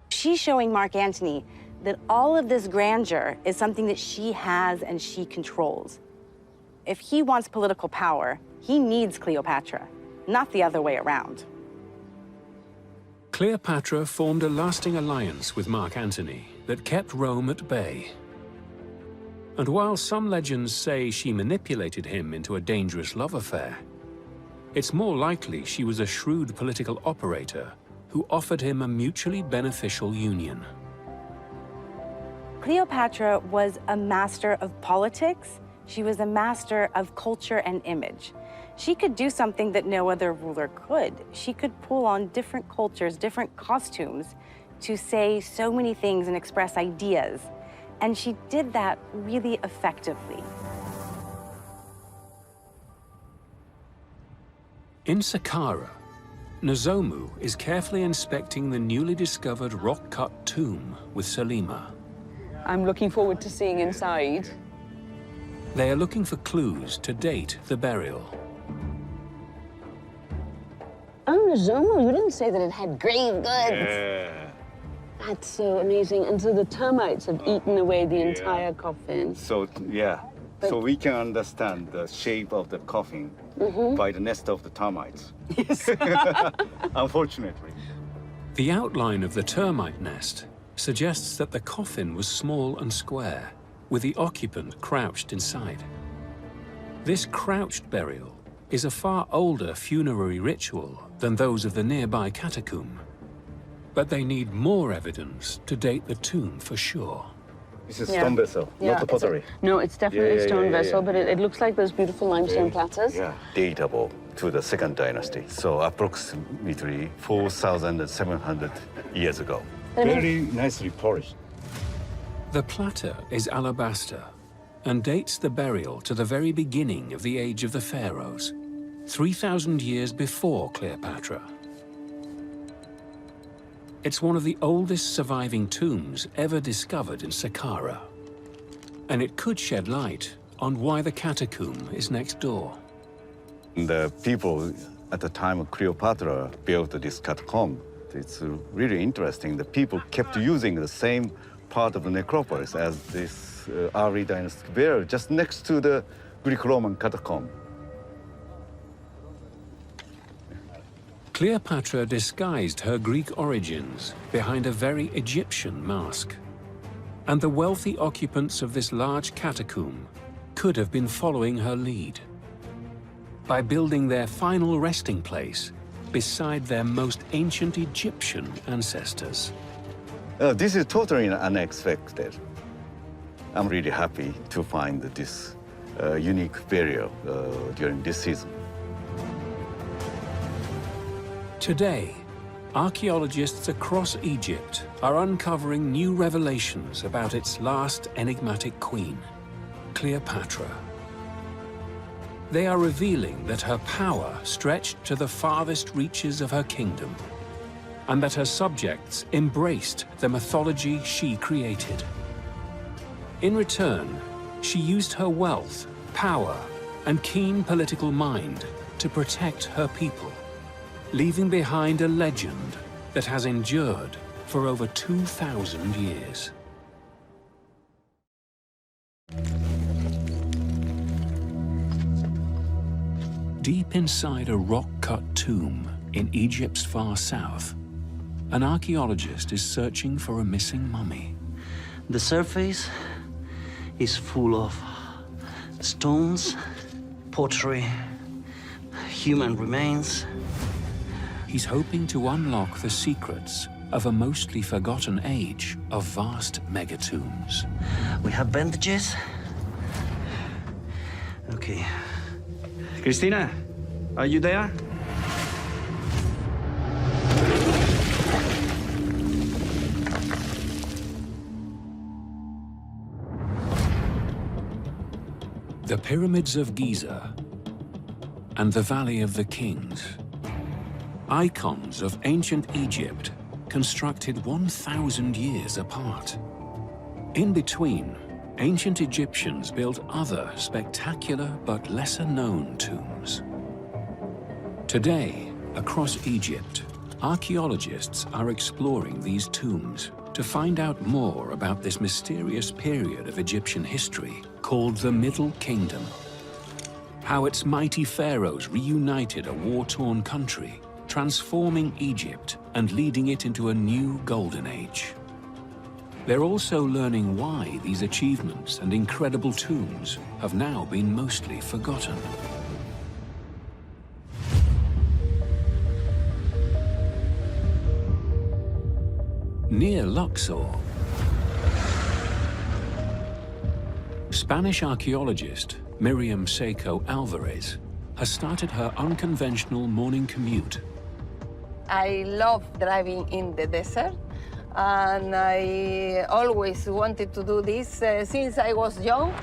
Speaker 14: She's showing Mark Antony that all of this grandeur is something that she has and she controls. If he wants political power, he needs Cleopatra, not the other way around.
Speaker 1: Cleopatra formed a lasting alliance with Mark Antony that kept Rome at bay. And while some legends say she manipulated him into a dangerous love affair, it's more likely she was a shrewd political operator who offered him a mutually beneficial union.
Speaker 14: Cleopatra was a master of politics. She was a master of culture and image. She could do something that no other ruler could. She could pull on different cultures, different costumes to say so many things and express ideas. And she did that really effectively.
Speaker 1: In Saqqara, Nozomu is carefully inspecting the newly discovered rock-cut tomb with Salima.
Speaker 16: I'm looking forward to seeing inside.
Speaker 1: They are looking for clues to date the burial.
Speaker 16: Oh, Nozomu, you didn't say that it had grave goods.
Speaker 12: Yeah.
Speaker 16: That's so amazing. And so the termites have eaten away the entire coffin.
Speaker 12: So, yeah. So we can understand the shape of the coffin by the nest of the termites.
Speaker 16: Yes.
Speaker 12: Unfortunately.
Speaker 1: The outline of the termite nest suggests that the coffin was small and square, with the occupant crouched inside. This crouched burial is a far older funerary ritual than those of the nearby catacomb. But they need more evidence to date the tomb for sure.
Speaker 12: This is stone vessel, not the pottery.
Speaker 16: No, it's definitely a stone vessel, but it looks like those beautiful limestone platters.
Speaker 12: Yeah, datable to the Second Dynasty, so approximately 4,700 years ago. Very nicely polished.
Speaker 1: The platter is alabaster and dates the burial to the very beginning of the age of the pharaohs, 3,000 years before Cleopatra. It's one of the oldest surviving tombs ever discovered in Saqqara, and it could shed light on why the catacomb is next door.
Speaker 12: The people at the time of Cleopatra built this catacomb. It's really interesting. The people kept using the same part of the necropolis as this early dynastic burial, just next to the Greek-Roman catacomb.
Speaker 1: Cleopatra disguised her Greek origins behind a very Egyptian mask. And the wealthy occupants of this large catacomb could have been following her lead by building their final resting place beside their most ancient Egyptian ancestors.
Speaker 12: This is totally unexpected. I'm really happy to find this unique burial during this season.
Speaker 1: Today, archaeologists across Egypt are uncovering new revelations about its last enigmatic queen, Cleopatra. They are revealing that her power stretched to the farthest reaches of her kingdom, and that her subjects embraced the mythology she created. In return, she used her wealth, power, and keen political mind to protect her people, leaving behind a legend that has endured for over 2,000 years. Deep inside a rock-cut tomb in Egypt's far south, an archaeologist is searching for a missing mummy.
Speaker 18: The surface is full of stones, pottery, human remains.
Speaker 1: He's hoping to unlock the secrets of a mostly forgotten age of vast megatombs.
Speaker 18: We have bandages. Okay. Christina, are you there?
Speaker 1: The pyramids of Giza and the Valley of the Kings, icons of ancient Egypt constructed 1,000 years apart. In between, ancient Egyptians built other spectacular but lesser-known tombs. Today, across Egypt, archaeologists are exploring these tombs to find out more about this mysterious period of Egyptian history called the Middle Kingdom. How its mighty pharaohs reunited a war-torn country, transforming Egypt and leading it into a new golden age. They're also learning why these achievements and incredible tombs have now been mostly forgotten. Near Luxor, Spanish archaeologist Miriam Seco Alvarez has started her unconventional morning commute.
Speaker 11: I love driving in the desert, and I always wanted to do this since I was young.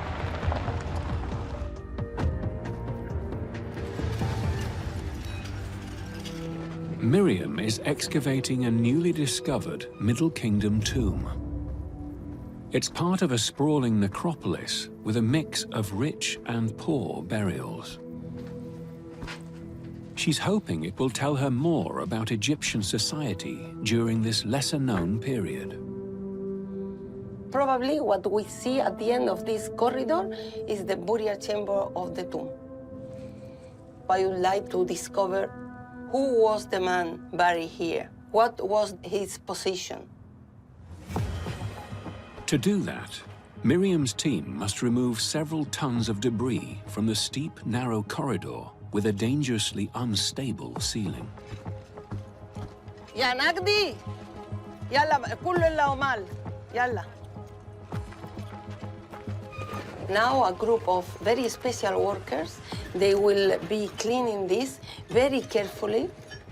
Speaker 1: Miriam is excavating a newly discovered Middle Kingdom tomb. It's part of a sprawling necropolis with a mix of rich and poor burials. She's hoping it will tell her more about Egyptian society during this lesser-known period.
Speaker 11: Probably what we see at the end of this corridor is the burial chamber of the tomb. I would like to discover who was the man buried here, what was his position.
Speaker 1: To do that, Miriam's team must remove several tons of debris from the steep, narrow corridor with a dangerously unstable ceiling.
Speaker 11: يا نقدي يلا كله إلا ومال يلا. Now a group of very special workers, they will be cleaning this very carefully,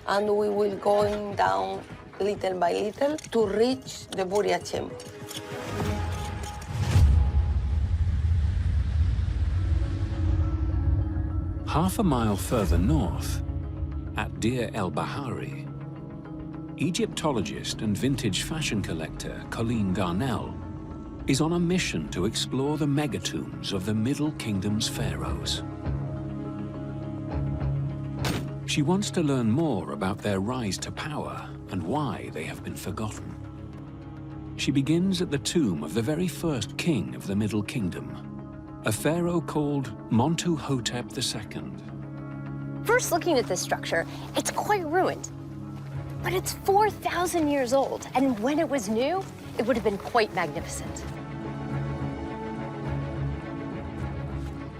Speaker 11: and we will going down little by little to reach the burial chamber.
Speaker 1: Half a mile further north, at Deir el-Bahari, Egyptologist and vintage fashion collector Colleen Garnell is on a mission to explore the megatombs of the Middle Kingdom's pharaohs. She wants to learn more about their rise to power and why they have been forgotten. She begins at the tomb of the very first king of the Middle Kingdom, a pharaoh called Montuhotep II.
Speaker 10: First looking at this structure, it's quite ruined. But it's 4,000 years old, and when it was new, it would have been quite magnificent.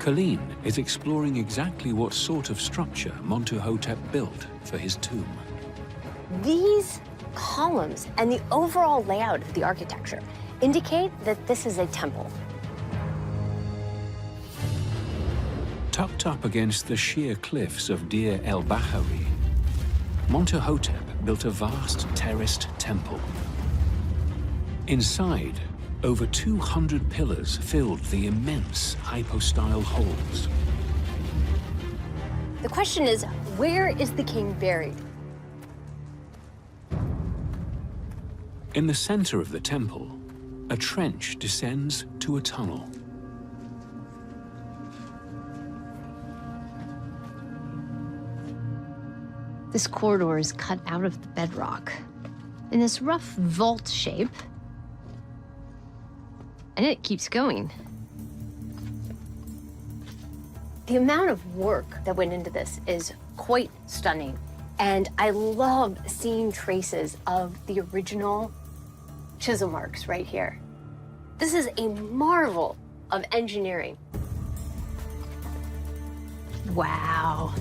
Speaker 1: Colleen is exploring exactly what sort of structure Montuhotep built for his tomb.
Speaker 10: These columns and the overall layout of the architecture indicate that this is a temple.
Speaker 1: Tucked up against the sheer cliffs of Deir el-Bahari, Montuhotep built a vast terraced temple. Inside, over 200 pillars filled the immense hypostyle halls.
Speaker 10: The question is, where is the king buried?
Speaker 1: In the center of the temple, a trench descends to a tunnel.
Speaker 10: This corridor is cut out of the bedrock in this rough vault shape, and it keeps going. The amount of work that went into this is quite stunning, and I love seeing traces of the original chisel marks right here. This is a marvel of engineering. Wow.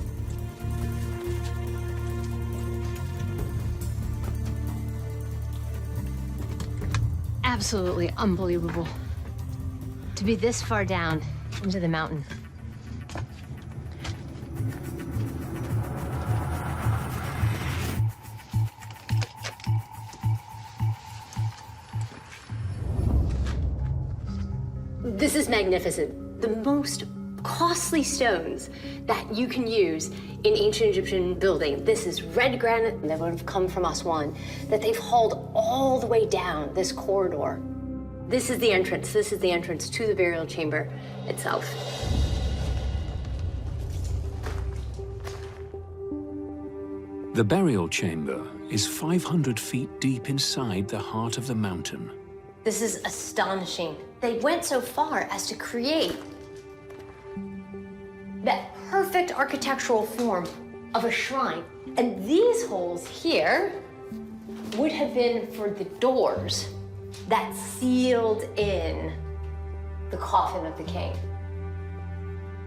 Speaker 10: Absolutely unbelievable to be this far down into the mountain. This is magnificent. The most costly stones that you can use in ancient Egyptian building. This is red granite that would have come from Aswan, that they've hauled all the way down this corridor. This is the entrance. This is the entrance to the burial chamber itself.
Speaker 1: The burial chamber is 500 feet deep inside the heart of the mountain.
Speaker 10: This is astonishing. They went so far as to create that perfect architectural form of a shrine. And these holes here would have been for the doors that sealed in the coffin of the king.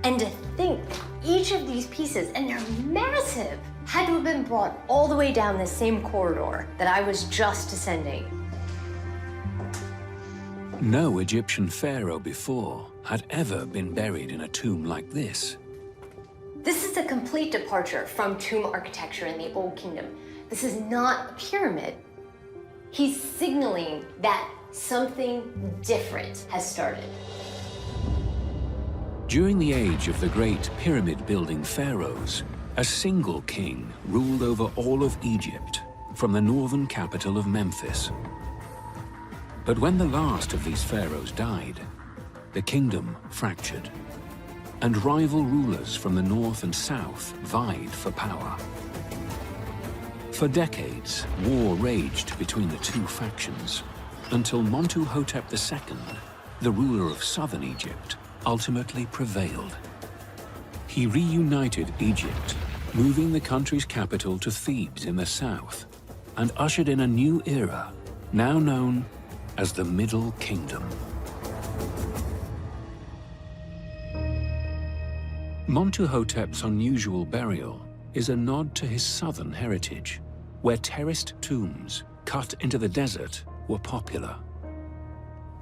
Speaker 10: And to think each of these pieces, and they're massive, had to have been brought all the way down the same corridor that I was just descending.
Speaker 1: No Egyptian pharaoh before had ever been buried in a tomb like this.
Speaker 10: This is a complete departure from tomb architecture in the Old Kingdom. This is not a pyramid. He's signaling that something different has started.
Speaker 1: During the age of the great pyramid-building pharaohs, a single king ruled over all of Egypt from the northern capital of Memphis. But when the last of these pharaohs died, the kingdom fractured, and rival rulers from the north and south vied for power. For decades, war raged between the two factions, until Montuhotep II, the ruler of southern Egypt, ultimately prevailed. He reunited Egypt, moving the country's capital to Thebes in the south, and ushered in a new era, now known as the Middle Kingdom. Montuhotep's unusual burial is a nod to his southern heritage, where terraced tombs cut into the desert were popular.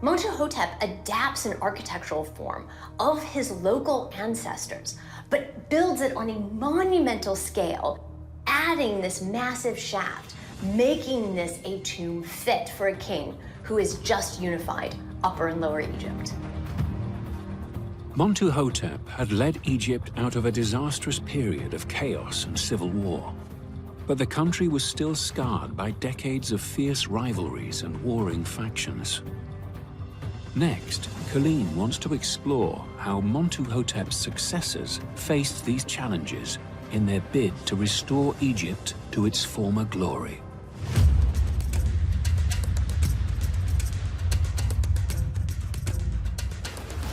Speaker 10: Montuhotep adapts an architectural form of his local ancestors, but builds it on a monumental scale, adding this massive shaft, making this a tomb fit for a king who has just unified Upper and Lower Egypt.
Speaker 1: Montuhotep had led Egypt out of a disastrous period of chaos and civil war. But the country was still scarred by decades of fierce rivalries and warring factions. Next, Colleen wants to explore how Montuhotep's successors faced these challenges in their bid to restore Egypt to its former glory.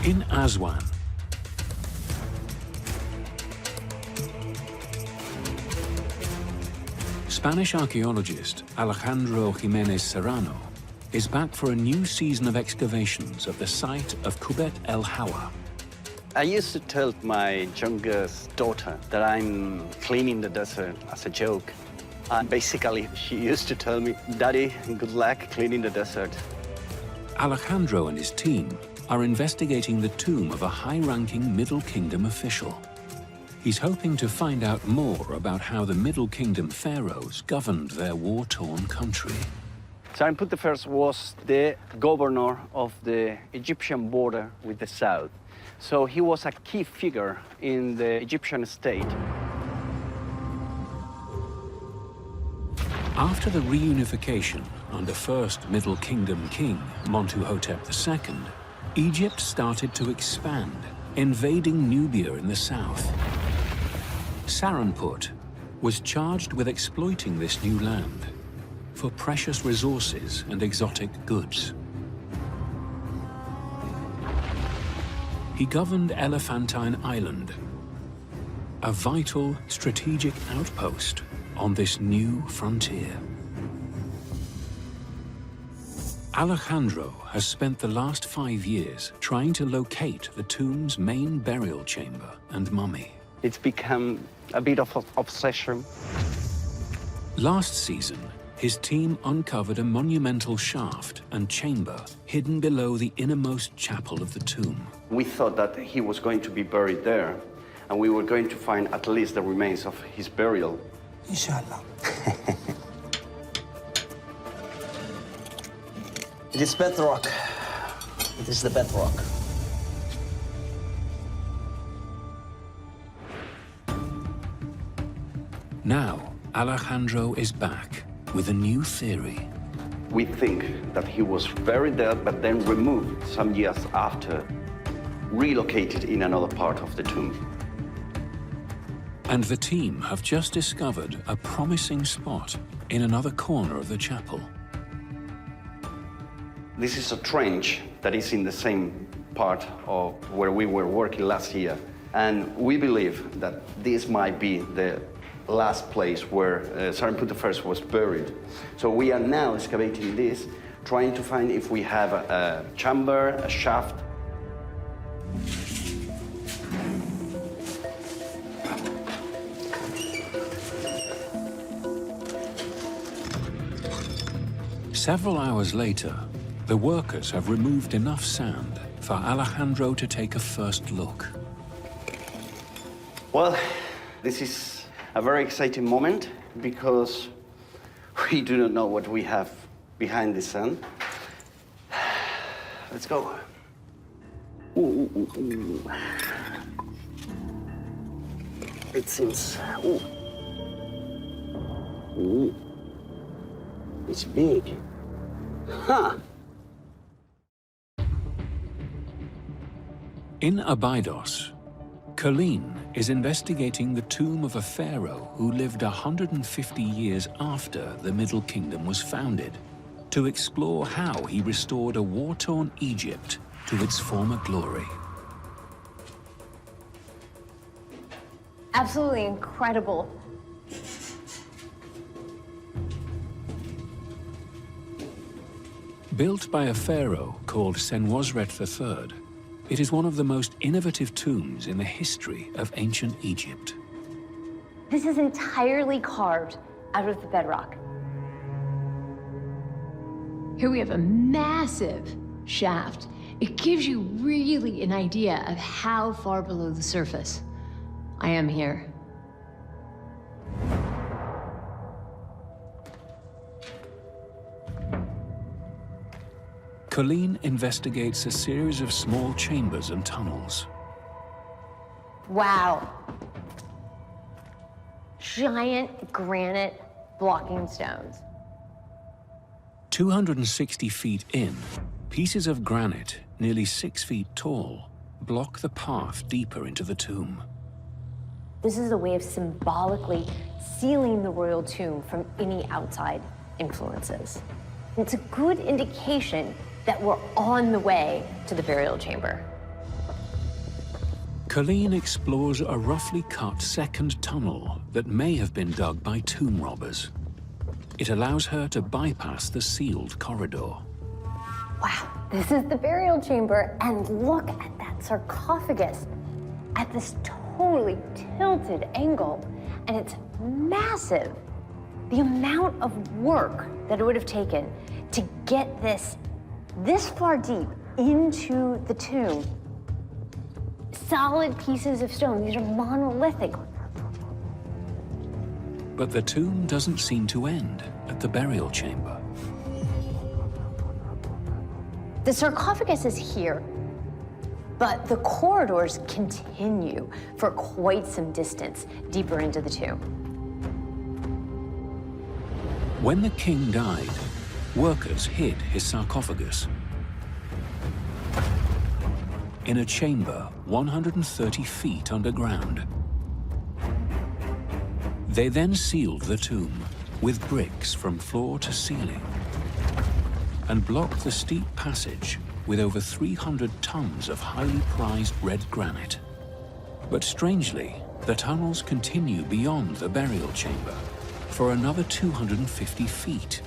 Speaker 1: In Aswan, Spanish archaeologist Alejandro Jimenez Serrano is back for a new season of excavations at the site of Kubet el Hawa.
Speaker 18: I used to tell my youngest daughter that I'm cleaning the desert as a joke. And basically, she used to tell me, "Daddy, good luck cleaning the desert."
Speaker 1: Alejandro and his team are investigating the tomb of a high-ranking Middle Kingdom official. He's hoping to find out more about how the Middle Kingdom pharaohs governed their war-torn country.
Speaker 18: Sarput I was the governor of the Egyptian border with the south. So he was a key figure in the Egyptian state.
Speaker 1: After the reunification under first Middle Kingdom king Montuhotep II, Egypt started to expand, invading Nubia in the south. Sarput was charged with exploiting this new land for precious resources and exotic goods. He governed Elephantine Island, a vital strategic outpost on this new frontier. Alejandro has spent the last 5 years trying to locate the tomb's main burial chamber and mummy.
Speaker 18: It's become a bit of an obsession.
Speaker 1: Last season, his team uncovered a monumental shaft and chamber hidden below the innermost chapel of the tomb.
Speaker 18: We thought that he was going to be buried there, and we were going to find at least the remains of his burial.
Speaker 19: Inshallah. It is bedrock. It is the bedrock.
Speaker 1: Now, Alejandro is back with a new theory.
Speaker 18: We think that he was buried there, but then removed some years after, relocated in another part of the tomb.
Speaker 1: And the team have just discovered a promising spot in another corner of the chapel.
Speaker 18: This is a trench that is in the same part of where we were working last year. And we believe that this might be the last place where Sarput I was buried. So we are now excavating this, trying to find if we have a chamber, a shaft.
Speaker 1: Several hours later, the workers have removed enough sand for Alejandro to take a first look.
Speaker 18: Well, this is a very exciting moment because we do not know what we have behind the sand. Let's go. Ooh, ooh, ooh. It seems, ooh. Ooh. It's big. Huh.
Speaker 1: In Abydos, Colleen is investigating the tomb of a pharaoh who lived 150 years after the Middle Kingdom was founded, to explore how he restored a war-torn Egypt to its former glory.
Speaker 10: Absolutely incredible.
Speaker 1: Built by a pharaoh called Senwosret III, it is one of the most innovative tombs in the history of ancient Egypt.
Speaker 10: This is entirely carved out of the bedrock.
Speaker 20: Here we have a massive shaft. It gives you really an idea of how far below the surface I am here.
Speaker 1: Colleen investigates a series of small chambers and tunnels.
Speaker 10: Wow. Giant granite blocking stones.
Speaker 1: 260 feet in, pieces of granite nearly 6 feet tall block the path deeper into the tomb.
Speaker 10: This is a way of symbolically sealing the royal tomb from any outside influences. It's a good indication that we're on the way to the burial chamber.
Speaker 1: Colleen explores a roughly cut second tunnel that may have been dug by tomb robbers. It allows her to bypass the sealed corridor.
Speaker 10: Wow, this is the burial chamber, and look at that sarcophagus at this totally tilted angle, and it's massive. The amount of work that it would have taken to get this far deep into the tomb. Solid pieces of stone, these are monolithic.
Speaker 1: But the tomb doesn't seem to end at the burial chamber.
Speaker 10: The sarcophagus is here, but the corridors continue for quite some distance deeper into the tomb.
Speaker 1: When the king died, workers hid his sarcophagus in a chamber 130 feet underground. They then sealed the tomb with bricks from floor to ceiling and blocked the steep passage with over 300 tons of highly prized red granite. But strangely, the tunnels continue beyond the burial chamber for another 250 feet.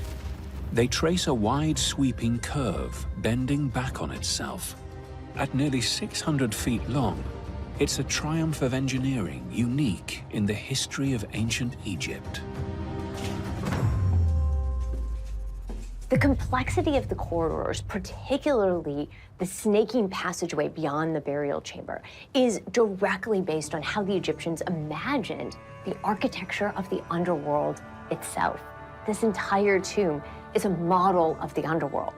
Speaker 1: They trace a wide sweeping curve, bending back on itself. At nearly 600 feet long, it's a triumph of engineering unique in the history of ancient Egypt.
Speaker 10: The complexity of the corridors, particularly the snaking passageway beyond the burial chamber, is directly based on how the Egyptians imagined the architecture of the underworld itself. This entire tomb is a model of the underworld.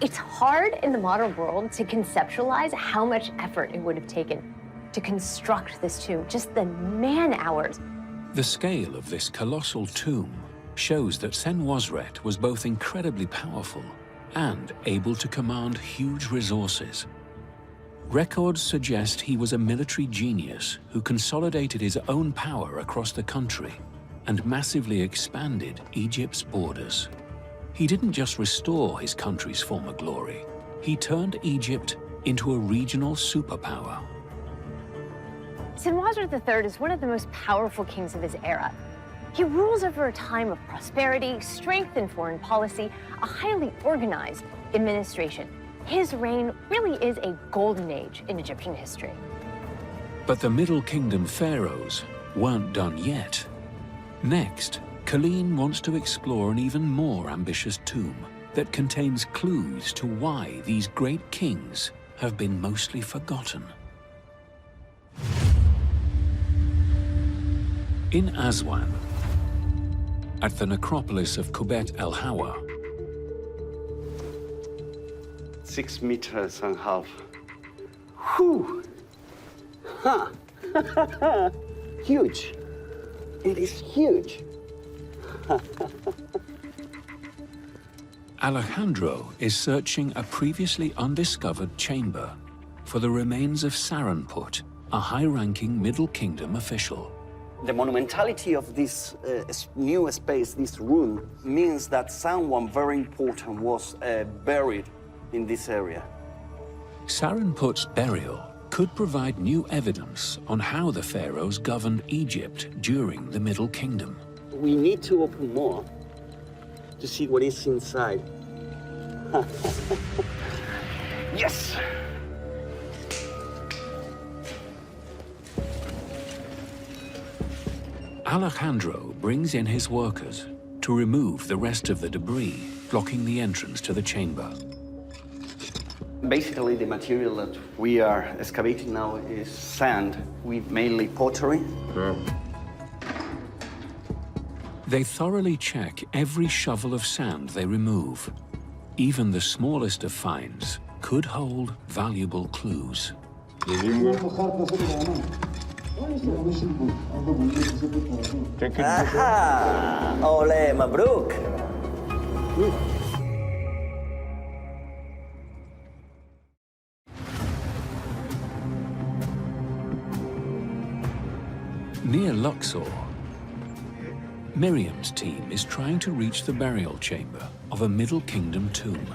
Speaker 10: It's hard in the modern world to conceptualize how much effort it would have taken to construct this tomb, just the man-hours.
Speaker 1: The scale of this colossal tomb shows that Senwosret was both incredibly powerful and able to command huge resources. Records suggest he was a military genius who consolidated his own power across the country and massively expanded Egypt's borders. He didn't just restore his country's former glory, he turned Egypt into a regional superpower.
Speaker 10: Senwosret III is one of the most powerful kings of his era. He rules over a time of prosperity, strength in foreign policy, a highly organized administration. His reign really is a golden age in Egyptian history.
Speaker 1: But the Middle Kingdom pharaohs weren't done yet. Next, Colleen wants to explore an even more ambitious tomb that contains clues to why these great kings have been mostly forgotten. In Aswan, at the necropolis of Kubet el-Hawa,
Speaker 18: 6.5 meters. Whew! Huh! Huge! It is huge!
Speaker 1: Alejandro is searching a previously undiscovered chamber for the remains of Saranput, a high-ranking Middle Kingdom official.
Speaker 18: The monumentality of this new space, this room, means that someone very important was buried in this area.
Speaker 1: Saranput's burial could provide new evidence on how the pharaohs governed Egypt during the Middle Kingdom.
Speaker 18: We need to open more to see what is inside. Yes!
Speaker 1: Alejandro brings in his workers to remove the rest of the debris blocking the entrance to the chamber.
Speaker 18: Basically, the material that we are excavating now is sand with mainly pottery.
Speaker 1: They thoroughly check every shovel of sand they remove. Even the smallest of finds could hold valuable clues.
Speaker 19: Aha! Ole, Mabruk!
Speaker 1: Near Luxor, Miriam's team is trying to reach the burial chamber of a Middle Kingdom tomb.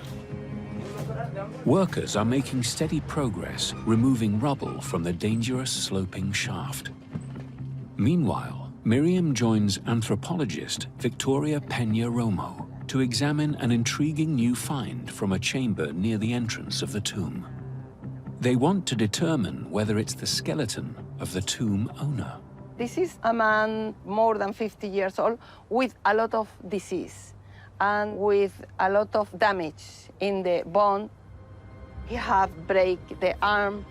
Speaker 1: Workers are making steady progress, removing rubble from the dangerous sloping shaft. Meanwhile, Miriam joins anthropologist Victoria Peña-Romo to examine an intriguing new find from a chamber near the entrance of the tomb. They want to determine whether it's the skeleton of the tomb owner.
Speaker 11: This is a man more than 50 years old with a lot of disease and with a lot of damage in the bone. He have break the arm.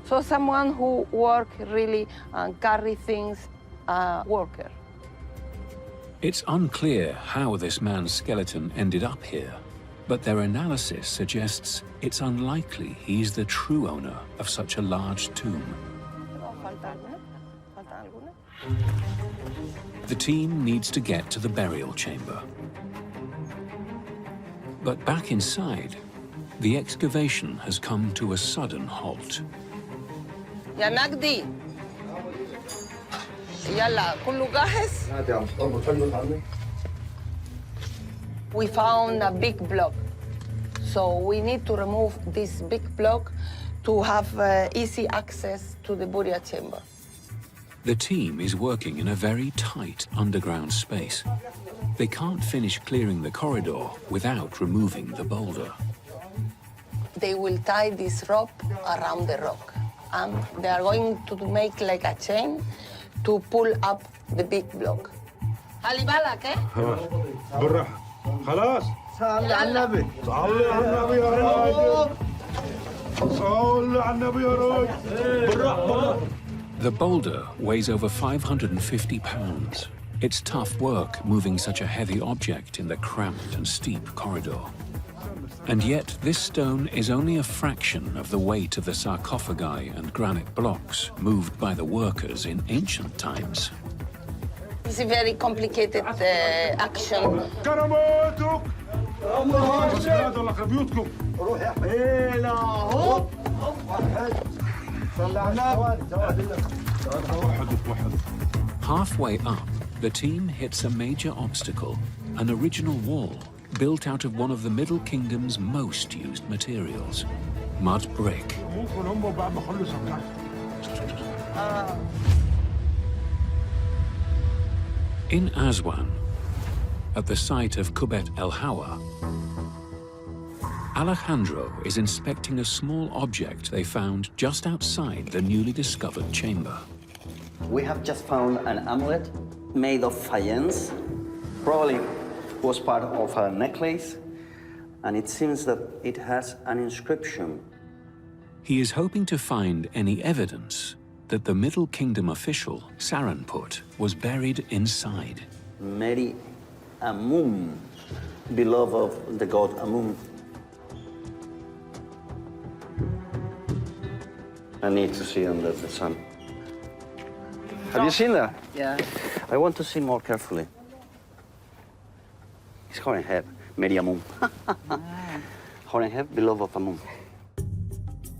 Speaker 11: So someone who work really and carry things, a worker.
Speaker 1: It's unclear how this man's skeleton ended up here, but their analysis suggests it's unlikely he's the true owner of such a large tomb. The team needs to get to the burial chamber. But back inside, the excavation has come to a sudden halt.
Speaker 11: Ya Nagdi. Yalla, kullu gahes? We found a big block. So we need to remove this big block to have easy access to the burial chamber.
Speaker 1: The team is working in a very tight underground space. They can't finish clearing the corridor without removing the boulder.
Speaker 11: They will tie this rope around the rock. And they are going to make like a chain to pull up the big block. Halibalak, eh?
Speaker 21: بالراحة خلاص صلي على النبي صلي على النبي يا راجل صلي على النبي يا راجل بالراحة
Speaker 1: The boulder weighs over 550 pounds. It's tough work moving such a heavy object in the cramped and steep corridor. And yet, this stone is only a fraction of the weight of the sarcophagi and granite blocks moved by the workers in ancient times.
Speaker 11: It's a very complicated action.
Speaker 1: Halfway up, the team hits a major obstacle, an original wall built out of one of the Middle Kingdom's most used materials, mud brick. In Aswan, at the site of Kubet El Hawa, Alejandro is inspecting a small object they found just outside the newly discovered chamber.
Speaker 18: We have just found an amulet made of faience. Probably was part of a necklace, and it seems that it has an inscription.
Speaker 1: He is hoping to find any evidence that the Middle Kingdom official, Saranput, was buried inside.
Speaker 18: Mary Amun, beloved of the god Amun. I need to see under the sun. Have you seen that?
Speaker 11: Yeah.
Speaker 18: I want to see more carefully. It's Hornhead, Mary Amun. Hornhead, beloved of Amun.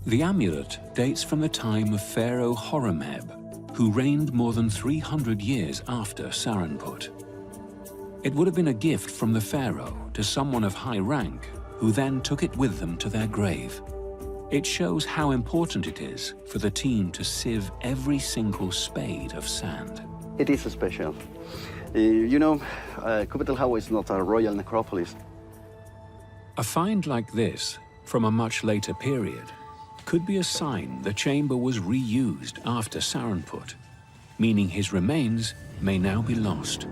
Speaker 1: The amulet dates from the time of Pharaoh Horemheb, who reigned more than 300 years after Saranput. It would have been a gift from the pharaoh to someone of high rank, who then took it with them to their grave. It shows how important it is for the team to sieve every single spade of sand.
Speaker 18: It is special. You know, Kubet El Hawa is not a royal necropolis.
Speaker 1: A find like this, from a much later period, could be a sign the chamber was reused after Sarenput, meaning his remains may now be lost.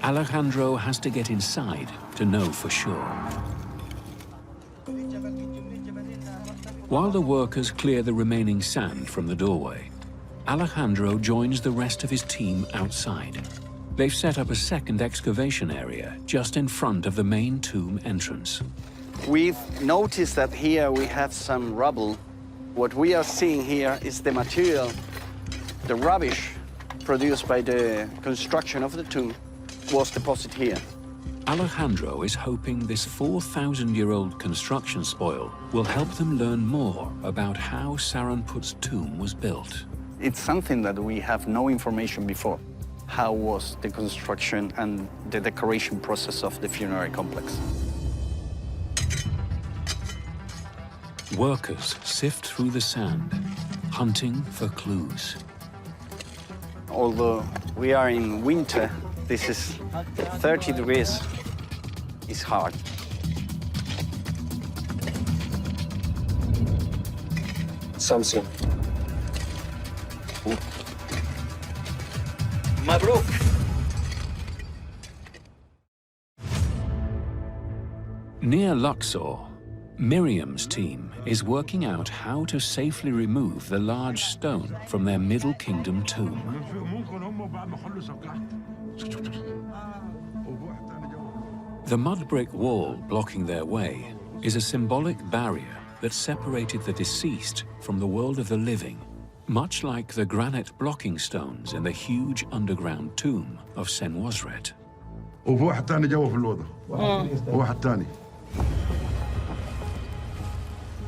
Speaker 1: Alejandro has to get inside to know for sure. While the workers clear the remaining sand from the doorway, Alejandro joins the rest of his team outside. They've set up a second excavation area just in front of the main tomb entrance.
Speaker 18: We've noticed that here we have some rubble. What we are seeing here is the material, the rubbish produced by the construction of the tomb was deposited here.
Speaker 1: Alejandro is hoping this 4,000-year-old construction spoil will help them learn more about how Sarenput's tomb was built.
Speaker 18: It's something that we have no information before. How was the construction and the decoration process of the funerary complex?
Speaker 1: Workers sift through the sand, hunting for clues.
Speaker 18: Although we are in winter, this is 30 degrees. It's hard.
Speaker 21: Something. Mabruk.
Speaker 1: Near Luxor, Miriam's team is working out how to safely remove the large stone from their Middle Kingdom tomb. The mud brick wall blocking their way is a symbolic barrier that separated the deceased from the world of the living, much like the granite blocking stones in the huge underground tomb of Senwosret.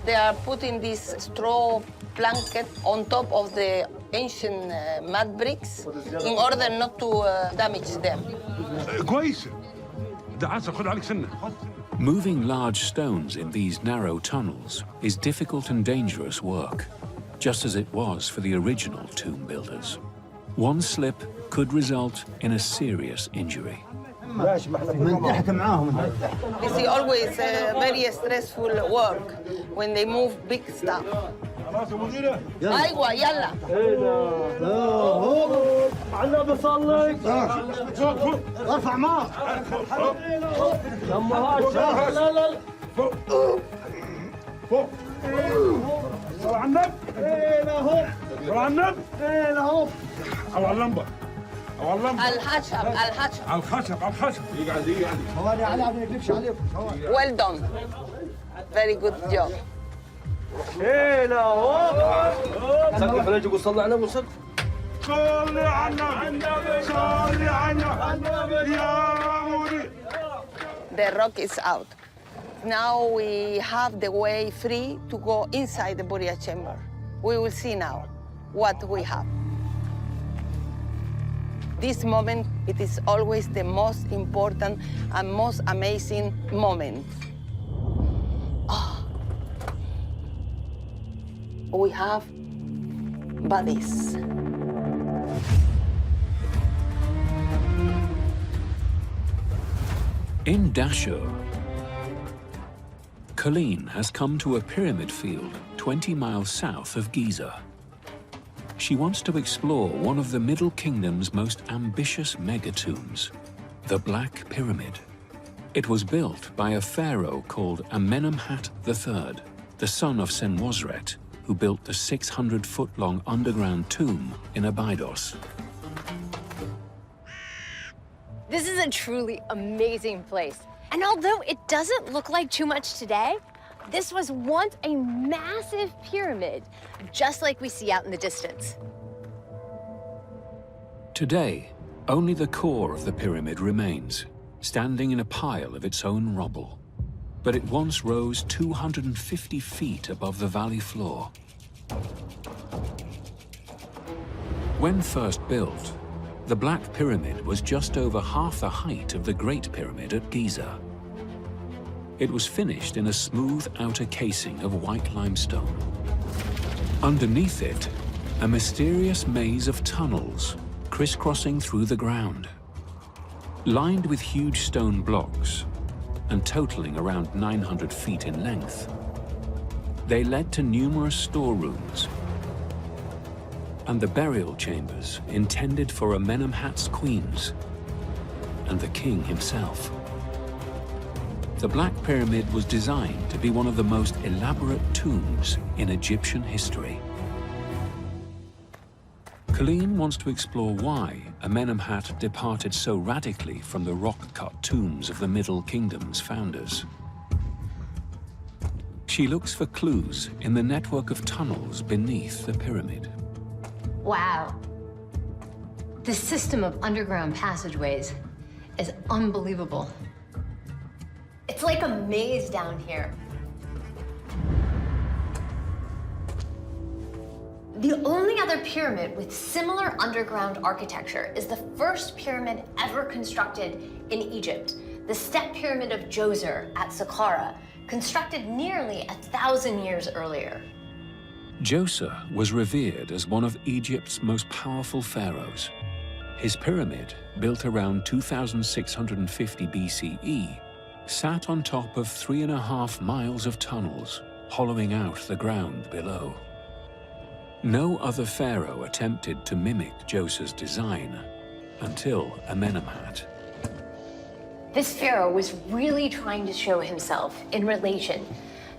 Speaker 11: They are putting this straw blanket on top of the ancient mud bricks in order not to damage them.
Speaker 1: Moving large stones in these narrow tunnels is difficult and dangerous work, just as it was for the original tomb builders. One slip could result in a serious injury.
Speaker 11: This is always very stressful work when they move big stuff. Aywa, yalla. Well done. Very good job. The rock is out. Now we have the way free to go inside the burial chamber. We will see now what we have. This moment, it is always the most important and most amazing moment. Oh. We have bodies.
Speaker 1: In Dashur, Colleen has come to a pyramid field 20 miles south of Giza. She wants to explore one of the Middle Kingdom's most ambitious megatombs, the Black Pyramid. It was built by a pharaoh called Amenemhat III, the son of Senwosret, who built the 600-foot-long underground tomb in Abydos.
Speaker 10: This is a truly amazing place. And although it doesn't look like too much today, this was once a massive pyramid, just like we see out in the distance.
Speaker 1: Today, only the core of the pyramid remains, standing in a pile of its own rubble. But it once rose 250 feet above the valley floor. When first built, the Black Pyramid was just over half the height of the Great Pyramid at Giza. It was finished in a smooth outer casing of white limestone. Underneath it, a mysterious maze of tunnels crisscrossing through the ground. Lined with huge stone blocks, and totaling around 900 feet in length. They led to numerous storerooms and the burial chambers intended for Amenemhat's queens and the king himself. The Black Pyramid was designed to be one of the most elaborate tombs in Egyptian history. Colleen wants to explore why Amenemhat departed so radically from the rock-cut tombs of the Middle Kingdom's founders. She looks for clues in the network of tunnels beneath the pyramid.
Speaker 20: Wow. The system of underground passageways is unbelievable.
Speaker 10: It's like a maze down here. The only other pyramid with similar underground architecture is the first pyramid ever constructed in Egypt, the step pyramid of Djoser at Saqqara, constructed nearly 1,000 years earlier.
Speaker 1: Djoser was revered as one of Egypt's most powerful pharaohs. His pyramid, built around 2650 BCE, sat on top of 3.5 miles of tunnels, hollowing out the ground below. No other pharaoh attempted to mimic Djoser's design until Amenemhat.
Speaker 10: This pharaoh was really trying to show himself in relation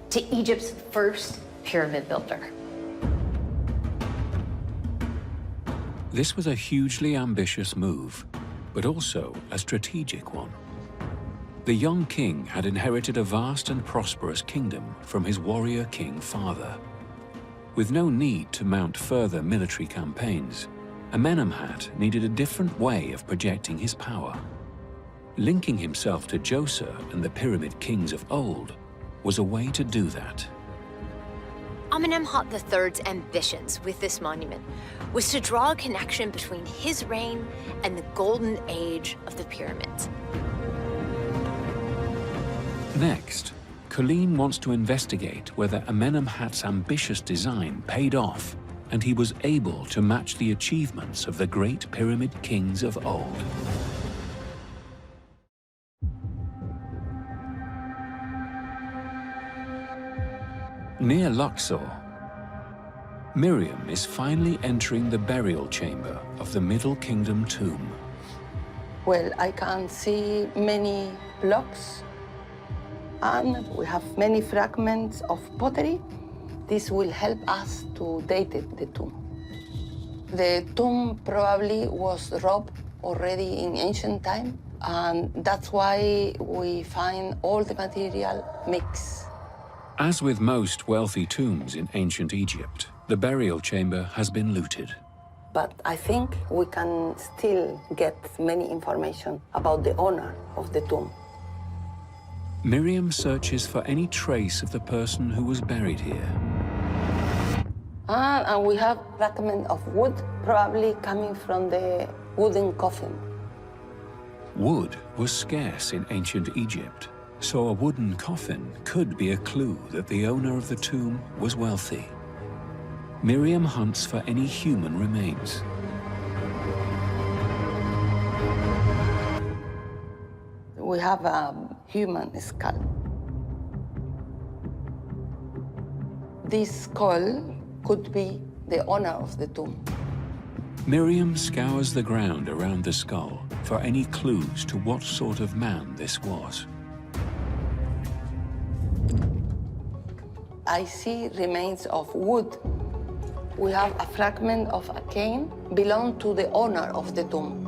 Speaker 10: to Egypt's first pyramid builder.
Speaker 1: This was a hugely ambitious move, but also a strategic one. The young king had inherited a vast and prosperous kingdom from his warrior king father. With no need to mount further military campaigns, Amenemhat needed a different way of projecting his power. Linking himself to Djoser and the pyramid kings of old was a way to do that.
Speaker 10: Amenemhat III's ambitions with this monument was to draw a connection between his reign and the golden age of the pyramids.
Speaker 1: Next, Colleen wants to investigate whether Amenemhat's ambitious design paid off and he was able to match the achievements of the great pyramid kings of old. Near Luxor, Miriam is finally entering the burial chamber of the Middle Kingdom tomb.
Speaker 11: Well, I can see many blocks, and we have many fragments of pottery. This will help us to date the tomb. The tomb probably was robbed already in ancient time, and that's why we find all the material mixed.
Speaker 1: As with most wealthy tombs in ancient Egypt, the burial chamber has been looted.
Speaker 11: But I think we can still get many information about the owner of the tomb.
Speaker 1: Miriam searches for any trace of the person who was buried here.
Speaker 11: And we have fragment of wood, probably coming from the wooden coffin.
Speaker 1: Wood was scarce in ancient Egypt, so a wooden coffin could be a clue that the owner of the tomb was wealthy. Miriam hunts for any human remains.
Speaker 11: We have a human skull. This skull could be the owner of the tomb.
Speaker 1: Miriam scours the ground around the skull for any clues to what sort of man this was.
Speaker 11: I see remains of wood. We have a fragment of a cane belonging to the owner of the tomb.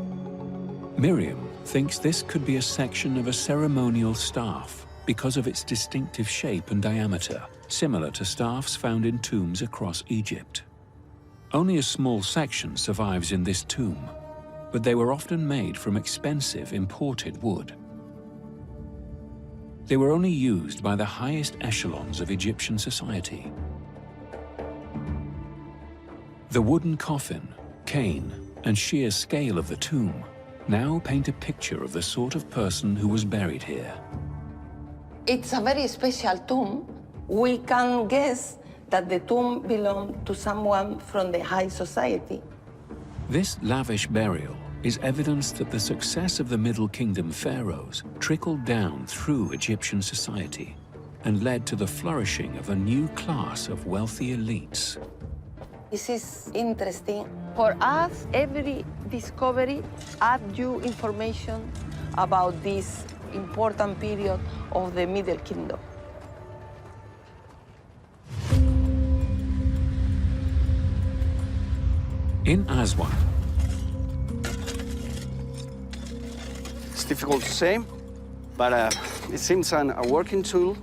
Speaker 1: Miriam thinks this could be a section of a ceremonial staff because of its distinctive shape and diameter, similar to staffs found in tombs across Egypt. Only a small section survives in this tomb, but they were often made from expensive imported wood. They were only used by the highest echelons of Egyptian society. The wooden coffin, cane, and sheer scale of the tomb now paint a picture of the sort of person who was buried here.
Speaker 11: It's a very special tomb. We can guess that the tomb belonged to someone from the high society.
Speaker 1: This lavish burial is evidence that the success of the Middle Kingdom pharaohs trickled down through Egyptian society and led to the flourishing of a new class of wealthy elites.
Speaker 11: This is interesting. For us, every discovery adds you information about this important period of the Middle Kingdom.
Speaker 1: In Aswan,
Speaker 18: It's difficult to say, but it seems a working tool.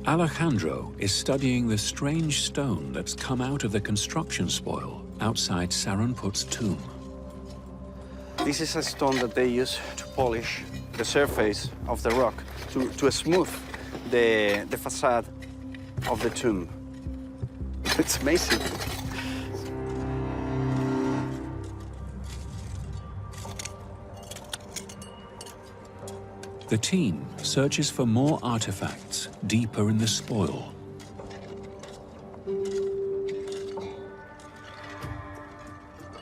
Speaker 1: Alejandro is studying the strange stone that's come out of the construction spoil outside Saranput's tomb.
Speaker 18: This is a stone that they use to polish the surface of the rock, to smooth the facade of the tomb. It's amazing.
Speaker 1: The team searches for more artifacts deeper in the spoil.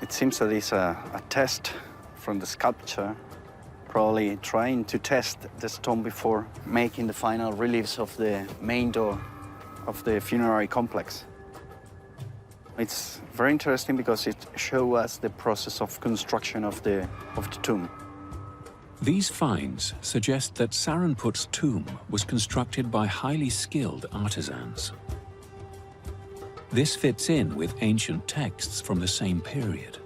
Speaker 18: It seems that it's a test from the sculpture, probably trying to test the stone before making the final reliefs of the main door of the funerary complex. It's very interesting because it shows us the process of construction of the tomb.
Speaker 1: These finds suggest that Saranput's tomb was constructed by highly skilled artisans. This fits in with ancient texts from the same period.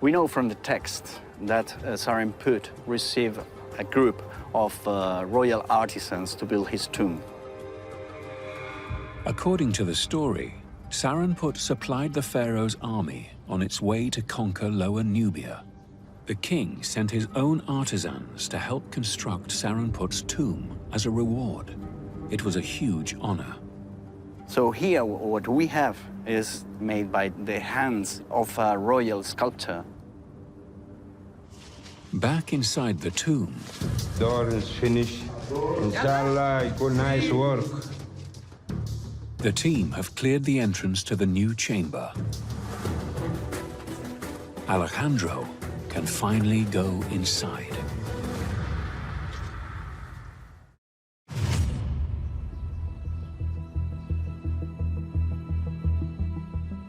Speaker 18: We know from the text that Saranput received a group of royal artisans to build his tomb.
Speaker 1: According to the story, Saranput supplied the pharaoh's army on its way to conquer Lower Nubia. The king sent his own artisans to help construct Saranput's tomb as a reward. It was a huge honor.
Speaker 18: So here, what we have is made by the hands of a royal sculptor.
Speaker 1: Back inside the tomb,
Speaker 21: Door is finished. Inshallah, good, nice work.
Speaker 1: the team have cleared the entrance to the new chamber. Alejandro can finally go inside.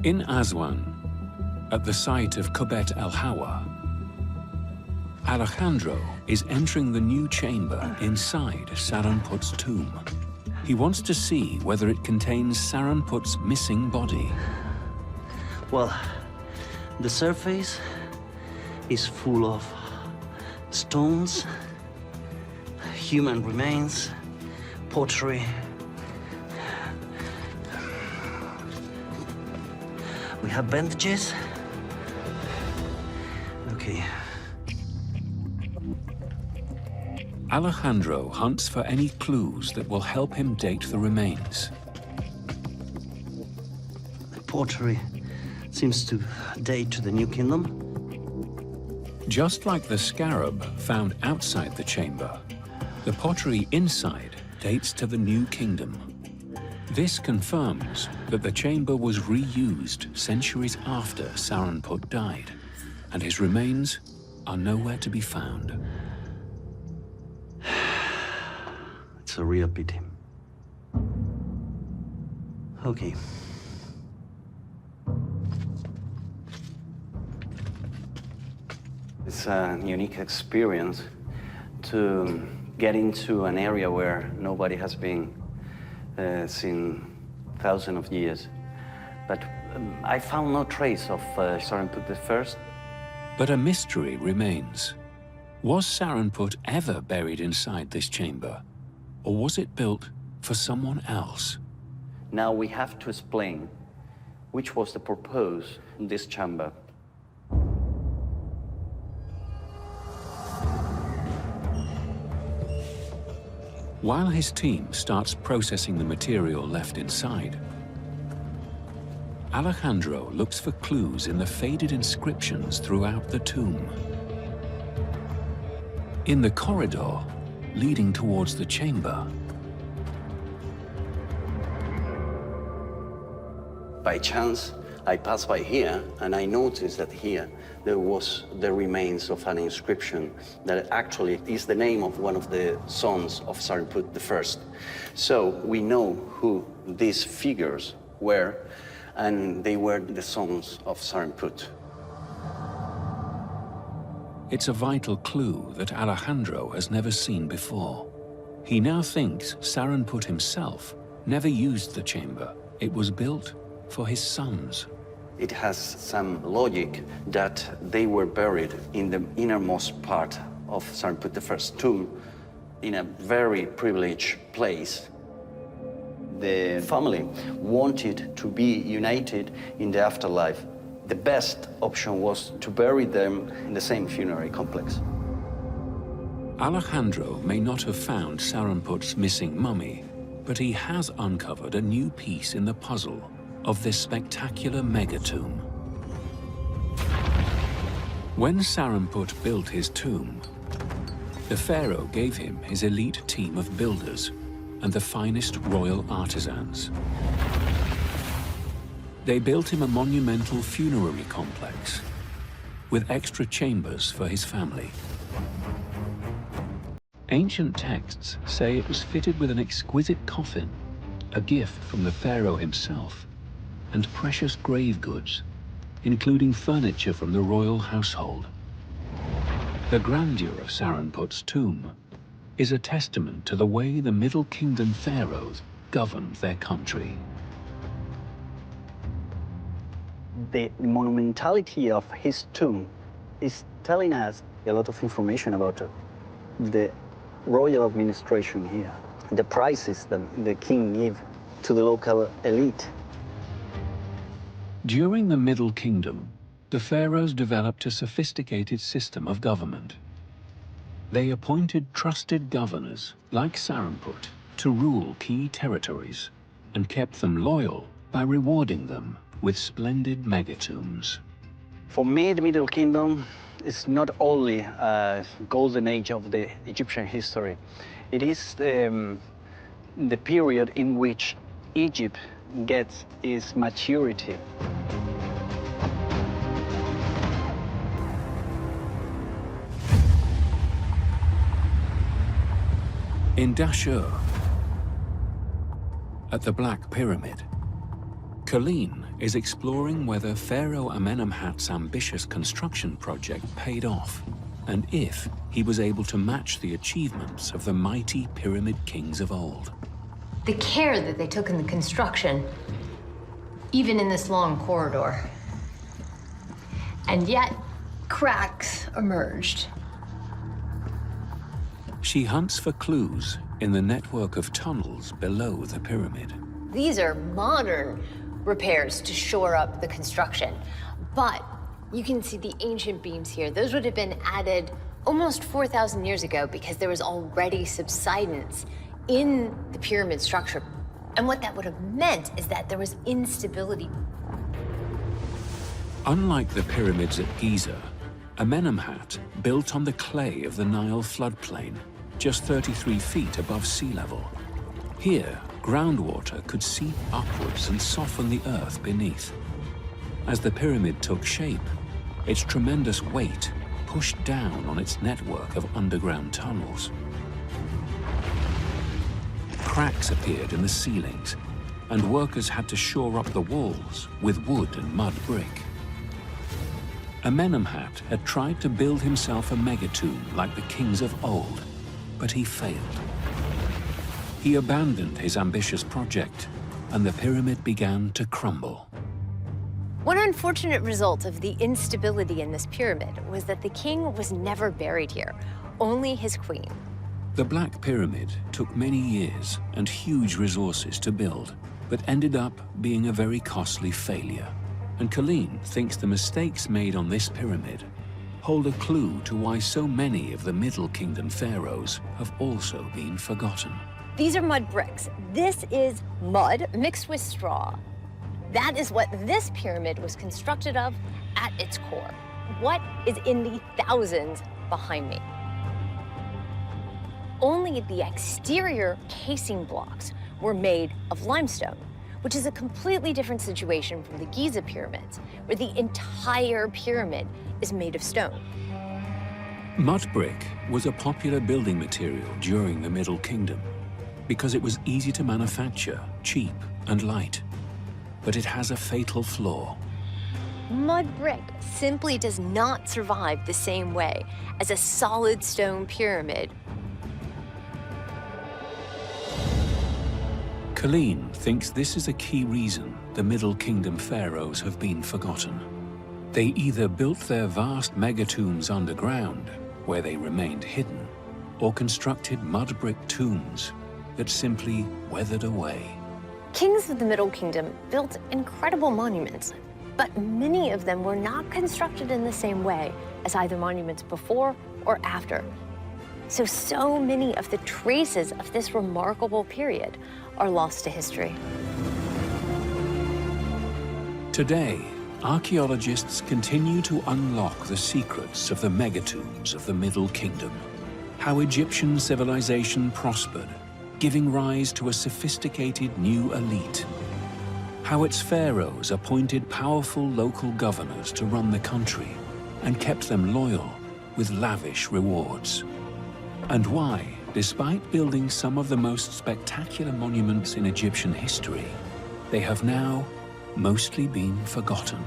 Speaker 1: In Aswan, at the site of Kubet al-Hawa, Alejandro is entering the new chamber inside Saranput's tomb. He wants to see whether it contains Saranput's missing body.
Speaker 3: Well, the surface is full of stones, human remains, pottery. We have bandages. Okay.
Speaker 1: Alejandro hunts for any clues that will help him date the remains.
Speaker 3: The pottery seems to date to the New Kingdom.
Speaker 1: Just like the scarab found outside the chamber, the pottery inside dates to the New Kingdom. This confirms that the chamber was reused centuries after Saranput died, and his remains are nowhere to be found.
Speaker 3: It's a real pity. Okay.
Speaker 18: It's a unique experience to get into an area where nobody has been since thousands of years. But I found no trace of Saranput I.
Speaker 1: But a mystery remains. Was Saranput ever buried inside this chamber? Or was it built for someone else?
Speaker 18: Now we have to explain which was the purpose of this chamber.
Speaker 1: While his team starts processing the material left inside, Alejandro looks for clues in the faded inscriptions throughout the tomb. In the corridor leading towards the chamber,
Speaker 18: By chance, I passed by here and I noticed that here there was the remains of an inscription that actually is the name of one of the sons of Sariput I. So we know who these figures were, and they were the sons of Sariput.
Speaker 1: It's a vital clue that Alejandro has never seen before. He now thinks Sariput himself never used the chamber. It was built for his sons.
Speaker 18: It has some logic that they were buried in the innermost part of Sariput I's tomb in a very privileged place. The family wanted to be united in the afterlife. The best option was to bury them in the same funerary complex.
Speaker 1: Alejandro may not have found Sariput's missing mummy, but he has uncovered a new piece in the puzzle of this spectacular megatomb. When Sariput built his tomb, the pharaoh gave him his elite team of builders and the finest royal artisans. They built him a monumental funerary complex with extra chambers for his family. Ancient texts say it was fitted with an exquisite coffin, a gift from the pharaoh himself, and precious grave goods, including furniture from the royal household. The grandeur of Sariput's tomb is a testament to the way the Middle Kingdom pharaohs governed their country.
Speaker 3: The monumentality of his tomb is telling us a lot of information about the royal administration here, the prices that the king gave to the local elite.
Speaker 1: During the Middle Kingdom, the pharaohs developed a sophisticated system of government. They appointed trusted governors, like Sariput, to rule key territories and kept them loyal by rewarding them with splendid megatombs.
Speaker 3: For me, the Middle Kingdom is not only a golden age of the Egyptian history. It is the period in which Egypt gets its maturity.
Speaker 1: In Dashur, at the Black Pyramid, Colleen is exploring whether Pharaoh Amenemhat's ambitious construction project paid off, and if he was able to match the achievements of the mighty pyramid kings of old.
Speaker 20: The care that they took in the construction, even in this long corridor. And yet, cracks emerged.
Speaker 1: She hunts for clues in the network of tunnels below the pyramid.
Speaker 10: These are modern repairs to shore up the construction, but you can see the ancient beams here. Those would have been added almost 4,000 years ago because there was already subsidence in the pyramid structure. And what that would have meant is that there was instability.
Speaker 1: Unlike the pyramids at Giza, Amenemhat built on the clay of the Nile floodplain, just 33 feet above sea level. Here, groundwater could seep upwards and soften the earth beneath. As the pyramid took shape, its tremendous weight pushed down on its network of underground tunnels. Cracks appeared in the ceilings, and workers had to shore up the walls with wood and mud brick. Amenemhat had tried to build himself a megatomb like the kings of old, but he failed. He abandoned his ambitious project, and the pyramid began to crumble.
Speaker 10: One unfortunate result of the instability in this pyramid was that the king was never buried here, only his queen.
Speaker 1: The Black Pyramid took many years and huge resources to build, but ended up being a very costly failure. And Colleen thinks the mistakes made on this pyramid hold a clue to why so many of the Middle Kingdom pharaohs have also been forgotten.
Speaker 10: These are mud bricks. This is mud mixed with straw. That is what this pyramid was constructed of at its core. What is in the thousands behind me? Only the exterior casing blocks were made of limestone, which is a completely different situation from the Giza pyramids, where the entire pyramid is made of stone.
Speaker 1: Mud brick was a popular building material during the Middle Kingdom because it was easy to manufacture, cheap and light. But it has a fatal flaw.
Speaker 10: Mud brick simply does not survive the same way as a solid stone pyramid.
Speaker 1: Colleen thinks this is a key reason the Middle Kingdom pharaohs have been forgotten. They either built their vast megatombs underground, where they remained hidden, or constructed mud brick tombs that simply weathered away.
Speaker 10: Kings of the Middle Kingdom built incredible monuments, but many of them were not constructed in the same way as either monuments before or after. So many of the traces of this remarkable period are lost to history.
Speaker 1: Today, archaeologists continue to unlock the secrets of the megatombs of the Middle Kingdom, how Egyptian civilization prospered, giving rise to a sophisticated new elite, how its pharaohs appointed powerful local governors to run the country and kept them loyal with lavish rewards, and why, despite building some of the most spectacular monuments in Egyptian history, they have now mostly been forgotten.